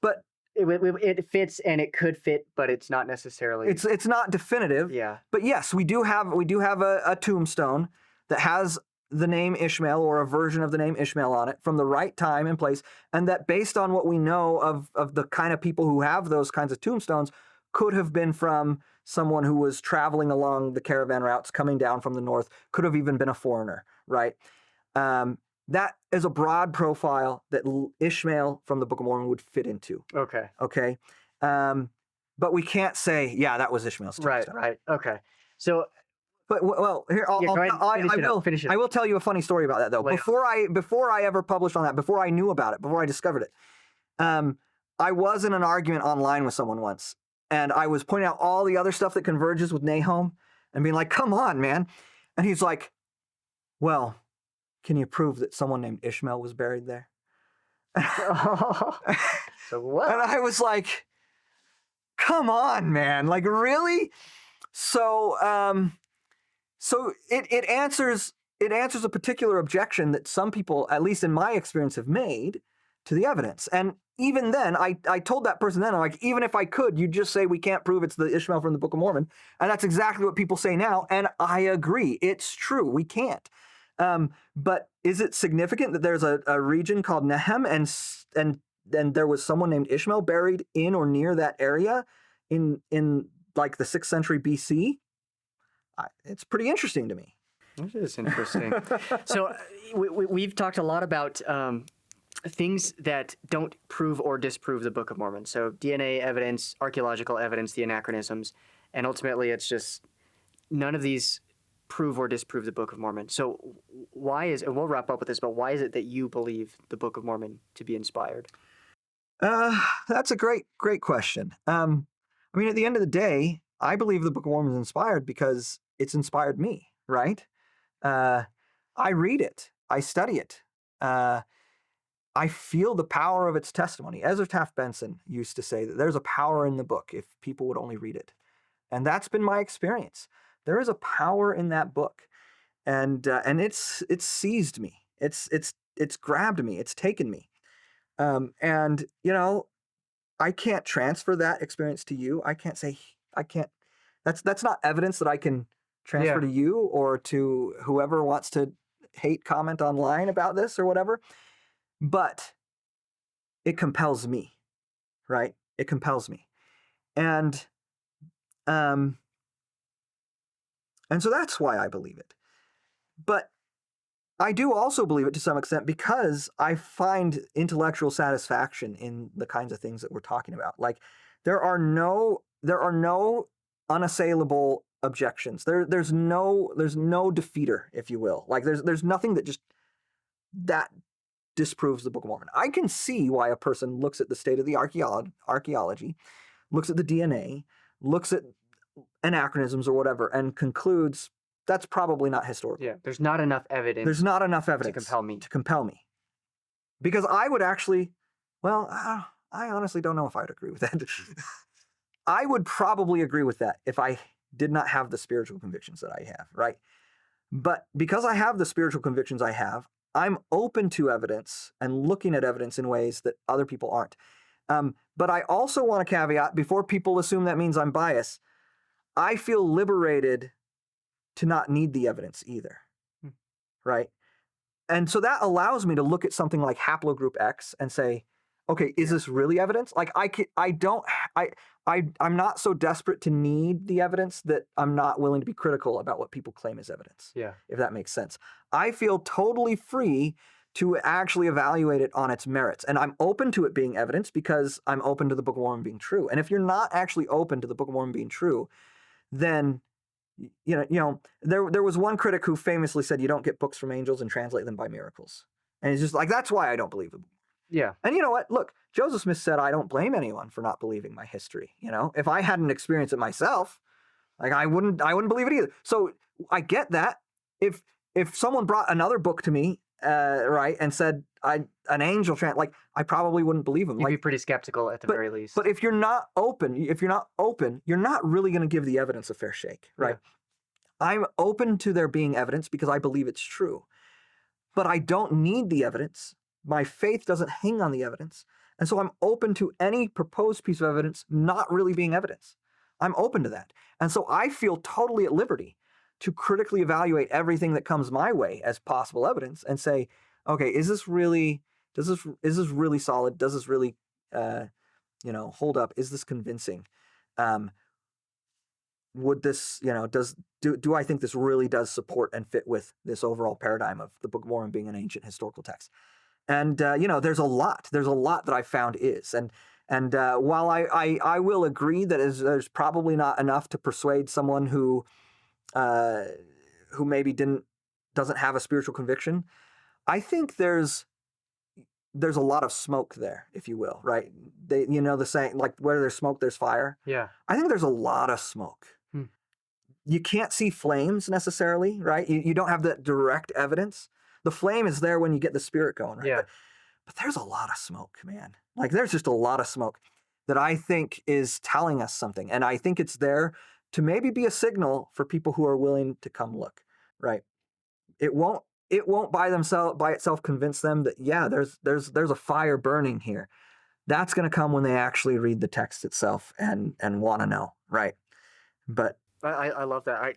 but it fits and it could fit, but it's not necessarily. It's not definitive. Yeah. But yes, we do have a tombstone that has the name Ishmael or a version of the name Ishmael on it from the right time and place, and that based on what we know of the kind of people who have those kinds of tombstones could have been from someone who was traveling along the caravan routes coming down from the north, could have even been a foreigner, right? That is a broad profile that Ishmael from the Book of Mormon would fit into. Okay. But we can't say, yeah, that was Ishmael's tombstone. Right. Okay. So, but well, here I will tell you a funny story about that though. Before I ever published on that, before I knew about it, before I discovered it, I was in an argument online with someone once, and I was pointing out all the other stuff that converges with Nahom, and being like, come on, man. And he's like, well, can you prove that someone named Ishmael was buried there? So what? And I was like, come on, man. Like, really? So it answers a particular objection that some people, at least in my experience, have made to the evidence. And even then, I told that person then, I'm like, even if I could, you'd just say we can't prove it's the Ishmael from the Book of Mormon. And that's exactly what people say now. And I agree. It's true. We can't. But is it significant that there's a region called Nahom and there was someone named Ishmael buried in or near that area in like the 6th century BC? It's pretty interesting to me. It is interesting. So we've talked a lot about things that don't prove or disprove the Book of Mormon. So DNA evidence, archaeological evidence, the anachronisms, and ultimately it's just none of these prove or disprove the Book of Mormon. So why is, and we'll wrap up with this, but why is it that you believe the Book of Mormon to be inspired? That's a great question. I mean, at the end of the day, I believe the Book of Mormon is inspired because it's inspired me, right? I read it. I study it. I feel the power of its testimony. Ezra Taft Benson used to say that there's a power in the book if people would only read it. And that's been my experience. There is a power in that book. And it's seized me. It's grabbed me. It's taken me. And, you know, I can't transfer that experience to you. I can't. That's not evidence that I can transfer to you or to whoever wants to hate comment online about this or whatever. But it compels me, right? It compels me. And so that's why I believe it. But I do also believe it to some extent because I find intellectual satisfaction in the kinds of things that we're talking about. Like there are no unassailable objections. There's no defeater, if you will. Like there's nothing that disproves the Book of Mormon. I can see why a person looks at the state of the archaeology, looks at the DNA, looks at anachronisms or whatever, and concludes that's probably not historical. Yeah, there's not enough evidence. There's not enough evidence to compel me. Because I would actually, well, I honestly don't know if I would agree with that. I would probably agree with that if I did not have the spiritual convictions that I have, right? But because I have the spiritual convictions I have, I'm open to evidence and looking at evidence in ways that other people aren't. But I also want to caveat, before people assume that means I'm biased, I feel liberated to not need the evidence either, right? And so that allows me to look at something like haplogroup X and say, okay, is this really evidence? Like I'm not so desperate to need the evidence that I'm not willing to be critical about what people claim as evidence. Yeah. If that makes sense. I feel totally free to actually evaluate it on its merits. And I'm open to it being evidence because I'm open to the Book of Mormon being true. And if you're not actually open to the Book of Mormon being true, then you know, there was one critic who famously said you don't get books from angels and translate them by miracles. And it's just like, that's why I don't believe them. Yeah. And you know what? Look, Joseph Smith said, I don't blame anyone for not believing my history. You know, if I hadn't experienced it myself, like I wouldn't believe it either. So I get that. If someone brought another book to me, right, and said an angel like I probably wouldn't believe him. You'd like, be pretty skeptical at the very least. But if you're not open, you're not really going to give the evidence a fair shake, right? Yeah. I'm open to there being evidence because I believe it's true. But I don't need the evidence. My faith doesn't hang on the evidence. And so I'm open to any proposed piece of evidence not really being evidence. I'm open to that. And so I feel totally at liberty to critically evaluate everything that comes my way as possible evidence and say, okay, is this really solid? Does this really, hold up? Is this convincing? Would this, do I think this really does support and fit with this overall paradigm of the Book of Mormon being an ancient historical text? And, there's a lot that I found is. And while I will agree that there's probably not enough to persuade someone who maybe doesn't have a spiritual conviction, I think there's a lot of smoke there, if you will, right? The saying, like, where there's smoke, there's fire. Yeah. I think there's a lot of smoke. you can't see flames necessarily, right? You don't have that direct evidence. The flame is there when you get the spirit going, right? Yeah. But there's a lot of smoke, man. Like there's just a lot of smoke that I think is telling us something. And I think it's there to maybe be a signal for people who are willing to come look, right? It won't by itself convince them that, yeah, there's a fire burning here. That's going to come when they actually read the text itself and want to know, right? But I love that.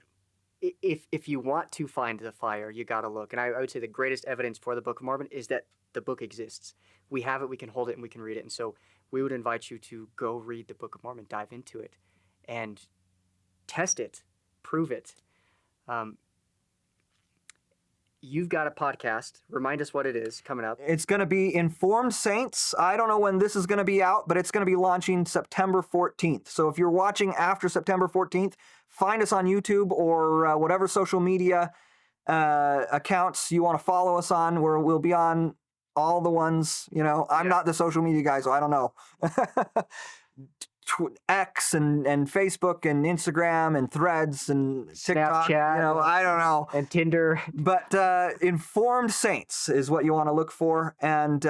If you want to find the fire, you got to look. And I would say the greatest evidence for the Book of Mormon is that the book exists. We have it, we can hold it, and we can read it. And so we would invite you to go read the Book of Mormon, dive into it, and test it, prove it. You've got a podcast. Remind us what it is coming up. It's going to be Informed Saints. I don't know when this is going to be out, but it's going to be launching September 14th. So if you're watching after September 14th, find us on YouTube or whatever social media accounts you want to follow us on, where we'll be on all the ones. You know, I'm not the social media guy, so I don't know. X and Facebook and Instagram and Threads and TikTok, Snapchat, you know, I don't know. And Tinder. But Informed Saints is what you want to look for. And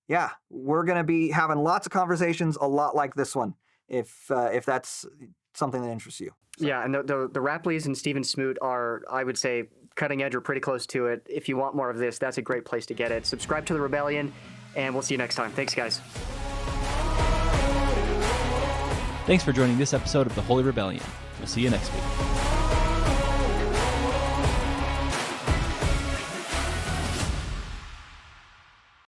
yeah, we're going to be having lots of conversations, a lot like this one, if that's something that interests you. So. Yeah, and the Rappleys and Stephen Smoot are, I would say, cutting edge or pretty close to it. If you want more of this, that's a great place to get it. Subscribe to The Rebellion, and we'll see you next time. Thanks, guys. Thanks for joining this episode of The Holy Rebellion. We'll see you next week.